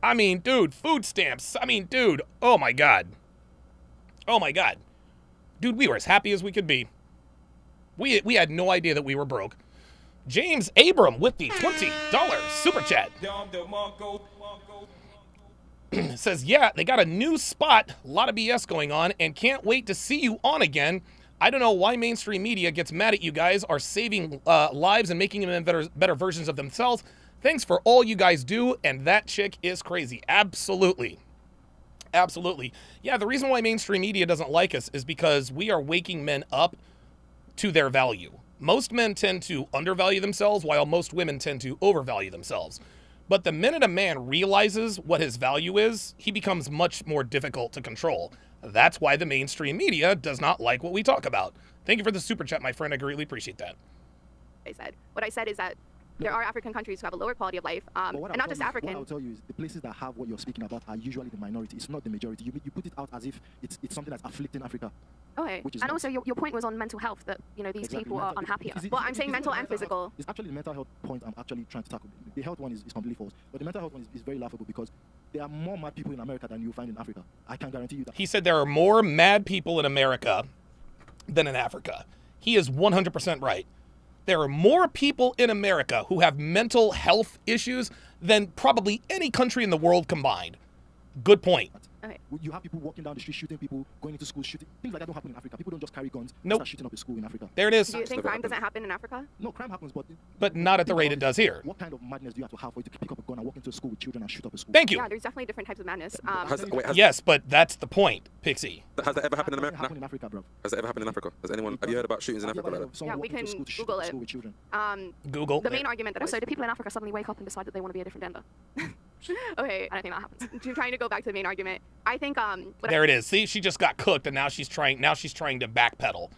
I mean, dude, food stamps. I mean, dude, oh my God. Oh my God. Dude, we were as happy as we could be. We had no idea that we were broke. James Abram with the $20 super chat. Says, yeah, they got a new spot, a lot of BS going on, and can't wait to see you on again. I don't know why mainstream media gets mad at you guys are saving lives and making them better versions of themselves. Thanks for all you guys do, and that chick is crazy. Absolutely. Absolutely. Yeah, the reason why mainstream media doesn't like us is because we are waking men up to their value. Most men tend to undervalue themselves, while most women tend to overvalue themselves. But the minute a man realizes what his value is, he becomes much more difficult to control. That's why the mainstream media does not like what we talk about. Thank you for the super chat, my friend. I greatly appreciate that. What I said is that there are African countries who have a lower quality of life, and not just African. What I'll tell you is the places that have what you're speaking about are usually the minority. It's not the majority. You put it out as if it's something that's afflicting Africa. Okay, and also your point was on mental health, that these people are unhappier. Well, I'm saying mental and physical. It's actually the mental health point I'm actually trying to tackle. The health one is completely false, but the mental health one is very laughable because there are more mad people in America than you find in Africa. I can guarantee you that. He said there are more mad people in America than in Africa. He is 100% right. There are more people in America who have mental health issues than probably any country in the world combined. Good point. Okay. You have people walking down the street shooting people, going into school shooting. Things like that don't happen in Africa. People don't just carry guns and Nope. start shooting up a school in Africa. There it is. Do you think crime doesn't happen in Africa? No, crime happens, but not at the rate it does here. What kind of madness do you have to have for you to pick up a gun and walk into a school with children and shoot up a school? Thank you. Yeah, there's definitely different types of madness. Yes, but that's the point, Pixie. Has that ever happened in America? Happened in Africa, bro. Has that ever happened in Africa? Have you heard about shootings in Africa like that? Yeah, we can Google it. Google. The main argument that so do people in Africa suddenly wake up and decide that they want to be a different gender? Okay, I don't think that happens. Trying to go back to the main argument, I think there it is. See, she just got cooked, and now she's trying to backpedal.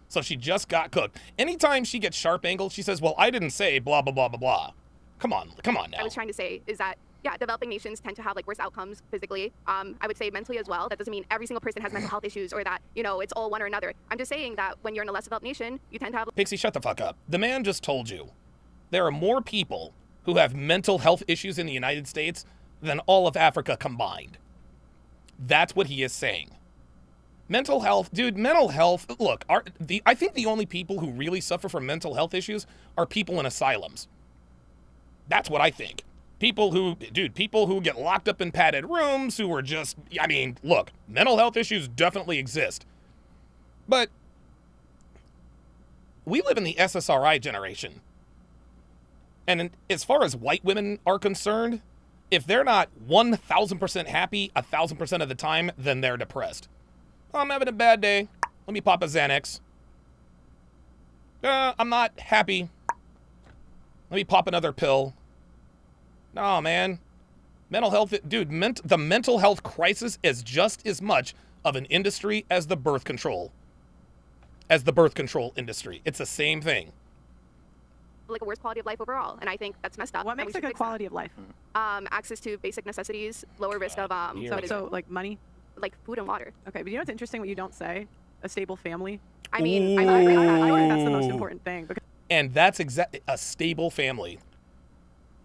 So she just got cooked. Anytime she gets sharp angled, she says, "Well, I didn't say blah blah blah blah blah." Come on now. I was trying to say is that developing nations tend to have worse outcomes physically. I would say mentally as well. That doesn't mean every single person has mental health issues or that it's all one or another. I'm just saying that when you're in a less developed nation, you tend to have. Pixie, shut the fuck up. The man just told you there are more people who have mental health issues in the United States than all of Africa combined. That's what he is saying. Mental health, dude, mental health, look, I think the only people who really suffer from mental health issues are people in asylums. That's what I think. People who get locked up in padded rooms, who are just, look, mental health issues definitely exist. But we live in the SSRI generation. And as far as white women are concerned, if they're not 1,000% happy 1,000% of the time, then they're depressed. Oh, I'm having a bad day. Let me pop a Xanax. I'm not happy. Let me pop another pill. No, man. Mental health, dude, the mental health crisis is just as much of an industry as the birth control industry. It's the same thing. A worse quality of life overall, and I think that's messed up. What makes a good quality of life? Access to basic necessities, lower risk of so like money, like food and water. Okay, but you know what's interesting? What you don't say, a stable family. I mean, I think that's the most important thing. And that's a stable family.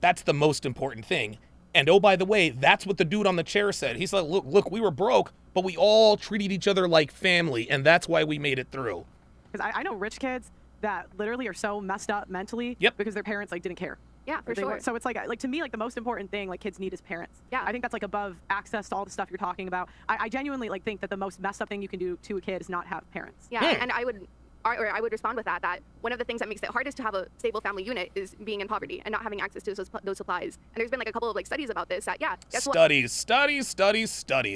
That's the most important thing. And oh, by the way, that's what the dude on the chair said. He's like, look, we were broke, but we all treated each other like family, and that's why we made it through. Because I know rich kids that literally are so messed up mentally because their parents didn't care. Yeah, for sure. So it's like to me, the most important thing kids need is parents. Yeah. I think that's above access to all the stuff you're talking about. I genuinely think that the most messed up thing you can do to a kid is not have parents. Yeah, and I would respond with that one of the things that makes it hardest to have a stable family unit is being in poverty and not having access to those supplies. And there's been a couple of studies about this that Studies.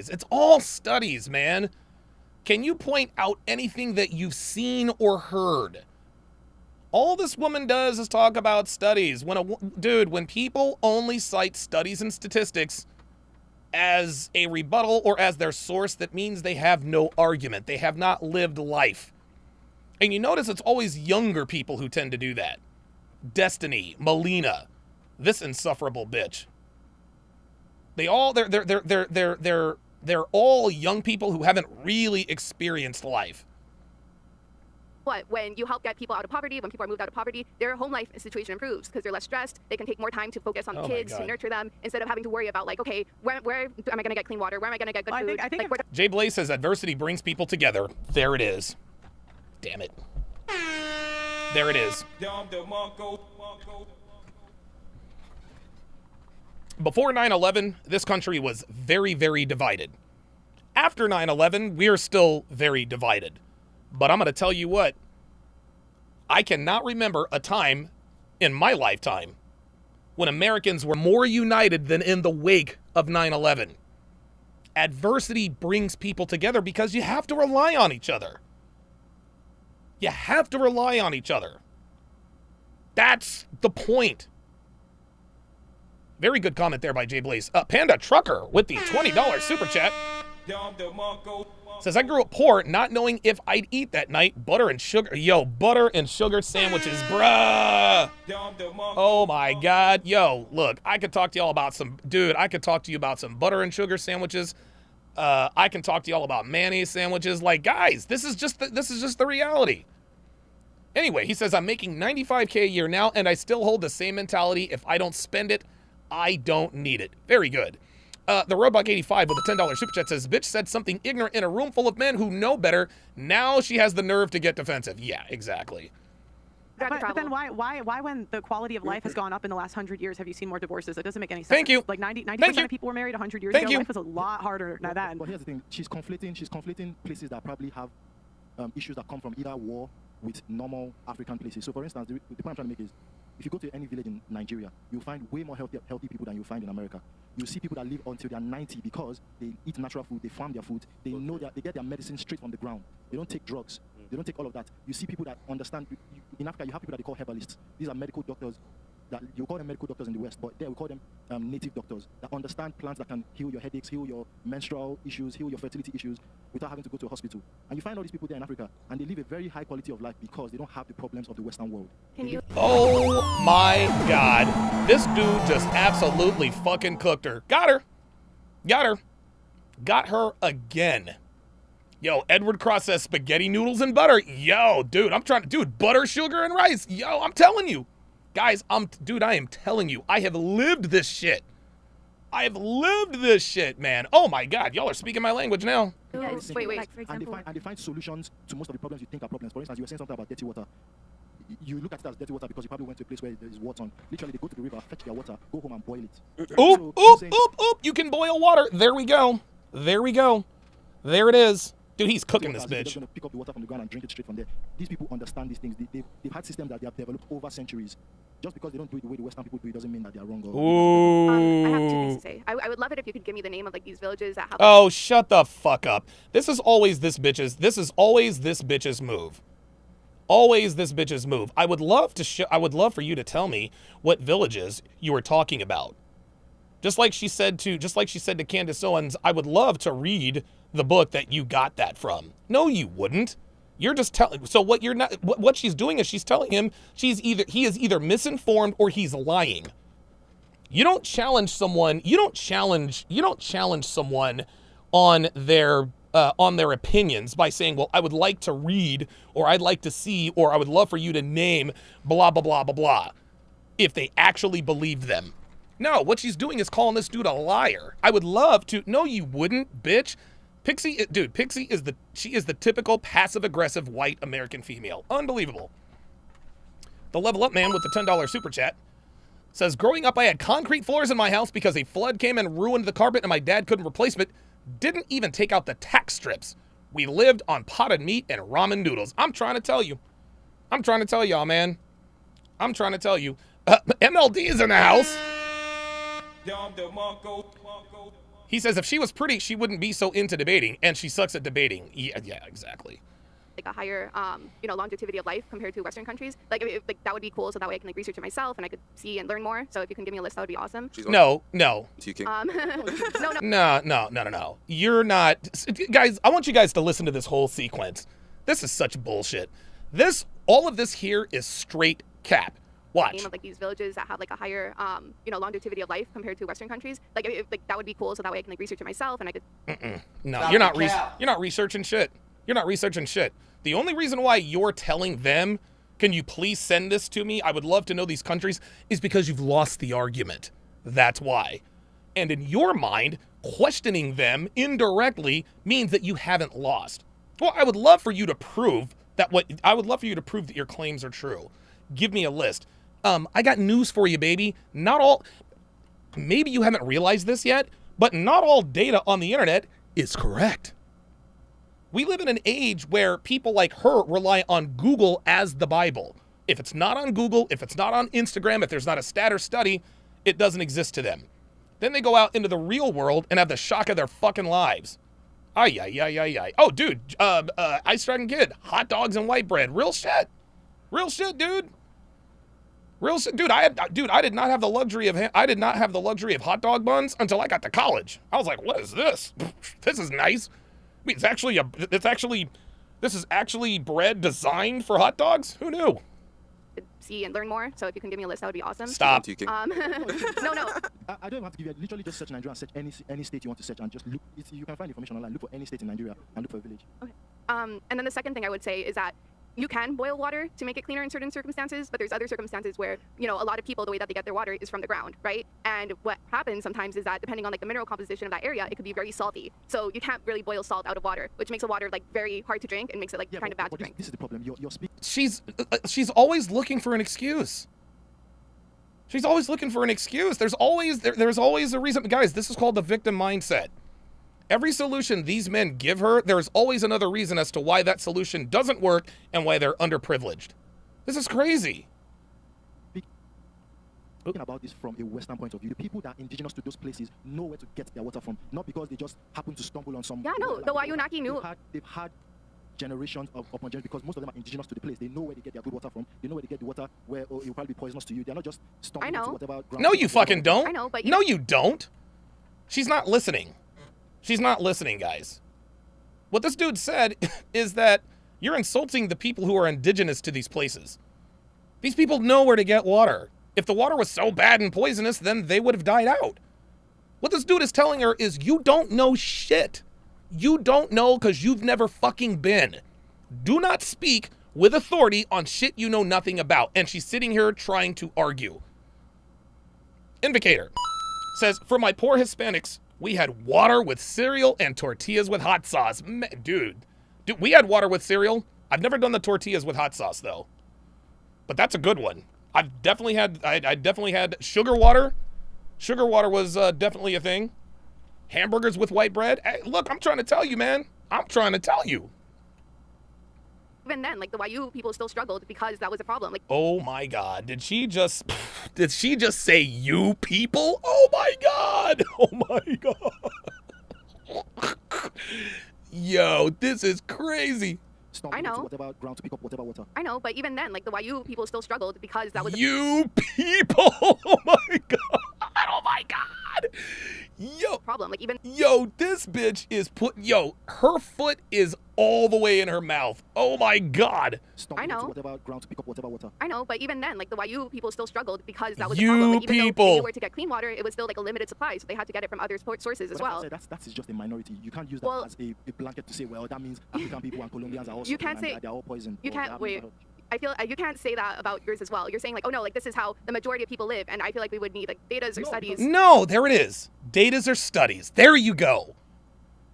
It's all studies, man. Can you point out anything that you've seen or heard? All this woman does is talk about studies. When people only cite studies and statistics as a rebuttal or as their source, that means they have no argument. They have not lived life. And you notice it's always younger people who tend to do that. Destiny, Melina, this insufferable bitch. They're all young people who haven't really experienced life. what? When you help get people out of poverty, when people are moved out of poverty, their home life situation improves because they're less stressed. They can take more time to focus on the kids, to nurture them, instead of having to worry about like, okay, where am I going to get clean water? Where am I going to get good food? I think Jay Blaze says adversity brings people together. There it is. Damn it. There it is. Before 9/11, this country was very, very divided. After 9/11, we are still very divided. But I'm going to tell you what, I cannot remember a time in my lifetime when Americans were more united than in the wake of 9/11. Adversity brings people together because you have to rely on each other. You have to rely on each other. That's the point. Very good comment there by Jay Blaze. Panda Trucker with the $20 super chat says, I grew up poor, not knowing if I'd eat that night. Butter and sugar. Yo, butter and sugar sandwiches, bruh. Oh my God. Yo, look, I could talk to y'all about some, dude, I could talk to you about some butter and sugar sandwiches. I can talk to y'all about mayonnaise sandwiches. Like, guys, this is just the reality. Anyway, he says, I'm making $95K a year now, and I still hold the same mentality. If I don't spend it, I don't need it. Very good. The Roebuck85 with a $10 super chat says, bitch said something ignorant in a room full of men who know better. Now she has the nerve to get defensive. Yeah, exactly. But then why when the quality of life has gone up in the last 100 years have you seen more divorces? It doesn't make any sense. Thank you. Like 90% of people were married 100 years ago. you. Life was a lot harder than that. But here's the thing. She's conflating places that probably have issues that come from either war with normal African places. So for instance, the point I'm trying to make is, if you go to any village in Nigeria, you'll find way more healthy people than you'll find in America. You'll see people that live until they're 90 because they eat natural food, they farm their food, they know that they get their medicine straight from the ground. They don't take drugs. They don't take all of that. You see people that understand. In Africa, you have people that they call herbalists. These are medical doctors. That you call them medical doctors in the West, but there we call them native doctors that understand plants that can heal your headaches, heal your menstrual issues, heal your fertility issues without having to go to a hospital. And you find all these people there in Africa, and they live a very high quality of life because they don't have the problems of the Western world. Oh my God. This dude just absolutely fucking cooked her. Got her. Got her again. Yo, Edward Cross says spaghetti noodles and butter. Yo, dude, butter, sugar, and rice. Yo, I'm telling you. Guys, I am telling you, I have lived this shit. Man. Oh my God, y'all are speaking my language now. Yeah, wait. Like, for example, and they find solutions to most of the problems you think are problems. For instance, you were saying something about dirty water. You look at it as dirty water because you probably went to a place where there is water on. Literally, they go to the river, fetch their water, go home and boil it. Oop. You can boil water. There we go. There it is. Dude, he's cooking this bitch. They're just going to pick up the water from the ground and drink it straight from there. These people understand these things. They've had systems that they have developed over centuries. Just because they don't do it the way the Western people do it doesn't mean that they are wrong. I have two things to say. I would love it if you could give me the name of like these villages that have. Oh, shut the fuck up. This is always this bitch's move. Always this bitch's move. I would love for you to tell me what villages you were talking about. Just like she said to Candace Owens, I would love to read the book that you got that from. No, you wouldn't. You're just telling. So what she's doing is she's telling him he is either misinformed or he's lying. You don't challenge someone. You don't challenge someone on their opinions by saying, well, I would like to read, or I'd like to see, or I would love for you to name blah blah blah blah blah, if they actually believe them. No, what she's doing is calling this dude a liar. I would love to. No, you wouldn't, bitch. Pixie is the typical passive-aggressive white American female. Unbelievable. The Level Up Man with the $10 super chat says, growing up, I had concrete floors in my house because a flood came and ruined the carpet and my dad couldn't replace it. Didn't even take out the tack strips. We lived on potted meat and ramen noodles. I'm trying to tell you. I'm trying to tell y'all, man. I'm trying to tell you. MLD is in the house. He says if she was pretty, she wouldn't be so into debating, and she sucks at debating. Yeah, exactly. Like a higher, longevity of life compared to Western countries. Like, that would be cool, so that way I can like research it myself and I could see and learn more. So if you can give me a list, that would be awesome. No. No. You're not, guys. I want you guys to listen to this whole sequence. This is such bullshit. All of this here is straight cap. Watch. Of like these villages that have like a higher, longevity of life compared to Western countries. Like, that would be cool, so that way I can like research it myself and I could. No, you're not researching shit. You're not researching shit. The only reason why you're telling them, can you please send this to me? I would love to know these countries, is because you've lost the argument. That's why. And in your mind, questioning them indirectly means that you haven't lost. Well, I would love for you to prove that your claims are true. Give me a list. I got news for you, baby. Not all, maybe you haven't realized this yet, but not all data on the internet is correct. We live in an age where people like her rely on Google as the Bible. If it's not on Google, if it's not on Instagram, if there's not a stat or study, it doesn't exist to them. Then they go out into the real world and have the shock of their fucking lives. Ay, ay, ay, ay, ay. Oh, dude, Ice Dragon Kid, hot dogs and white bread. Real shit. Real shit, dude. Real shit. Dude, I did not have the luxury of hot dog buns until I got to college. I was like, what is this? This is nice. I mean, this is actually bread designed for hot dogs? Who knew? See and learn more. So if you can give me a list, that would be awesome. Stop. No. I don't even have to give you. Literally, just search Nigeria and search any state you want to search and just look. You can find information online. Look for any state in Nigeria and look for a village. Okay. And then the second thing I would say is that you can boil water to make it cleaner in certain circumstances, but there's other circumstances where, you know, a lot of people, the way that they get their water is from the ground, right? And what happens sometimes is that depending on like the mineral composition of that area, it could be very salty. So you can't really boil salt out of water, which makes the water like very hard to drink and makes it like kind of bad to drink. This is the problem. You're speaking. She's always looking for an excuse. She's always looking for an excuse. There's always a reason. Guys, this is called the victim mindset. Every solution these men give her, there's always another reason as to why that solution doesn't work and why they're underprivileged. This is crazy. Talking about this from a Western point of view, the people that are indigenous to those places know where to get their water from, not because they just happen to stumble on some. Yeah, no, the Wayuunaki knew. They've had generations upon generations because most of them are indigenous to the place. They know where they get their good water from. They know where they get the water where it will probably be poisonous to you. They're not just stumbling into whatever ground. No, you fucking don't. I know, but no, you don't. She's not listening. She's not listening, guys. What this dude said is that you're insulting the people who are indigenous to these places. These people know where to get water. If the water was so bad and poisonous, then they would have died out. What this dude is telling her is you don't know shit. You don't know because you've never fucking been. Do not speak with authority on shit you know nothing about. And she's sitting here trying to argue. Invocator says, for my poor Hispanics, we had water with cereal and tortillas with hot sauce. Dude, we had water with cereal. I've never done the tortillas with hot sauce, though. But that's a good one. I definitely had sugar water. Sugar water was definitely a thing. Hamburgers with white bread. Hey, look, I'm trying to tell you, man. I'm trying to tell you. Even then, like the Wayuu people still struggled because that was a problem. Like, oh my God, did she just say you people? Oh my God, oh my God. Yo, this is crazy. I know. Whatever ground to pick up whatever water. I know, but even then, like the Wayuu people still struggled because that was you people. Oh my God. Oh my God. Yo, problem. Like even this bitch is her foot is all the way in her mouth. Oh my God. I know. Whatever ground to pick up whatever water. I know, but even then, like the Wayuu people still struggled because that was you the problem. Like, even people. though they knew where to get clean water, it was still like a limited supply, so they had to get it from other sources as well. That is just a minority. You can't use that as a blanket to say, well, that means African people and Colombians are also. You can't say they're all poisoned. You can't wait. I feel you can't say that about yours as well. You're saying like, oh no, like this is how the majority of people live, and I feel like we would need like datas or studies. No, there it is. Datas or studies. There you go.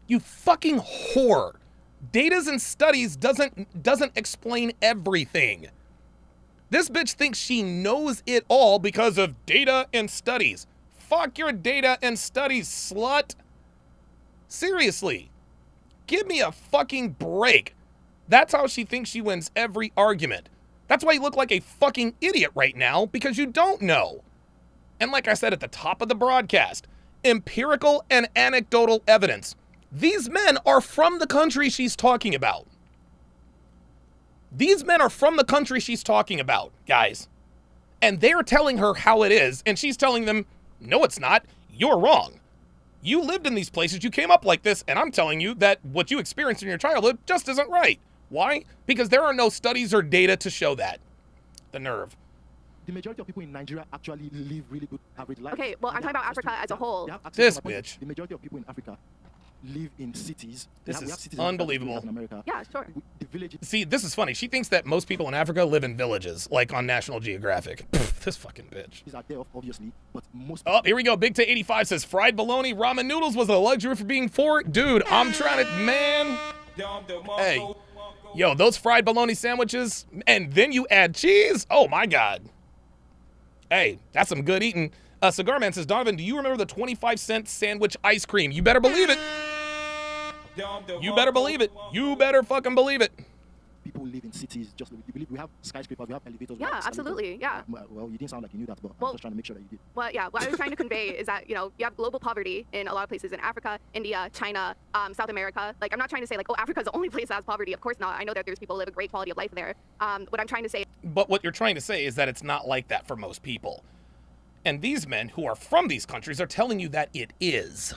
You fucking whore. Datas and studies doesn't explain everything. This bitch thinks she knows it all because of data and studies. Fuck your data and studies, slut. Seriously. Give me a fucking break. That's how she thinks she wins every argument. That's why you look like a fucking idiot right now, because you don't know. And like I said at the top of the broadcast, empirical and anecdotal evidence. These men are from the country she's talking about. These men are from the country she's talking about, guys. And they're telling her how it is, and she's telling them, no, it's not. You're wrong. You lived in these places, you came up like this, and I'm telling you that what you experienced in your childhood just isn't right. Why? Because there are no studies or data to show that. The nerve. The majority of people in Nigeria actually live really good average lives. Okay, well, I'm talking about Africa as a whole. This bitch. The majority of people in Africa live in cities. This we have is cities unbelievable. in America. Yeah, sure. The villages. See, this is funny. She thinks that most people in Africa live in villages, like on National Geographic. Pfft, this fucking bitch. Are there, obviously, but most. Oh, here we go. Big Tay 85 says fried bologna, ramen noodles was a luxury for being poor. Dude, I'm trying to, man. Hey, yo, those fried bologna sandwiches, and then you add cheese. Oh my God. Hey, that's some good eating. Cigar Man says, Donovan, do you remember the 25-cent sandwich ice cream? You better believe it. You better believe it. You better fucking believe it. People live in cities. We have skyscrapers, we have elevators. Yeah, absolutely. Yeah. Well, you didn't sound like you knew that, but Well, I'm just trying to make sure that you did. Well, yeah, what I was trying to convey is that, you have global poverty in a lot of places in Africa, India, China, South America. Like, I'm not trying to say, like, oh, Africa's the only place that has poverty. Of course not. I know that there's people who live a great quality of life there. What I'm trying to say... But what you're trying to say is that it's not like that for most people. And these men who are from these countries are telling you that it is.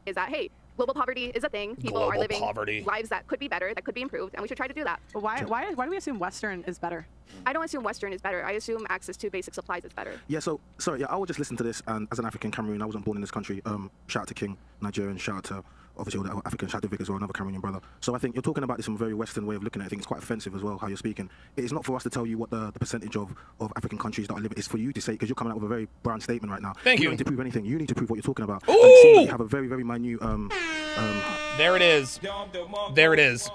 Is that, hey, global poverty is a thing. People are living lives that could be better, that could be improved, and we should try to do that. Why do we assume Western is better? I don't assume Western is better. I assume access to basic supplies is better. Yeah, so, sorry, yeah, I would just listen to this, and as an African Cameroon, I wasn't born in this country. Shout out to King, Nigerian, shout out to, obviously, all the African, shout out to Vic as well, another Cameroonian brother. So I think you're talking about this from a very Western way of looking at it. I think it's quite offensive as well, how you're speaking. It is not for us to tell you what the percentage of African countries that are living. It's for you to say, because you're coming out with a very brown statement right now. Thank you. You don't need to prove anything. You need to prove what you're talking about. Ooh! And you have a very, very minute... There it is. There it is.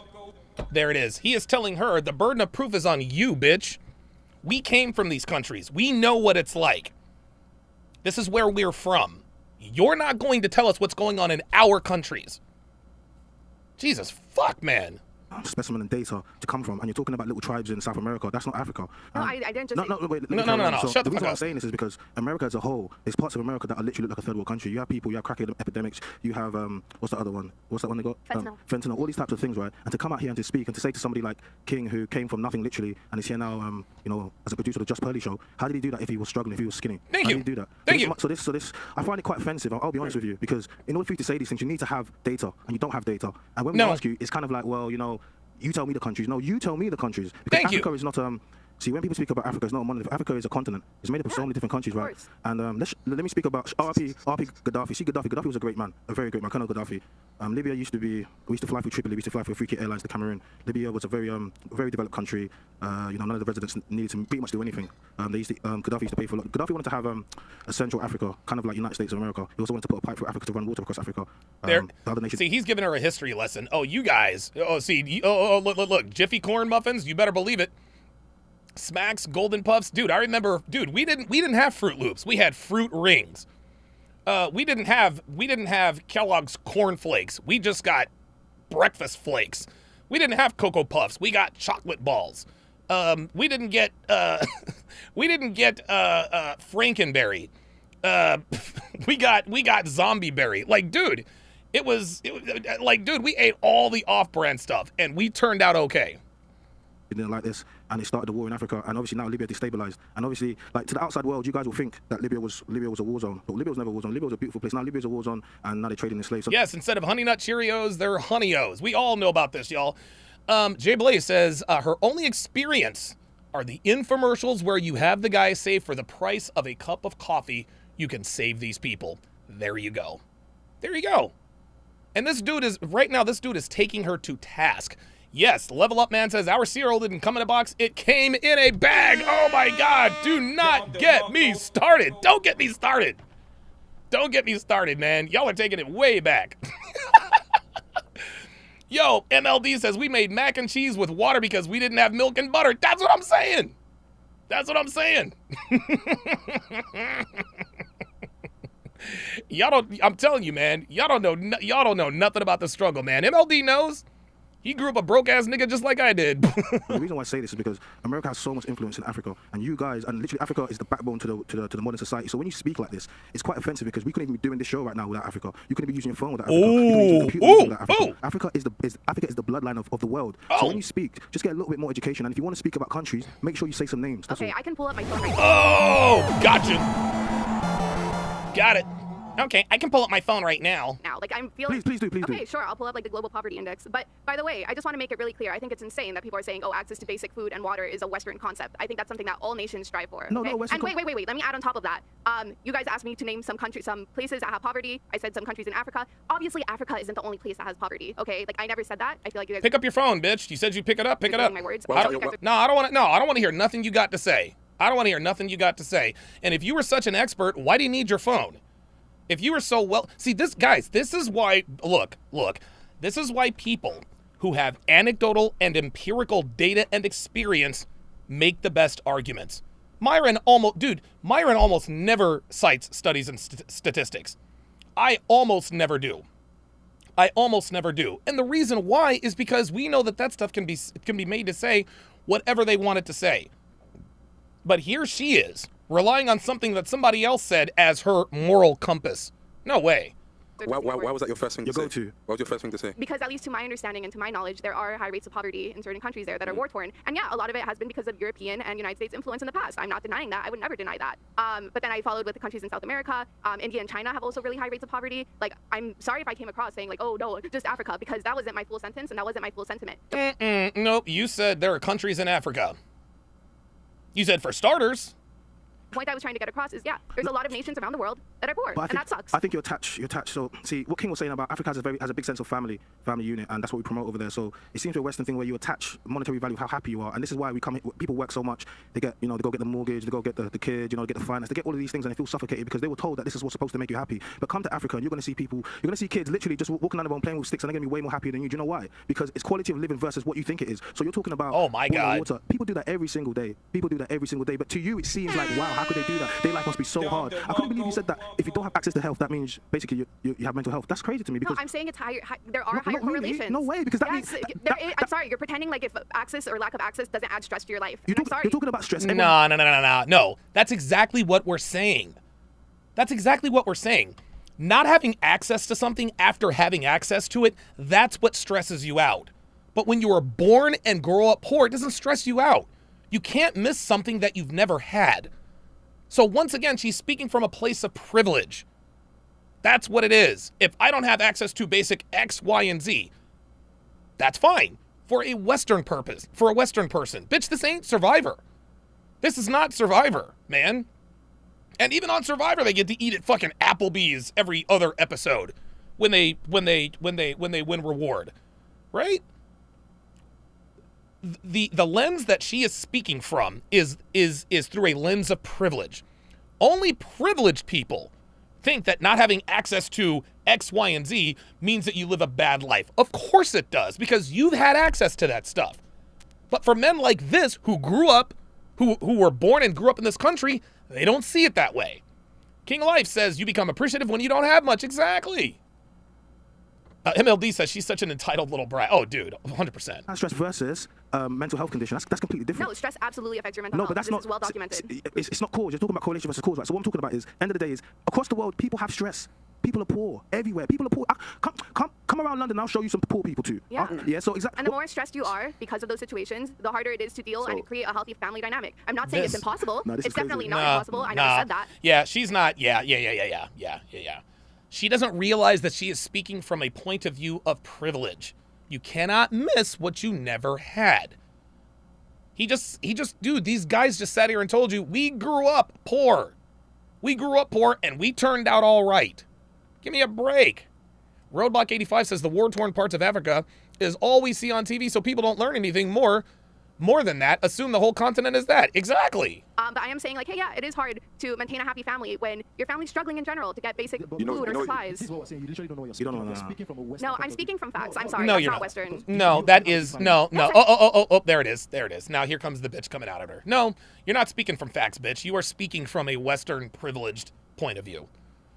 There it is. He is telling her the burden of proof is on you, bitch. We came from these countries. We know what it's like. This is where we're from. You're not going to tell us what's going on in our countries. Jesus fuck, man. Specimen and data to come from, and you're talking about little tribes in South America. That's not Africa. No, I didn't just... No, wait. No. So Shut the reason fuck why I'm up. saying this is because America as a whole, there's parts of America that are literally like a third world country. You have people, you have crack epidemics, you have, what's the other one? What's that one they got? Fentanyl, all these types of things, right? And to come out here and to speak and to say to somebody like King, who came from nothing literally, and is here now, as a producer of the Just Pearly show, how did he do that if he was struggling, if he was skinny? Thank how you. Did he do that? Thank you. So this, I find it quite offensive. I'll be honest with you, because in order for you to say these things, you need to have data, and you don't have data. And when we ask you, it's kind of like, well, you tell me the countries. No, you tell me the countries. Because Africa is not see, when people speak about Africa, it's not a monolith. Africa is a continent. It's made up of so many different countries, right? And let me speak about RP Gaddafi. See, Gaddafi was a great man, a very great man. Colonel Gaddafi. Libya we used to fly through Tripoli. We used to fly through Free Airlines to Cameroon. Libya was a very developed country. None of the residents needed to pretty much do anything. Gaddafi used to pay for a lot. Gaddafi wanted to have a Central Africa, kind of like United States of America. He also wanted to put a pipe through Africa to run water across Africa. The other nations. See, he's giving her a history lesson. Oh, you guys. Oh, see. Look. Jiffy corn muffins. You better believe it. Smacks, Golden Puffs. Dude, I remember. Dude, we didn't have Fruit Loops. We had Fruit Rings. We didn't have Kellogg's Corn Flakes. We just got Breakfast Flakes. We didn't have Cocoa Puffs. We got chocolate balls. We didn't get Frankenberry. We got Zombie Berry. Like, dude, it was like, dude, we ate all the off-brand stuff and we turned out okay. Didn't like this, and it started the war in Africa, and obviously now Libya destabilized, and obviously, like, to the outside world, you guys will think that Libya was a war zone, but Libya was never a war zone. Libya was a beautiful place. Now Libya's a war zone, and now they're trading in slaves. So yes, instead of Honey Nut Cheerios, they're Honey-O's. We all know about this, y'all. Jay Blaze says her only experience are the infomercials where you have the guy say for the price of a cup of coffee, you can save these people. There you go. There you go. And this dude is taking her to task. Yes, Level Up Man says, our cereal didn't come in a box. It came in a bag. Oh, my God. Do not get me started. Don't get me started. Don't get me started, man. Y'all are taking it way back. Yo, MLD says, we made mac and cheese with water because we didn't have milk and butter. That's what I'm saying. That's what I'm saying. I'm telling you, man, y'all don't know nothing about the struggle, man. MLD knows. He grew up a broke-ass nigga just like I did. The reason why I say this is because America has so much influence in Africa, and you guys, and literally Africa is the backbone to the modern society. So when you speak like this, it's quite offensive because we couldn't even be doing this show right now without Africa. You couldn't be using your phone without Africa. You couldn't be using your computer without Africa. Africa is the bloodline of the world. So when you speak, just get a little bit more education, and if you want to speak about countries, make sure you say some names. That's okay, all. I can pull up my phone right now. Oh, gotcha. Got it. Okay, I can pull up my phone right now. Now, like I'm feeling. Please do. Okay, sure. I'll pull up like the global poverty index. But by the way, I just want to make it really clear. I think it's insane that people are saying, "Oh, access to basic food and water is a Western concept." I think that's something that all nations strive for. No, okay? no, Western. And wait. Let me add on top of that. You guys asked me to name some countries, some places that have poverty. I said some countries in Africa. Obviously, Africa isn't the only place that has poverty. Okay, like I never said that. I feel like you guys pick up your phone, bitch. You said you pick it up. Pick it up. My words. No, I don't want to. No, I don't want to hear nothing you got to say. I don't want to hear nothing you got to say. And if you were such an expert, why do you need your phone? If you were so well, see this, guys. This is why. Look. This is why people who have anecdotal and empirical data and experience make the best arguments. Myron almost never cites studies and statistics. I almost never do. And the reason why is because we know that stuff can be made to say whatever they want it to say. But here she is, relying on something that somebody else said as her moral compass. No way. Why was that your first thing to say? What was your first thing to say? Because at least to my understanding and to my knowledge, there are high rates of poverty in certain countries there that are war-torn. And yeah, a lot of it has been because of European and United States influence in the past. I'm not denying that. I would never deny that. But then I followed with the countries in South America. India and China have also really high rates of poverty. Like, I'm sorry if I came across saying like, oh no, just Africa, because that wasn't my full sentence and that wasn't my full sentiment. Nope, you said there are countries in Africa. You said for starters. The point I was trying to get across is, yeah, there's a lot of nations around the world that are poor, and that sucks. I think you're attached. So, see, what King was saying about Africa has a big sense of family unit, and that's what we promote over there. So it seems to be a Western thing where you attach monetary value of how happy you are, and this is why people work so much. They get, they go get the mortgage, they go get the kid, get the finance, they get all of these things, and they feel suffocated because they were told that this is what's supposed to make you happy. But come to Africa, and you're going to see kids literally just walking down the road playing with sticks, and they're going to be way more happier than you. Do you know why? Because it's quality of living versus what you think it is. So you're talking about, oh my God, water. People do that every single day. But to you, it seems like, wow, how could they do that? Their life must be so hard. I couldn't believe you said that. If you don't have access to health, that means basically you have mental health. That's crazy to me. Because no, I'm saying it's higher. There are higher correlations. No way, because that means. I'm sorry, you're pretending like if access or lack of access doesn't add stress to your life. You're talking about stress. No. That's exactly what we're saying. Not having access to something after having access to it, that's what stresses you out. But when you are born and grow up poor, it doesn't stress you out. You can't miss something that you've never had. So once again, she's speaking from a place of privilege. That's what it is. If I don't have access to basic X, Y, and Z, that's fine. For a Western purpose, for a Western person. Bitch, this ain't Survivor. This is not Survivor, man. And even on Survivor, they get to eat at fucking Applebee's every other episode when they win reward, right? The lens that she is speaking from is through a lens of privilege. Only privileged people think that not having access to X, Y, and Z means that you live a bad life. Of course it does, because you've had access to that stuff. But for men like this who grew up, who were born and grew up in this country, they don't see it that way. King Life says you become appreciative when you don't have much. Exactly. MLD says she's such an entitled little brat. Oh, dude, 100%. Stress versus mental health condition. That's completely different. No, stress absolutely affects your mental health. But that's this is well documented. It's not cause. You're talking about correlation versus cause, right? So what I'm talking about is, end of the day is, across the world, people have stress. People are poor everywhere. People are poor. Come around London. I'll show you some poor people too. Yeah. Yeah. So exactly. And the more stressed you are because of those situations, the harder it is to deal and create a healthy family dynamic. I'm not saying it's impossible. It's definitely not impossible. I never said that. Yeah, she's not. Yeah. She doesn't realize that she is speaking from a point of view of privilege. You cannot miss what you never had. Dude, these guys just sat here and told you, we grew up poor. We grew up poor and we turned out all right. Give me a break. Roadblock 85 says the war-torn parts of Africa is all we see on TV, so people don't learn anything more than that. Assume the whole continent is that. Exactly. But I am saying, like, hey, yeah, it is hard to maintain a happy family when your family's struggling in general to get basic food or supplies. This is what I'm saying. You literally don't know what you're speaking from. Speaking from a Western No, I'm speaking from facts. I'm sorry. No, that's you're not Western. No, that is no. Oh, there it is. There it is. Now here comes the bitch coming out of her. No, you're not speaking from facts, bitch. You are speaking from a Western privileged point of view.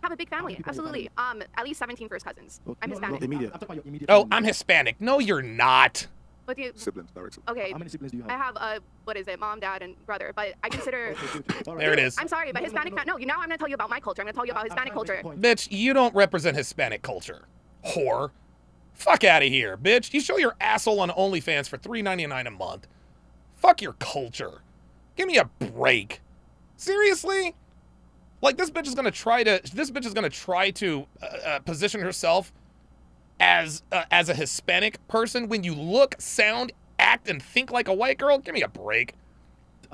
Have a big family, absolutely. At least 17 first cousins. I'm Hispanic. I'm Hispanic. No, you're not. What do you? Siblings, direct siblings. Okay. How many siblings do you have? I have what is it? Mom, dad, and brother. But I consider. There it is. I'm sorry, but Hispanic. No, now I'm gonna tell you about my culture. I'm gonna tell you about Hispanic culture. Bitch, you don't represent Hispanic culture. Whore. Fuck out of here, bitch. You show your asshole on OnlyFans for $3.99 a month. Fuck your culture. Give me a break. Seriously? Like, this bitch is gonna try to position herself as a Hispanic person when you look, sound, act, and think like a white girl. Give me a break.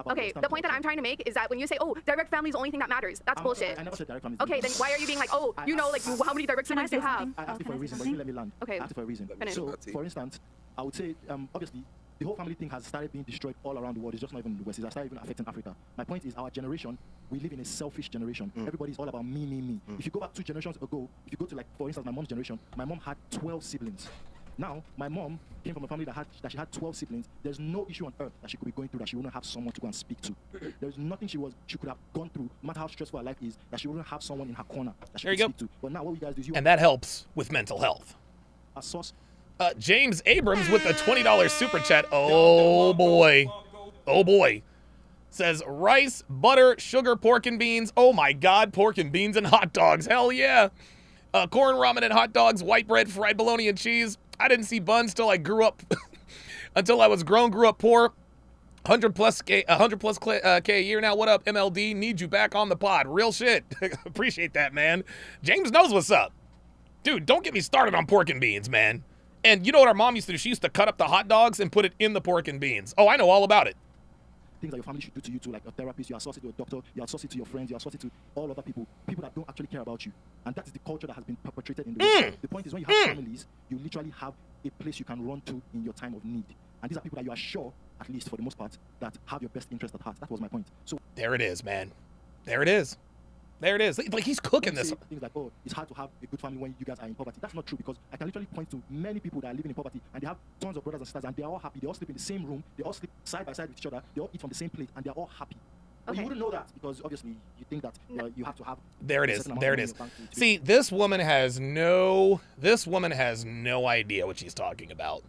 Okay, the point that I'm trying to make is that when you say, oh, direct family is the only thing that matters, that's bullshit. I never said direct family. Okay, then why are you being like, oh, you know, like, how many direct siblings do you have? I asked you for a reason, but you let me land. Okay. I asked you for a reason. Finish. So, for instance, I would say, obviously, the whole family thing has started being destroyed all around the world. It's just not even in the West. It's started even affecting Africa. My point is, our generation, we live in a selfish generation. Everybody's all about me, me, me. If you go back 2 generations ago, if you go to, like, for instance, my mom's generation, my mom had 12 siblings. Now, my mom came from a family that she had 12 siblings. There's no issue on earth that she could be going through that she wouldn't have someone to go and speak to. There's nothing she could have gone through, no matter how stressful her life is, that she wouldn't have someone in her corner that she could speak to. But now what you guys do is and that helps with mental health. A source. James Abrams with a $20 super chat. Oh boy. Oh boy. Says rice, butter, sugar, pork and beans. Oh my God, pork and beans and hot dogs. Hell yeah. Corn, ramen, and hot dogs, white bread, fried bologna and cheese. I didn't see buns till I grew up, until I was grown, grew up poor. 100 plus K a year now. What up, MLD? Need you back on the pod. Real shit. Appreciate that, man. James knows what's up. Dude, don't get me started on pork and beans, man. And you know what our mom used to do? She used to cut up the hot dogs and put it in the pork and beans. Oh, I know all about it. Things that your family should do to you, like a therapist, you outsource it to a doctor, you outsource it to your friends, you outsource it to all other people that don't actually care about you. And that is the culture that has been perpetrated in the West. The point is, when you have families, you literally have a place you can run to in your time of need. And these are people that you are sure, at least for the most part, that have your best interest at heart. That was my point. So there it is, man. There it is. There it is. Like, he's cooking this. Things like, oh, it's hard to have a good family when you guys are in poverty. That's not true, because I can literally point to many people that are living in poverty and they have tons of brothers and sisters and they're all happy. They all sleep in the same room. They all sleep side by side with each other. They all eat from the same plate and they're all happy. But you wouldn't know that because obviously you think that you have to have. There it is. There it is. See, this woman has no idea what she's talking about.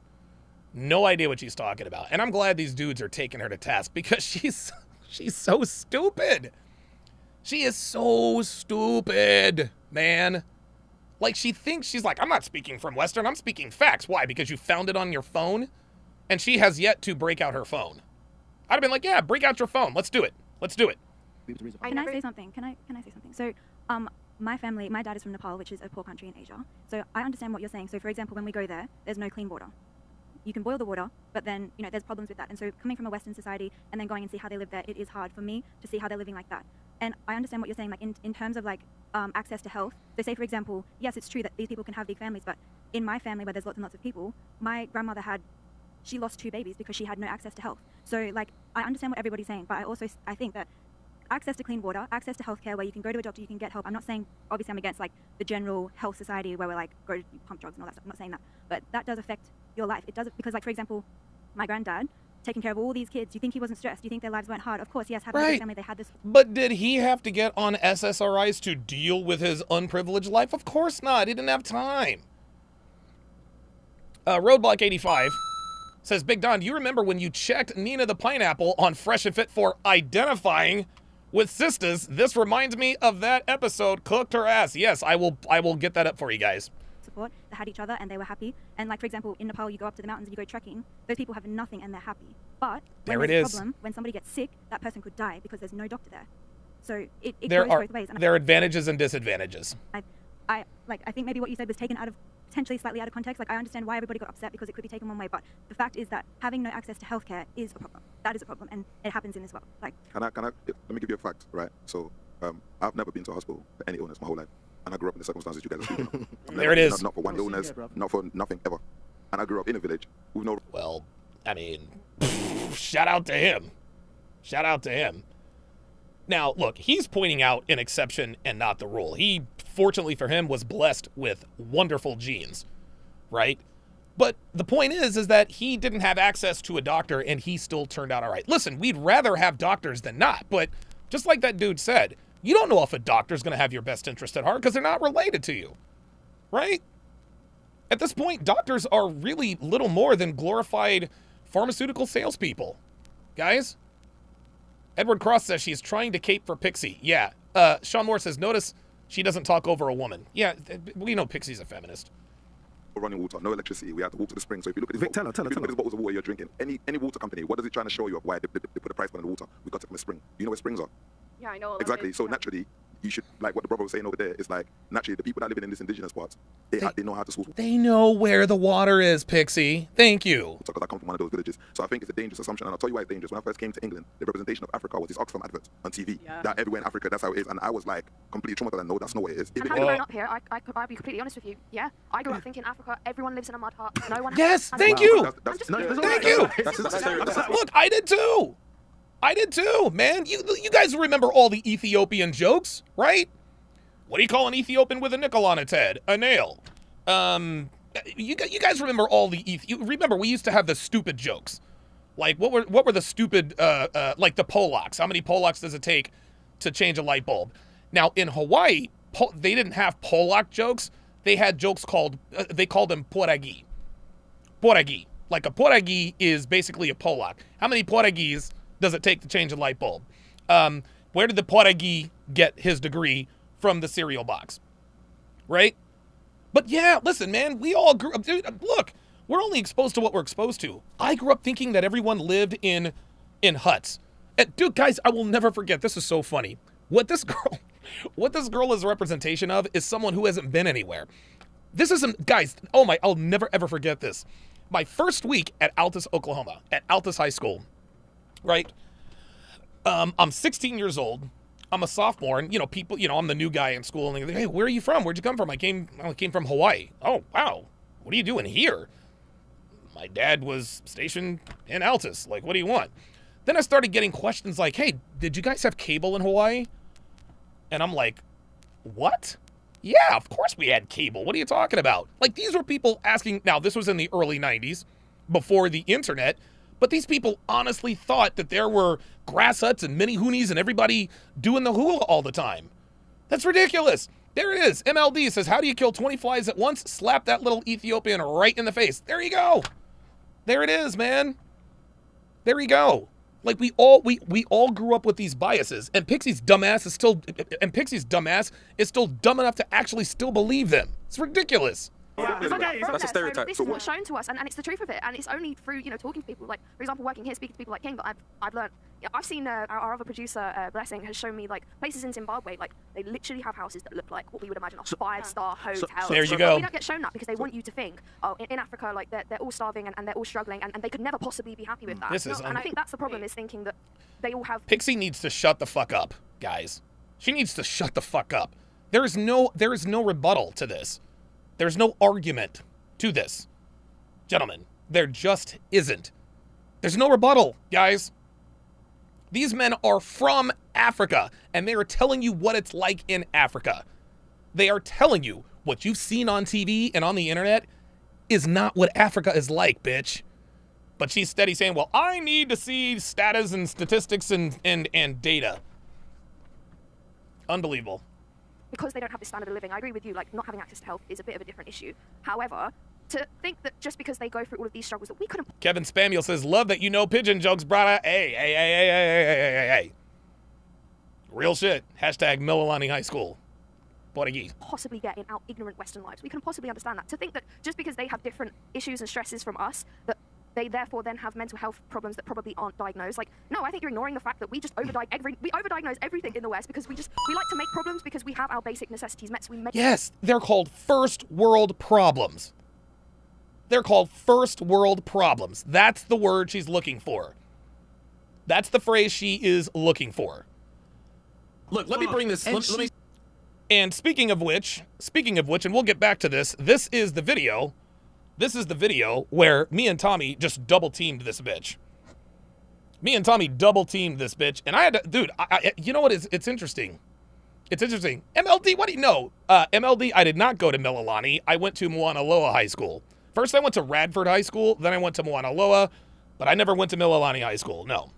No idea what she's talking about. And I'm glad these dudes are taking her to task because she's so stupid. She is so stupid, man. Like, she thinks she's like, I'm not speaking from Western, I'm speaking facts. Why? Because you found it on your phone? And she has yet to break out her phone. I'd have been like, yeah, break out your phone. Let's do it. Let's do it. Can I say something? Can I say something? So, my family, my dad is from Nepal, which is a poor country in Asia. So I understand what you're saying. So, for example, when we go there, there's no clean water. You can boil the water, but then, you know, there's problems with that. And so coming from a Western society and then going and see how they live there, it is hard for me to see how they're living like that. And I understand what you're saying, like in terms of like access to health. So say, for example, yes, it's true that these people can have big families, but in my family where there's lots and lots of people, my grandmother she lost 2 babies because she had no access to health. So like, I understand what everybody's saying, but I think that access to clean water, access to healthcare where you can go to a doctor, you can get help. I'm not saying, obviously I'm against like the general health society where we're like, go pump drugs and all that stuff. I'm not saying that, but that does affect your life. It does, because like, for example, my granddad, taking care of all these kids, you think he wasn't stressed? Do you think their lives weren't hard? Of course, yes, having a big family, they had this. But did he have to get on SSRIs to deal with his unprivileged life? Of course not. He didn't have time. Roadblock 85 says, Big Don, do you remember when you checked Nina the Pineapple on Fresh and Fit for identifying with sisters? This reminds me of that episode, Cooked Her Ass. Yes, I will get that up for you guys. Support, they had each other and they were happy. And like, for example, in Nepal, you go up to the mountains and you go trekking, those people have nothing and they're happy. But when there's a problem, when somebody gets sick, that person could die because there's no doctor there. So it goes both ways. And there are advantages and disadvantages. I think maybe what you said was taken potentially slightly out of context. Like, I understand why everybody got upset because it could be taken one way, but the fact is that having no access to healthcare is a problem. That is a problem, and it happens in this world. Like, let me give you a fact, right? So, I've never been to a hospital for any illness my whole life. And I grew up in the circumstances you guys are speaking of. There it is. Not for one illness, not for nothing ever. And I grew up in a village with no. Well, I mean, shout out to him. Shout out to him. Now, look, he's pointing out an exception and not the rule. He, fortunately for him, was blessed with wonderful genes, right? But the point is that he didn't have access to a doctor and he still turned out all right. Listen, we'd rather have doctors than not, but just like that dude said, you don't know if a doctor's going to have your best interest at heart because they're not related to you, right? At this point, doctors are really little more than glorified pharmaceutical salespeople. Guys? Edward Cross says she's trying to cape for Pixie. Yeah. Sean Moore says, notice she doesn't talk over a woman. Yeah, we know Pixie's a feminist. Running water, no electricity. We have to walk to the spring. So if you look at these, bottles of water you're drinking, any water company, what is it trying to show you of why they put a price on the water? We got it from a spring. You know where springs are? Yeah, I know. Exactly. So naturally, you should, like what the brother was saying over there, is like, naturally, the people that live in this indigenous parts, they know how to source. They know where the water is, Pixie. Thank you. Because I come from one of those villages. So I think it's a dangerous assumption, and I'll tell you why it's dangerous. When I first came to England, the representation of Africa was this Oxfam advert on TV. Yeah. That everywhere in Africa, that's how it is. And I was like, completely traumatized. No, that's not what it is. And having grown up here, I'll be completely honest with you. Yeah, I grew up thinking Africa, everyone lives in a mud hut. No one. Yes, thank you. Thank you. Look, I did too. I did too, man. You guys remember all the Ethiopian jokes, right? What do you call an Ethiopian with a nickel on its head? A nail. You guys remember all the remember we used to have the stupid jokes. Like what were the stupid like the Polacks? How many Polacks does it take to change a light bulb? Now in Hawaii, they didn't have Polak jokes. They had jokes called they called them poragi. Poragi. Like a poragi is basically a Polak. How many poragis does it take to change a light bulb? Where did the poragi get his degree? From the cereal box, right? But yeah, listen, man, we all grew up. Dude, look, we're only exposed to what we're exposed to. I grew up thinking that everyone lived in huts. And dude, guys, I will never forget. This is so funny. What this girl is a representation of is someone who hasn't been anywhere. This isn't, guys. Oh my, I'll never ever forget this. My first week at Altus, Oklahoma, at Altus High School, right? I'm 16 years old. I'm a sophomore, and people, I'm the new guy in school, and they're like, hey, where are you from? Where'd you come from? I came from Hawaii. Oh, wow. What are you doing here? My dad was stationed in Altus. Like, what do you want? Then I started getting questions like, hey, did you guys have cable in Hawaii? And I'm like, what? Yeah, of course we had cable. What are you talking about? Like, these were people asking. Now, this was in the early 90s, before the internet. But these people honestly thought that there were grass huts and mini hoonies and everybody doing the hula all the time. That's ridiculous. There it is. MLD says, how do you kill 20 flies at once? Slap that little Ethiopian right in the face. There you go. There it is, man. There you go. Like we all grew up with these biases, and Pixie's dumbass is still dumb enough to actually still believe them. It's ridiculous. Yeah, it's okay. That's a stereotype. This is what's shown to us, and it's the truth of it. And it's only through talking to people, like for example, working here, speaking to people like King, that I've learned. I've seen our other producer, Blessing, has shown me like places in Zimbabwe, like they literally have houses that look like what we would imagine a five-star hotel. There you go. We don't get shown that because they want you to think, oh, in Africa, like they're all starving and they're all struggling, and they could never possibly be happy with that. And I think that's the problem, is thinking that they all have. Pixie needs to shut the fuck up, guys. She needs to shut the fuck up. There is no rebuttal to this. There's no argument to this. Gentlemen, there just isn't. There's no rebuttal, guys. These men are from Africa, and they are telling you what it's like in Africa. They are telling you what you've seen on TV and on the internet is not what Africa is like, bitch. But she's steady saying, well, I need to see status and statistics and data. Unbelievable. Because they don't have this standard of living. I agree with you, like not having access to health is a bit of a different issue. However, to think that just because they go through all of these struggles that we couldn't. Kevin Spamiel says, love that you know pigeon jokes, brother. Hey. Real shit. Hashtag Mililani High School. Portuguese. Possibly get in our ignorant Western lives. We couldn't possibly understand that. To think that just because they have different issues and stresses from us, that they therefore then have mental health problems that probably aren't diagnosed. Like, no, I think you're ignoring the fact that we just overdiagnose everything in the West because we like to make problems because we have our basic necessities met. So we make. Yes, they're called first world problems. They're called first world problems. That's the word she's looking for. That's the phrase she is looking for. Look, let me bring this. Let me. And speaking of which, and we'll get back to this. This is the video where me and Tommy just double teamed this bitch. And I had to, dude, you know what is, it's interesting. MLD, what do you know? MLD, I did not go to Mililani. I went to Mauna Loa High School. First I went to Radford High School, then I went to Mauna Loa, but I never went to Mililani High School, no.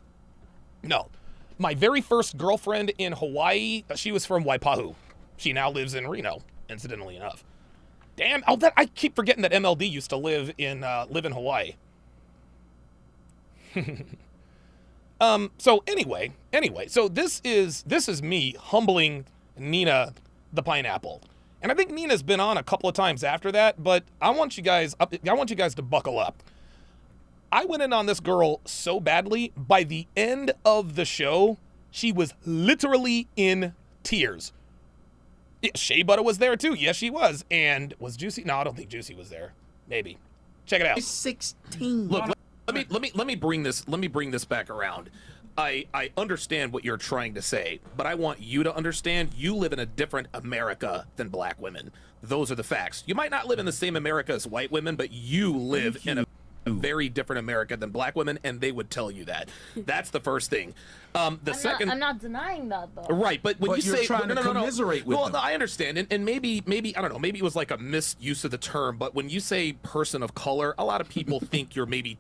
My very first girlfriend in Hawaii, she was from Waipahu. She now lives in Reno, incidentally enough. Damn! I keep forgetting that MLD used to live in Hawaii. So anyway, so this is me humbling Nina the pineapple, and I think Nina's been on a couple of times after that. But I want you guys to buckle up. I went in on this girl so badly. By the end of the show, she was literally in tears, Yeah, Shea Butter was there too. Yes, she was. And was Juicy? No, I don't think Juicy was there. Maybe. Check it out. 16. Look, let me bring this back around. I understand what you're trying to say, but I want you to understand you live in a different America than black women. Those are the facts. You might not live in the same America as white women, but you live in a very different America than black women, and they would tell you that. That's the first thing. I'm not denying that though. Right, but when you you're say trying to commiserate with well, them. I understand, and maybe I don't know, maybe it was like a misuse of the term. But when you say person of color, a lot of people think you're maybe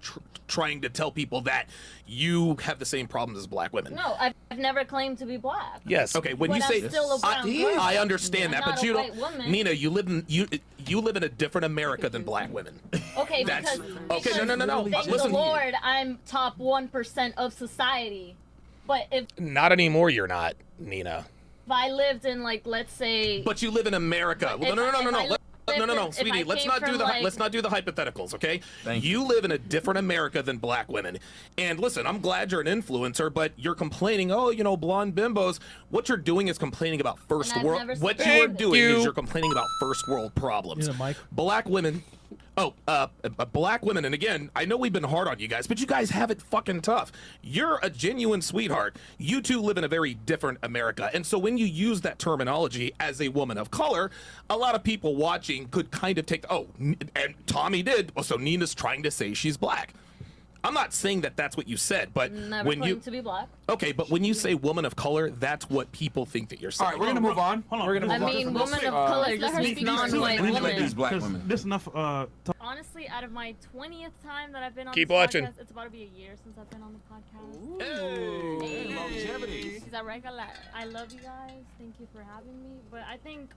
trying to tell people that you have the same problems as black women. No, I've never claimed to be black. Yes. Okay. When But you I'm say still a brown person. I understand I'm that, not but a you white don't. woman. Nina, you live in a different America than black women. Okay, That's- because okay, no. Thank Listen. the Lord, I'm top 1% of society. But if Not anymore. You're not, Nina. I lived in, like, let's say, But you live in America. If No, if sweetie. I Let's came not do from, the like- let's not do the hypotheticals, okay? You live in a different America than black women. And listen, I'm glad you're an influencer, but you're complaining, blonde bimbos. What you're doing is complaining about first And I've world. never What said you are that. doing is you're complaining about first world problems. Black women. Black women, and again, I know we've been hard on you guys, but you guys have it fucking tough. You're a genuine sweetheart. You two live in a very different America. And so when you use that terminology as a woman of color, a lot of people watching could kind of take, and Tommy did, so Nina's trying to say she's black. I'm not saying that that's what you said, but never when you claimed to be black. okay, but when you say woman of color, that's what people think that you're saying. All right, we're gonna move on. We're gonna move on. I mean, woman of color just means non-white woman. These black women. This enough. Honestly, out of my 20th time that I've been on Keep this watching. podcast, it's about to be a year since I've been on the podcast. Hey, longevity. Is that right? I love you guys. Thank you for having me. But I think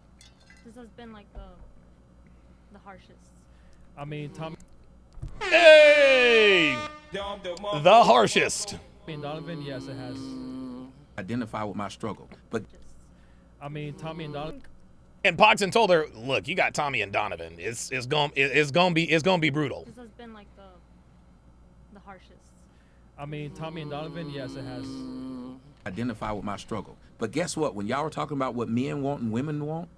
this has been like the harshest. I mean, Tommy. Hey! The harshest. I mean, Donovan, yes, it has. Identify with my struggle, but I mean, Tommy and Donovan. And Poxon told her, "Look, you got Tommy and Donovan. It's gonna be brutal." This has been like the harshest. I mean, Tommy and Donovan, yes, it has. identify with my struggle. But guess what? When y'all were talking about what men want and women want,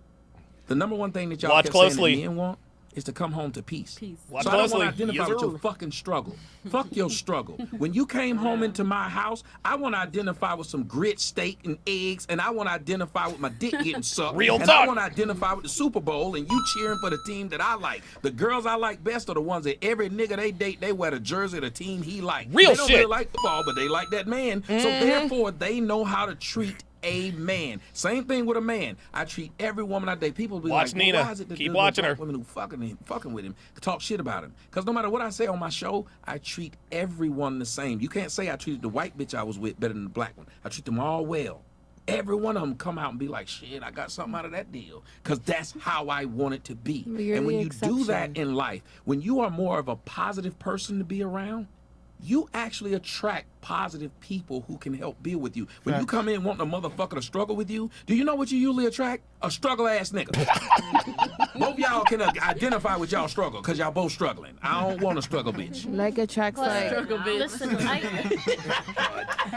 the number one thing that y'all Watch kept closely. saying that men want is to come home to peace. Watch so I don't closely. want to identify Yes, with sir. your fucking struggle. Fuck your struggle. When you came home into my house, I want to identify with some grit, steak, and eggs, and I want to identify with my dick getting sucked. Real and talk. I want to identify with the Super Bowl and you cheering for the team that I like. The girls I like best are the ones that every nigga they date, they wear the jersey of the team he like. Real they don't shit. really like football, but they like that man. So therefore, they know how to treat a man. Same thing with a man. I treat every woman I date. People be Watch like, well, Nina. why is it that Keep there's watching black her. women who fucking with him talk shit about him? Because no matter what I say on my show, I treat everyone the same. You can't say I treated the white bitch I was with better than the black one. I treat them all well. Every one of them come out and be like, shit, I got something out of that deal. Because that's how I want it to be. But you're And when the you do that exception. in life, when you are more of a positive person to be around, you actually attract positive people who can help build with you. When you come in wanting a motherfucker to struggle with you, do you know what you usually attract? A struggle-ass nigga. Both y'all can identify with y'all struggle, because y'all both struggling. I don't want a struggle bitch. Like attracts like. Listen,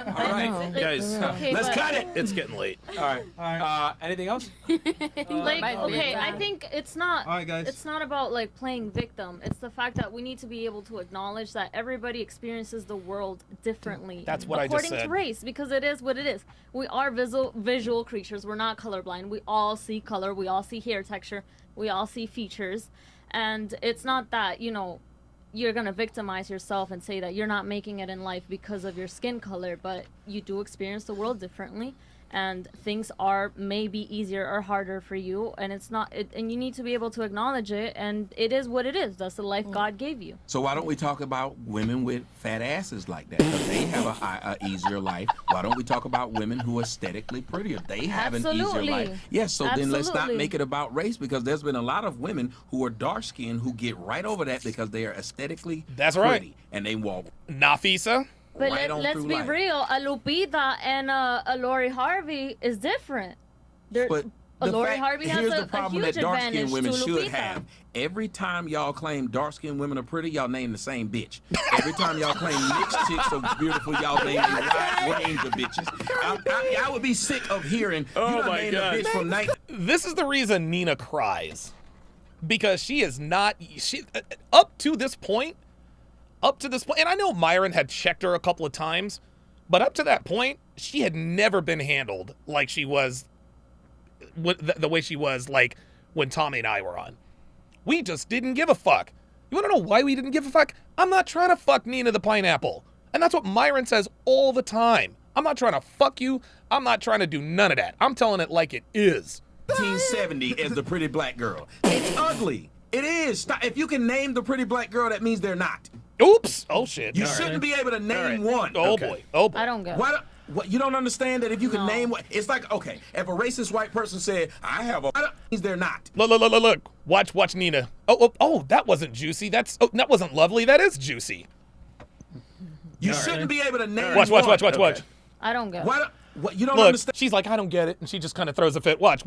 All right, guys, Okay, let's but- cut it. It's getting late. All right. Anything else? Like, okay, I think it's not. All right, guys. It's not about like playing victim. It's the fact that we need to be able to acknowledge that everybody experiences the world differently. That's what I just according said. to race, because it is what it is. We are visual creatures. We're not colorblind. We all see color. We all see hair texture. We all see features, and it's not that you're gonna victimize yourself and say that you're not making it in life because of your skin color, but you do experience the world differently. And things are maybe easier or harder for you, and it's not. And you need to be able to acknowledge it. And it is what it is. That's the life God gave you. So why don't we talk about women with fat asses like that? Because they have a easier life. Why don't we talk about women who are aesthetically prettier? They have an easier Absolutely. life. Yes, so then let's not Absolutely. make it about race, because there's been a lot of women who are dark-skinned who get right over that because they are aesthetically That's pretty. right. And they walk Nafisa. But right on let's through be life. real. A Lupita and a Lori Harvey is different. They're, But a the Lori fact- Harvey has here's a the problem huge that dark-skinned advantage women to should Lupita. have. Every time y'all claim dark-skinned women are pretty, y'all name the same bitch. Every time y'all claim mixed chicks are beautiful, y'all name a wide range of bitches. I would be sick of hearing Oh you done my named God. a bitch from This is the reason Nina cries. Because she is not, up to this point, and I know Myron had checked her a couple of times, but up to that point, she had never been handled like she was, the way she was, like, when Tommy and I were on. We just didn't give a fuck. You want to know why we didn't give a fuck? I'm not trying to fuck Nina the pineapple. And that's what Myron says all the time. I'm not trying to fuck you. I'm not trying to do none of that. I'm telling it like it is. 1970 as the pretty black girl. It's ugly. It is. Stop. If you can name the pretty black girl, that means they're not. Oops. Oh, shit. You shouldn't be able to name one. Oh, boy. Oh, boy. I don't get it. What, you don't understand that if you can name what? It's like, okay, if a racist white person said, I have a... means they're not. Look. Watch Nina. Oh, that wasn't juicy. That wasn't lovely. That is juicy. You shouldn't be able to name Watch. one. I don't get it. What you don't Look, understand? she's like, I don't get it, and she just kind of throws a fit. Watch.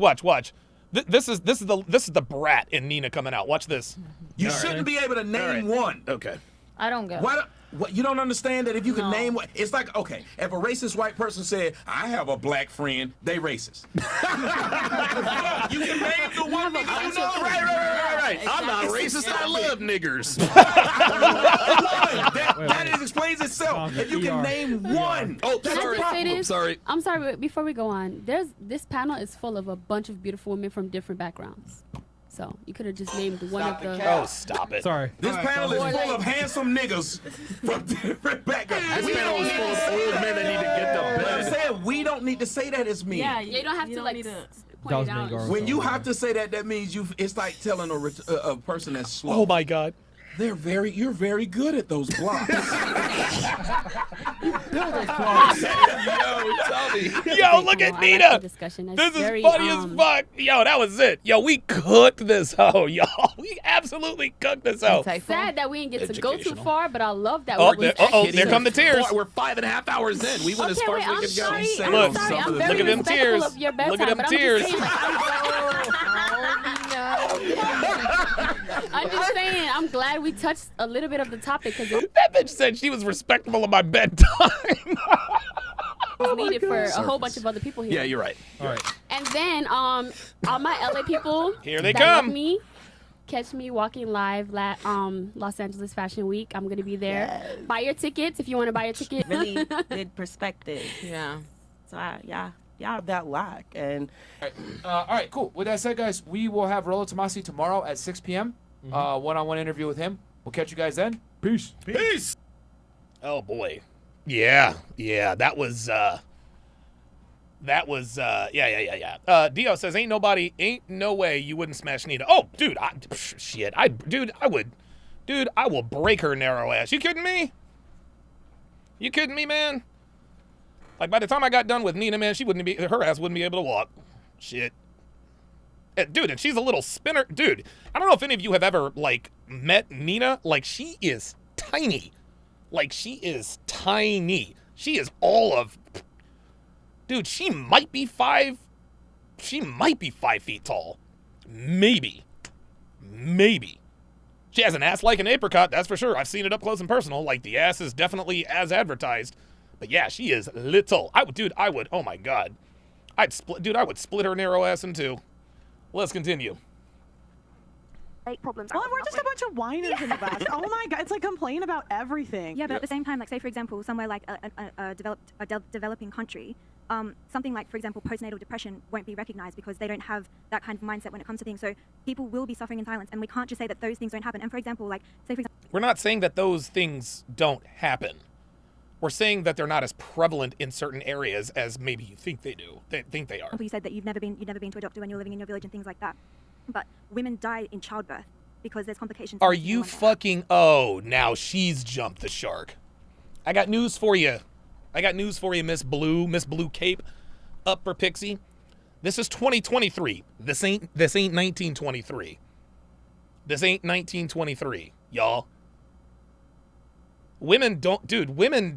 This is the brat in Nina coming out. Watch this. You shouldn't be able to name one. Okay. I don't get it. What you don't understand that if you can name what? It's like, okay, if a racist white person said, I have a black friend, they racist. You can name the one that you know. Right. I'm not racist. I love niggers. That explains itself. If you can name one. Oh, Can I just say this? Sorry. I'm sorry, but before we go on, this panel is full of a bunch of beautiful women from different backgrounds. So you could have just named one of the. Oh, stop it. Sorry. This panel is full of handsome niggas from different backgrounds. This panel is full of old men that need to get the bed. I'm saying we don't need to say that as men. Yeah, you don't have to like point it out. When you have to say that, that means it's like telling a person that's slow. Oh my God. You're very good at those blocks. Yo, look at Nina. This is funny as fuck. Yo, that was it. Yo, we cooked this hoe, y'all. We absolutely cooked this hoe. Sad that we didn't get to go too far, but I love that. There come the tears. We're 5.5 hours in. We went as far as we could go. Look at them tears. Look at them tears. I'm just saying, I'm glad we touched a little bit of the topic because that bitch said she was respectful of my bedtime. It's needed for a whole bunch of other people here. Yeah, you're right. All right. And then, all my LA people here they that come. Love me, catch me walking live Los Angeles Fashion Week. I'm gonna be there. Yes. Buy your tickets if you want to buy your ticket. Really good perspective. Yeah. So y'all have that lack. And all right, cool. With that said, guys, we will have Rolo Tomasi tomorrow at 6 p.m. One-on-one interview with him. We'll catch you guys then. Peace. Oh boy. Yeah. That was Dio says ain't no way you wouldn't smash Nina. Oh, dude, I would. Dude, I will break her narrow ass. You kidding me? You kidding me, man? Like, by the time I got done with Nina, man, her ass wouldn't be able to walk. Shit. Dude, and she's a little spinner. Dude, I don't know if any of you have ever, like, met Nina. Like, she is tiny. She is all of... Dude, she might be 5 feet tall. Maybe. She has an ass like an apricot, that's for sure. I've seen it up close and personal. Like, the ass is definitely as advertised. But yeah, she is little. I would, oh my God. I would split her narrow ass in two. Let's continue. Problems. Well, we're just a bunch of whiners in the West. Oh my God, it's like complain about everything. Yeah, but at the same time, like say for example, somewhere like a developing country, something like, for example, postnatal depression won't be recognized because they don't have that kind of mindset when it comes to things. So people will be suffering in silence, and we can't just say that those things don't happen. And for example, we're not saying that those things don't happen. We're saying that they're not as prevalent in certain areas as maybe you think they do. They think they are. You said that you've never been to a doctor when you're living in your village and things like that. But women die in childbirth because there's complications. Are you fucking... Oh, now she's jumped the shark. I got news for you. Miss Blue Cape. Up for Pixie. This is 2023. This ain't 1923. This ain't 1923, y'all. Women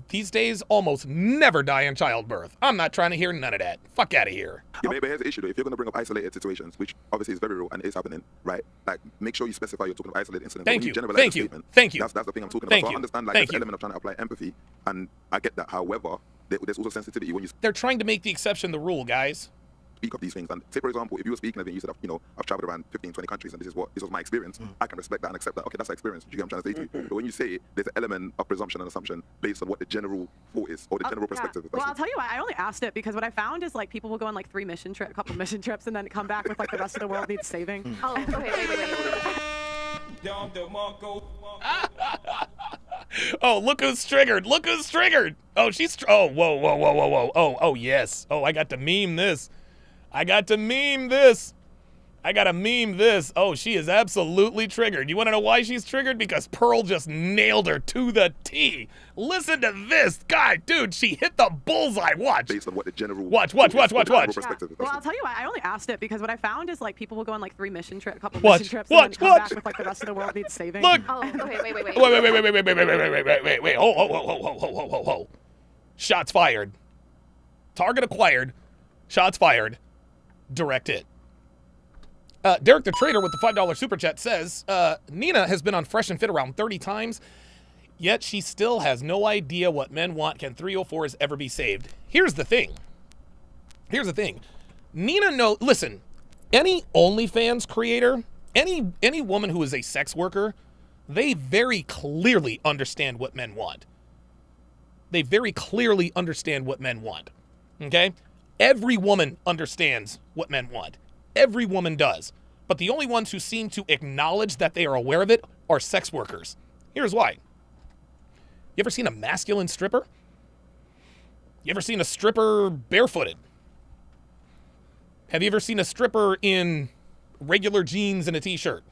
these days almost never die in childbirth. I'm not trying to hear none of that. Fuck out of here. Yeah, but here's the issue though. If you're going to bring up isolated situations, which obviously is very real and is happening, right? Like, make sure you specify you're talking about isolated incidents. Thank you. Thank you. That's the thing I'm talking about. So I understand there's an element of trying to apply empathy, and I get that. However, there's also sensitivity when you... They're trying to make the exception the rule, guys. speak of these things. And say, for example, if you were speaking of it, you said, you know, I've traveled around 15, 20 countries, and this was my experience. I can respect that and accept that. Okay, that's my experience. Do you get what I'm trying to say to you? But when you say it, there's an element of presumption and assumption based on what the general thought is or the general perspective. Well, I'll tell you why. I only asked it because what I found is like people will go on like a couple mission trips, and then come back with like the rest of the world needs saving. Oh, okay, wait. Oh, look who's triggered. Look who's triggered. Oh, she's... oh, whoa. Oh, yes. Oh, I got to meme this. I got to meme this. Oh, she is absolutely triggered. You want to know why she's triggered? Because Pearl just nailed her to the T. Listen to this. God, dude, she hit the bullseye. Watch. Based on what the general... Watch. Well, I'll tell you why. I only asked it because what I found is like people will go on like mission trips, and then come back with like the rest of the world needs saving. Look. Oh, okay, wait. Wait. Ho. Shots fired. Target acquired. Shots fired. Direct hit. Derek the Trader with the $5 super chat says, Nina has been on Fresh and Fit around 30 times, yet she still has no idea what men want. Can 304s ever be saved? Here's the thing. Nina listen, any OnlyFans creator, any woman who is a sex worker, they very clearly understand what men want. Okay? Every woman understands what men want. Every woman does. But the only ones who seem to acknowledge that they are aware of it are sex workers. Here's why. You ever seen a masculine stripper? You ever seen a stripper barefooted? Have you ever seen a stripper in regular jeans and a t-shirt?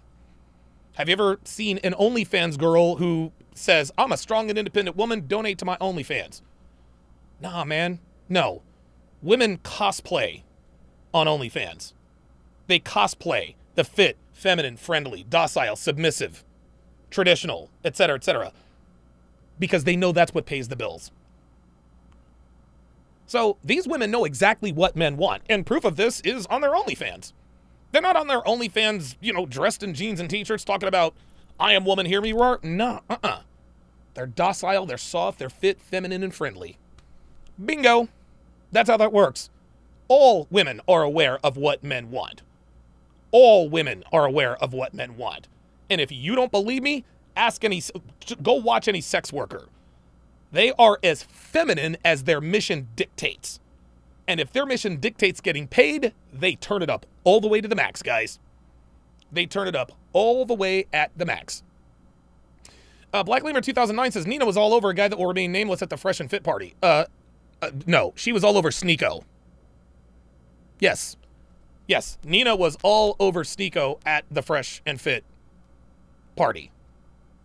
Have you ever seen an OnlyFans girl who says, I'm a strong and independent woman, donate to my OnlyFans? Nah, man. No. Women cosplay on OnlyFans. They cosplay the fit, feminine, friendly, docile, submissive, traditional, etc., because they know that's what pays the bills. So these women know exactly what men want, and proof of this is on their OnlyFans. They're not on their OnlyFans, dressed in jeans and t-shirts talking about, I am woman, hear me roar. No, They're docile, they're soft, they're fit, feminine, and friendly. Bingo. That's how that works. All women are aware of what men want. All women are aware of what men want. And if you don't believe me, go watch any sex worker. They are as feminine as their mission dictates. And if their mission dictates getting paid, they turn it up all the way to the max, guys. They turn it up all the way at the max. Black Lemur 2009 says, Nina was all over a guy that will remain nameless at the Fresh and Fit party. No, she was all over Sneeko. Yes, Nina was all over Sneeko at the Fresh and Fit party.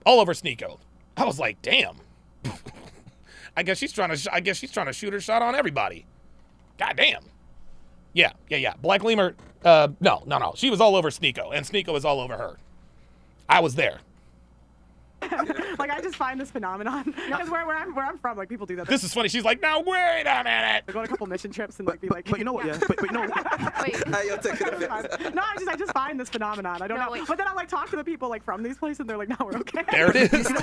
All over Sneeko. I was like, damn. I guess she's trying to shoot her shot on everybody. God damn. Yeah. Black Lemur, no. She was all over Sneeko, and Sneeko was all over her. I was there. Like, I just find this phenomenon because where I'm from, like, people do that. This is funny. She's like, now wait a minute. They go on a couple mission trips and like be like. But you know what? Yeah. But you know what? Wait. No, I just find this phenomenon. I don't know. Wait. But then I like talk to the people like from these places, and they're like, no, we're okay. There it is. You know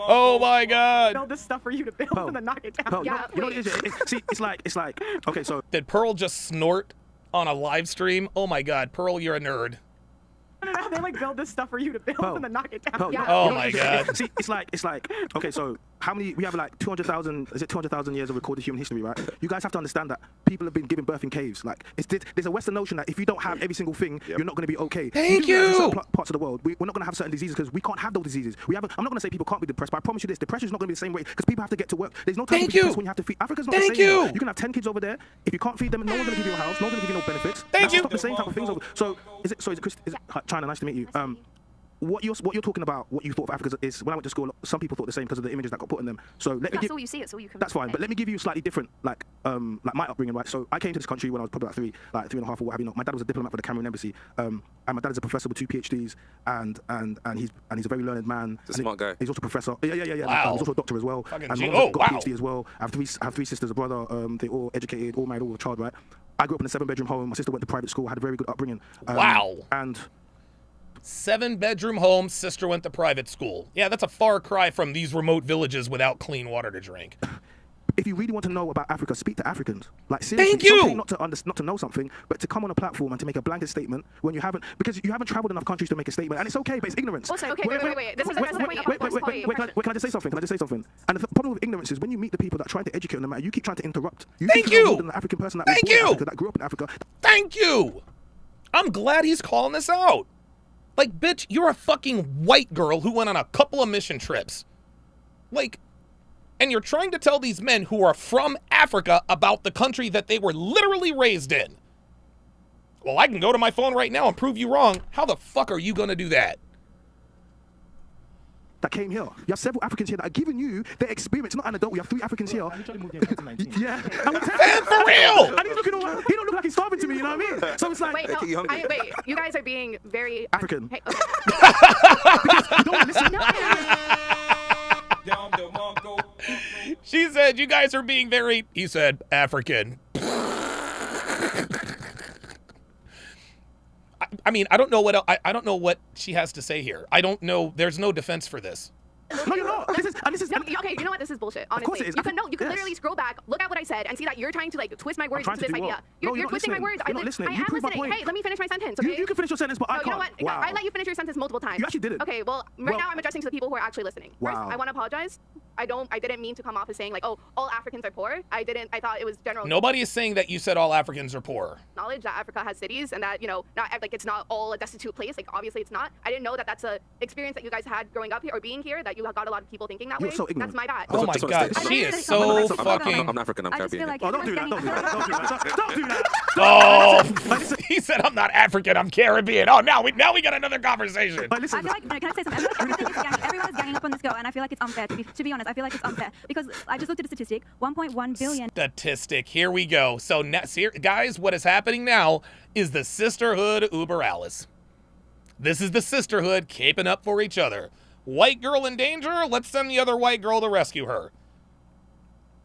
Oh my God! Build this stuff for you to build and then knock it down. You know what it is? It's like. Okay, so did Pearl just snort on a live stream? Oh my God, Pearl, you're a nerd. No, they like build this stuff for you to build and then knock it down. Oh my God. See, it's like. Okay, so how many? We have like 200,000. Is it 200,000 years of recorded human history, right? You guys have to understand that people have been giving birth in caves. Like, there's a Western notion that if you don't have every single thing, you're not going to be okay. Thank you. In certain parts of the world, we're not going to have certain diseases because we can't have those diseases. I'm not going to say people can't be depressed, but I promise you this: depression is not going to be the same way because people have to get to work. There's no time to be depressed when you have to feed. Africa's not the same. You can have 10 kids over there. If you can't feed them, no one's going to give you a house. No one's going to give you no benefits. Thank you. Not the same type of things over. So is it Chris? Is it China? Nice to meet you. What you're talking about, what you thought of Africa is, when I went to school, some people thought the same because of the images that got put on them. So let me so you see it, so you can. That's fine, but let me give you slightly different, like my upbringing, right? So I came to this country when I was probably about 3.5 or what have you. My dad was a diplomat for the Cameroon embassy, and my dad is a professor with 2 PhDs, and he's a very learned man. He's a smart guy. He's also a professor. Yeah. Wow. He's also a doctor as well. And got a PhD as well. I have three sisters, a brother. They all educated, all married, all with a child, right? I grew up in a 7-bedroom home. My sister went to private school. Had a very good upbringing. Wow. And 7-bedroom home, sister went to private school. Yeah, that's a far cry from these remote villages without clean water to drink. if you really want to know about Africa, speak to Africans. Like seriously, Thank you. It's okay not to know something, but to come on a platform and to make a blanket statement when you haven't, because you haven't traveled enough countries to make a statement, and it's okay, but it's ignorance. Also, okay, wait. This is a point. Can I just say something? Can I just say something? And the problem with ignorance is when you meet the people that try to educate on the matter, you keep trying to interrupt. Thank you. More than the African person that was born in Africa, that grew up in Africa. Thank you. I'm glad he's calling this out. Like, bitch, you're a fucking white girl who went on a couple of mission trips. Like, and you're trying to tell these men who are from Africa about the country that they were literally raised in. Well, I can go to my phone right now and prove you wrong. How the fuck are you going to do that? That came here. You have several Africans here that are giving you their experience. Not anecdotal. We have 3 Africans here. Yeah. Man, for real. And he's looking all, he don't look like he's starving to me, you know what I mean? So it's like... Wait, you guys are being very... African. Hey, okay. She said, you guys are being very... He said, African. I mean, I don't know what I don't know what she has to say here. I don't know. There's no defense for this. No, you're not. This is okay, you know what? This is bullshit. Honestly, of course it is. You can literally scroll back, look at what I said, and see that you're trying to like twist my words into this idea. You're twisting my words. You're not listening. I You am prove my listening. point. Hey, let me finish my sentence. Okay. You can finish your sentence, but I can't. You know what? Wow. I let you finish your sentence multiple times. You actually did it. Okay. Well, right now I'm addressing to the people who are actually listening. First, Wow. I want to apologize. I didn't mean to come off as saying like, oh, all Africans are poor. I thought it was general. Nobody is saying that you said all Africans are poor. Knowledge that Africa has cities and that not like it's not all a destitute place. Like obviously it's not. I didn't know that that's a experience that you guys had growing up here or being here. That you got a lot of people thinking that way. So ignorant. That's my bad. Oh my God, she is so fucking. I'm African. I'm Caribbean. Oh, don't do that. Don't do that. Don't do that. Oh, he said I'm not African. I'm Caribbean. Oh, now we got another conversation. I feel like, can I say something? Everyone is ganging up on this girl, and I feel like it's unfair. To be honest, I feel like it's unfair because I just looked at the statistic: 1.1 billion. Statistic. Here we go. So, guys, what is happening now is the sisterhood uber alles. This is the sisterhood caping up for each other. White girl in danger? Let's send the other white girl to rescue her.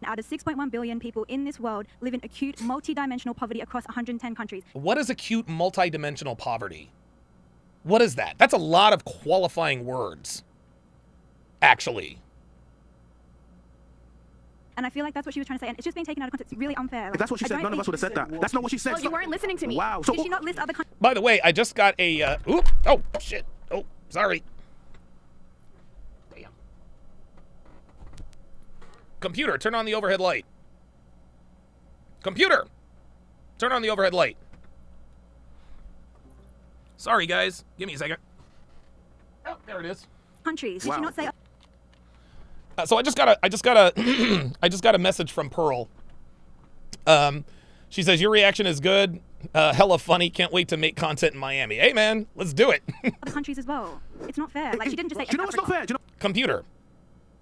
Out of 6.1 billion people in this world live in acute, multi-dimensional poverty across 110 countries. What is acute, multi-dimensional poverty? What is that? That's a lot of qualifying words, actually. And I feel like that's what she was trying to say, and it's just being taken out of context. It's really unfair. If that's what she said, none of us would have said that. That's not what she said. Well, you weren't listening to me. Wow. Did she not list other countries? By the way, I just got a, oh, shit. Oh, sorry. Damn. Computer, turn on the overhead light. Computer, turn on the overhead light. Sorry, guys. Give me a second. Oh, there it is. Countries. Did she not say? So I just got a message from Pearl. She says your reaction is good, hella funny. Can't wait to make content in Miami. Hey man, let's do it. Other countries as well. It's not fair. Like she didn't just say. Do you know what's not fair? Computer,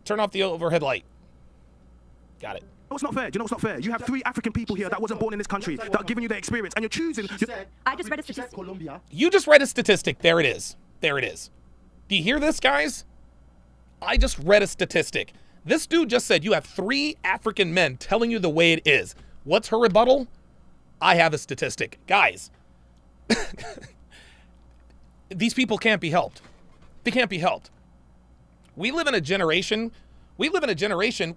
turn off the overhead light. Got it. No, it's not fair. Do you know what's not fair? You have 3 African people here that wasn't born in this country that are giving you their experience, and you're choosing. I just read a statistic. You just read a statistic. There it is. There it is. Do you hear this, guys? I just read a statistic. This dude just said you have 3 African men telling you the way it is. What's her rebuttal? I have a statistic. Guys, these people can't be helped. They can't be helped. We live in a generation where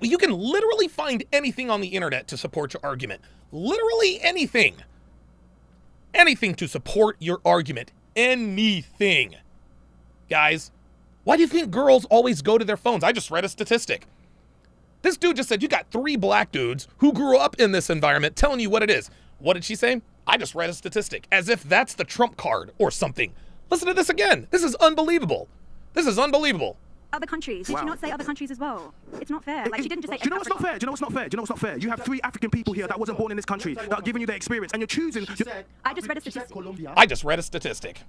you can literally find anything on the internet to support your argument. Literally anything. Anything to support your argument. Anything. Guys, why do you think girls always go to their phones? I just read a statistic. This dude just said you got 3 black dudes who grew up in this environment telling you what it is. What did she say? I just read a statistic. As if that's the trump card or something. Listen to this again. This is unbelievable. This is unbelievable. Other countries. Did she not say other countries as well? It's not fair. Like she didn't just say. Do you know what's not fair? Do you know what's not fair? Do you know what's not fair? You have 3 African people here that wasn't born in this country that are giving you their experience, and you're choosing. I just read a statistic. I just read a statistic.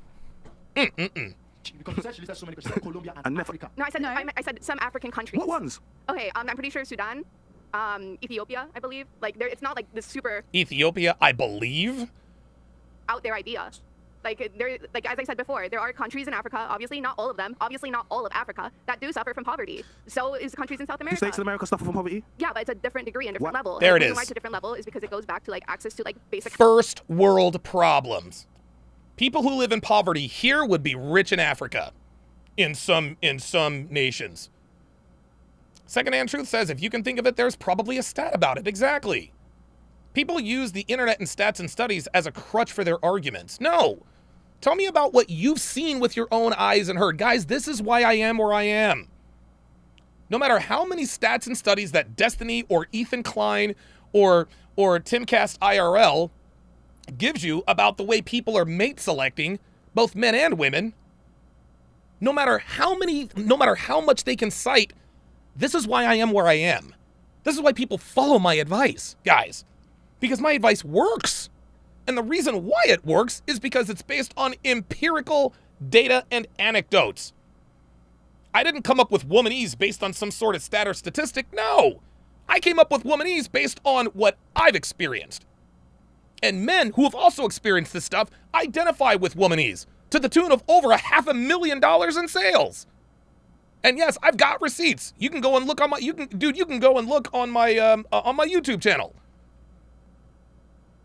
Because essentially there's so many countries, Colombia and Africa. No, I said some African countries. What ones? Okay, I'm pretty sure Sudan, Ethiopia, I believe. Like, it's not like this super Ethiopia, I believe. out there idea. Like, as I said before, there are countries in Africa, obviously not all of them, obviously not all of Africa, that do suffer from poverty. So is countries in South America. States in America suffer from poverty? Yeah, but it's a different degree and different level. There and it the reason is. why it's a different level is because it goes back to like access to like basic. First world problems. People who live in poverty here would be rich in Africa. In some nations. Secondhand Truth says, if you can think of it, there's probably a stat about it. Exactly. People use the internet and stats and studies as a crutch for their arguments. No. Tell me about what you've seen with your own eyes and heard. Guys, this is why I am where I am. No matter how many stats and studies that Destiny or Ethan Klein or Timcast IRL gives you about the way people are mate selecting, both men and women, no matter how much they can cite, this is why I am where I am. This is why people follow my advice, guys. Because my advice works. And the reason why it works is because it's based on empirical data and anecdotes. I didn't come up with womanese based on some sort of stat or statistic. No. I came up with womanese based on what I've experienced. And men who have also experienced this stuff identify with womanese to the tune of over $500,000 in sales. And yes, I've got receipts. You can go and look on my you can go and look on my YouTube channel.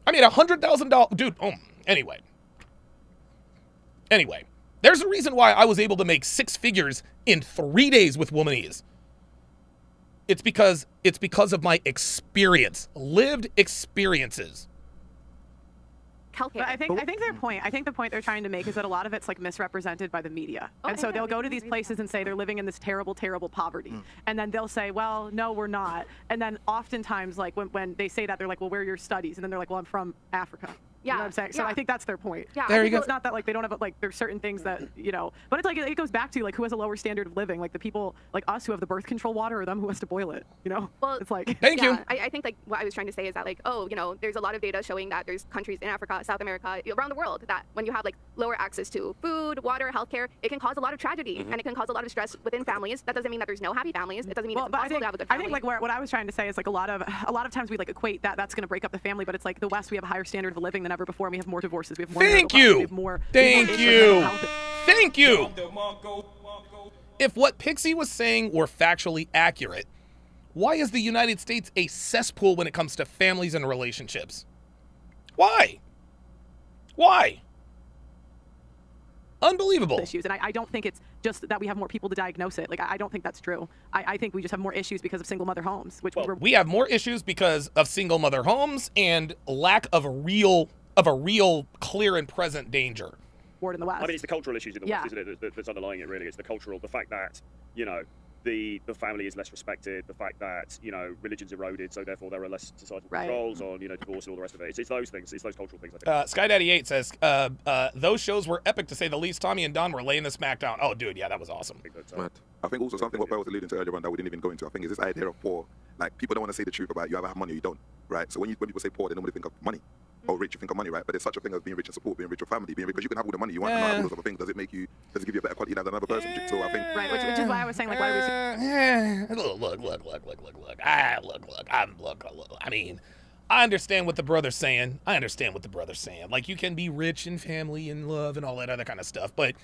I made $100,000, dude. Anyway, there's a reason why I was able to make 6 figures in 3 days with womanese. It's because of my experience, lived experiences. But I think the point they're trying to make is that a lot of it's like misrepresented by the media. And so they'll go to these places and say they're living in this terrible, terrible poverty. And then they'll say, well, no, we're not. And then oftentimes, like when they say that, they're like, well, where are your studies? And then they're like, well, I'm from Africa. You know what I'm saying? So I think that's their point. Yeah. There you go. It's not that like they don't have like there's certain things that, you know, but it's like it goes back to like who has a lower standard of living, like the people like us who have the birth control water or them who has to boil it, you know? Well, it's like Thank you. I think like what I was trying to say is that like, oh, you know, there's a lot of data showing that there's countries in Africa, South America, around the world that when you have like lower access to food, water, healthcare, it can cause a lot of tragedy and it can cause a lot of stress within families. That doesn't mean that there's no happy families. It doesn't mean it's impossible to have a good family. I think like what I was trying to say is like a lot of times we like equate that's going to break up the family, but it's like the West, we have a higher standard of living than ever before. And we have more divorces. We have more. Thank you. Thank you. If what Pixie was saying were factually accurate, why is the United States a cesspool when it comes to families and relationships? Why? Unbelievable. Issues, and I don't think it's just that we have more people to diagnose it. Like I don't think that's true. I think we just have more issues because of single mother homes, which we have more issues because of single mother homes and lack of a real clear and present danger. In the West. I mean, it's the cultural issues in the West, isn't it, that's underlying it, really. It's the fact that, you know, the family is less respected, the fact that, you know, religion's eroded, so therefore there are less societal controls on, you know, divorce and all the rest of it. It's those things, it's those cultural things, I think. Skydaddy8 says, those shows were epic to say the least. Tommy and Don were laying the smackdown. Oh, dude, yeah, that was awesome. I think also something what Bear was alluding to earlier on that we didn't even go into, I think, is this idea of poor. Like, people don't want to say the truth about you either have money or you don't, right? So when people say poor, they normally think of money. Or rich, you think of money, right? But there's such a thing as being rich in support, being rich with family, being rich, because you can have all the money you want and not have all those other things. Does it give you a better quality than another person? So I think which is why I was saying, like, why do we look. I mean, I understand what the brother's saying. Like, you can be rich in family and love and all that other kind of stuff, but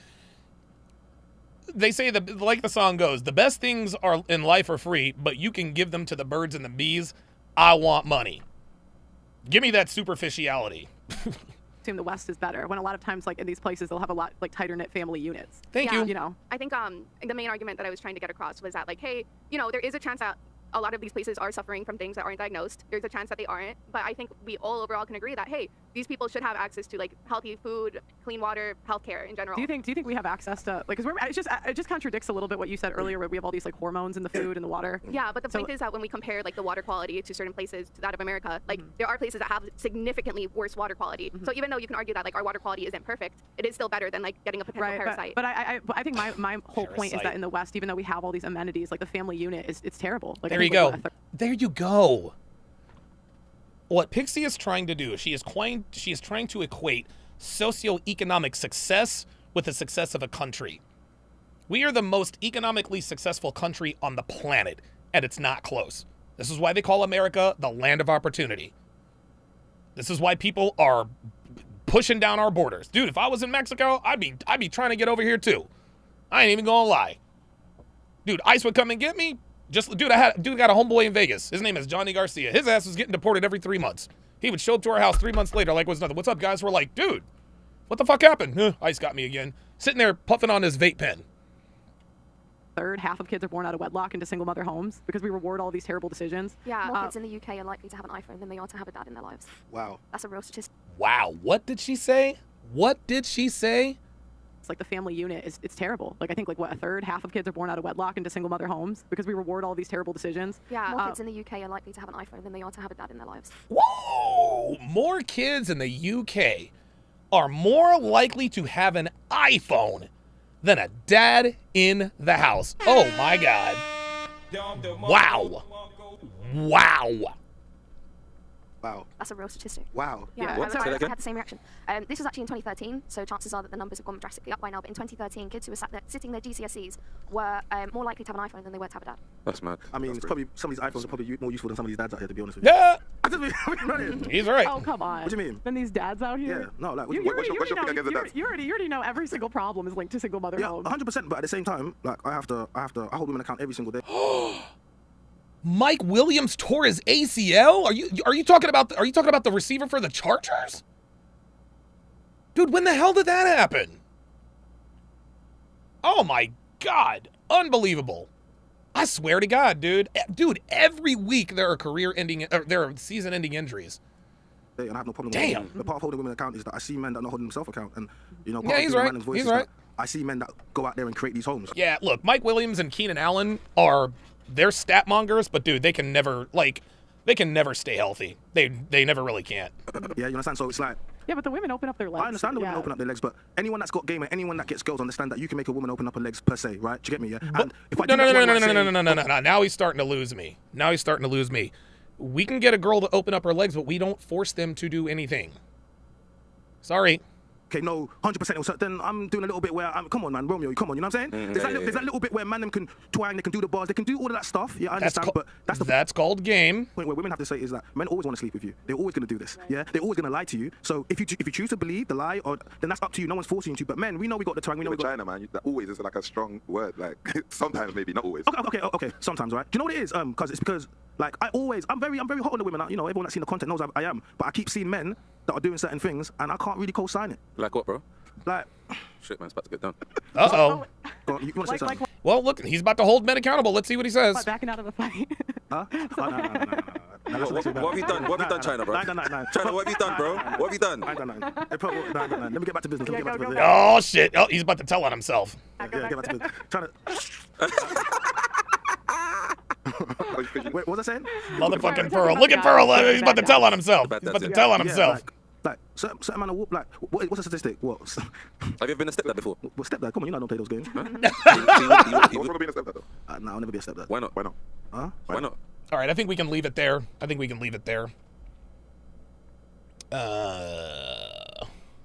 they say that, like the song goes, the best things are in life are free, but you can give them to the birds and the bees. I want money. Give me that superficiality. Assume the West is better when a lot of times, like in these places, they'll have a lot like tighter knit family units. Thank you. You know, I think the main argument that I was trying to get across was that like, hey, you know, there is a chance that a lot of these places are suffering from things that aren't diagnosed. There's a chance that they aren't, but I think we all overall can agree that hey, these people should have access to like healthy food, clean water, healthcare in general. Do you think we have access to like? Because it just contradicts a little bit what you said earlier, where we have all these like hormones in the food and the water. Yeah, but the point is that when we compare like the water quality to certain places to that of America, like there are places that have significantly worse water quality. So even though you can argue that like our water quality isn't perfect, it is still better than like getting a potential parasite. But I think my whole point is that in the West, even though we have all these amenities, like the family unit it's terrible. Like, there you go. There you go. What Pixie is trying to do, she is trying to equate socioeconomic success with the success of a country. We are the most economically successful country on the planet, and it's not close. This is why they call America the land of opportunity. This is why people are pushing down our borders. Dude, if I was in Mexico, I'd be trying to get over here too. I ain't even gonna lie. Dude, ICE would come and get me. Dude got a homeboy in Vegas. His name is Johnny Garcia. His ass was getting deported every 3 months. He would show up to our house 3 months later like it was nothing. What's up, guys? We're like, dude, what the fuck happened? ICE got me again. Sitting there puffing on his vape pen. third, half of kids are born out of wedlock into single mother homes because we reward all these terrible decisions. Yeah, more kids in the UK are likely to have an iPhone than they are to have a dad in their lives. Wow. That's a real statistic. Wow. What did she say? What did she say? It's like the family unit it's terrible. Like I think like what, a third, half of kids are born out of wedlock into single mother homes because we reward all these terrible decisions. Yeah, more kids in the UK are likely to have an iPhone than they are to have a dad in their lives. Whoa! More kids in the UK are more likely to have an iPhone than a dad in the house. Oh my God. Wow. Wow. Wow. That's a real statistic. Wow. Yeah, What? I Say that again? had the same reaction. This was actually in 2013, so chances are that the numbers have gone drastically up by now. But in 2013, kids who were sitting their GCSEs were more likely to have an iPhone than they were to have a dad. That's mad. I mean, it's probably some of these iPhones are probably more useful than some of these dads out here, to be honest with you. Yeah. He's right. Oh, come on. What do you mean? Then these dads out here? Yeah. No, like, You what's your thing against the dads? already know every single problem is linked to single mother Yeah, homes. 100%. But at the same time, like, I hold women account every single day. Mike Williams tore his ACL? Are you talking about the receiver for the Chargers? Dude, when the hell did that happen? Oh my God. Unbelievable. I swear to God, dude. Dude, every week there are season-ending injuries. And I have no problem Damn. with it. The part of holding women account is that I see men that are not holding themselves account. And, you know, Yeah, part he's of right. man's voice He's is right. that I see men that go out there and create these homes. Yeah, look, Mike Williams and Keenan Allen they're stat mongers, but dude, they can never stay healthy. They never really can't. Yeah, you understand? So it's like, Yeah, but the women open up their legs. I understand the women open up their legs, but anyone that's got game and anyone that gets girls understand that you can make a woman open up her legs per se, right? Do you get me? Yeah. And if I do that one, I say- No. Now he's starting to lose me. We can get a girl to open up her legs, but we don't force them to do anything. Sorry. Okay, no, 100%. So then I'm doing a little bit where come on, man, Romeo, come on, you know what I'm saying? There's that little bit where man them can twang, they can do the bars, they can do all of that stuff. Yeah, I understand, but that's called game. Point where women have to say is that men always want to sleep with you. They're always going to do this. Yeah, they're always going to lie to you. So if you choose to believe the lie, then that's up to you. No one's forcing you to. But men, we know we got the twang. We know we got China, man. That always is like a strong word. Like sometimes, maybe not always. Okay. Sometimes, right? Do you know what it is? Because like I'm very hot on the women. You know, everyone that's seen the content knows I am. But I keep seeing men that are doing certain things, and I can't really co-sign it. Like what, bro? Like, shit, man, it's about to get done. Uh-oh. You want to say something? Well, look, he's about to hold men accountable. Let's see what he says. Backing out of the fight. Huh? No. What have you done? What have you done, China, bro? No. China, what have you done, bro? What have you done? I don't know. Let me get back to business. Oh, shit. Oh, he's about to tell on himself. Yeah, get back to business. Wait, what was I saying? Motherfucking Pearl. Look at Pearl. He's about to tell on himself. He's about to tell on himself. Like, certain man, what's the statistic? What? Have you ever been a stepdad before? Well, stepdad, come on, you know I don't play those games. Huh? You want to be a stepdad, though? No, I'll never be a stepdad. Why not? Huh? Why not? All right, I think we can leave it there.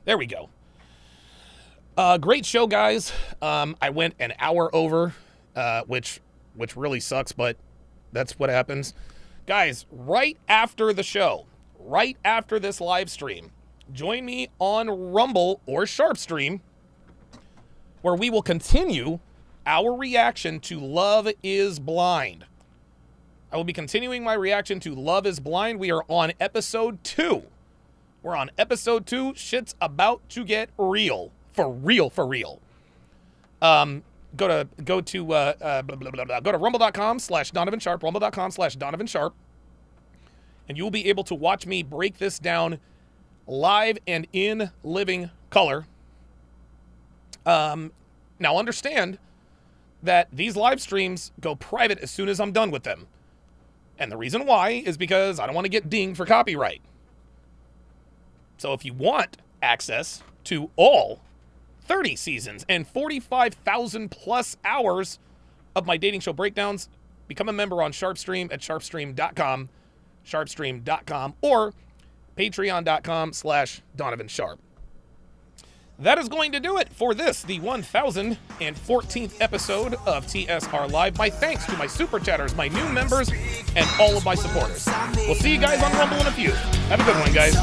There we go. Great show, guys. I went an hour over, which really sucks, but that's what happens. Guys, right after the show, right after this live stream, join me on Rumble or Sharpstream, where we will continue our reaction to Love is Blind. I will be continuing my reaction to Love is Blind. We are on episode 2. We're on episode 2. Shit's about to get real. For real. Go to rumble.com/Donovan Sharpe, rumble.com/Donovan Sharpe, and you will be able to watch me break this down live and in living color. Now understand that these live streams go private as soon as I'm done with them. And the reason why is because I don't want to get dinged for copyright. So if you want access to all 30 seasons and 45,000 plus hours of my dating show breakdowns, become a member on Sharpstream at sharpstream.com, or patreon.com/Donovan Sharpe. That is going to do it for this, the 1014th episode of TSR Live. My thanks to my super chatters, my new members, and all of my supporters. We'll see you guys on Rumble in a few. Have a good one, guys.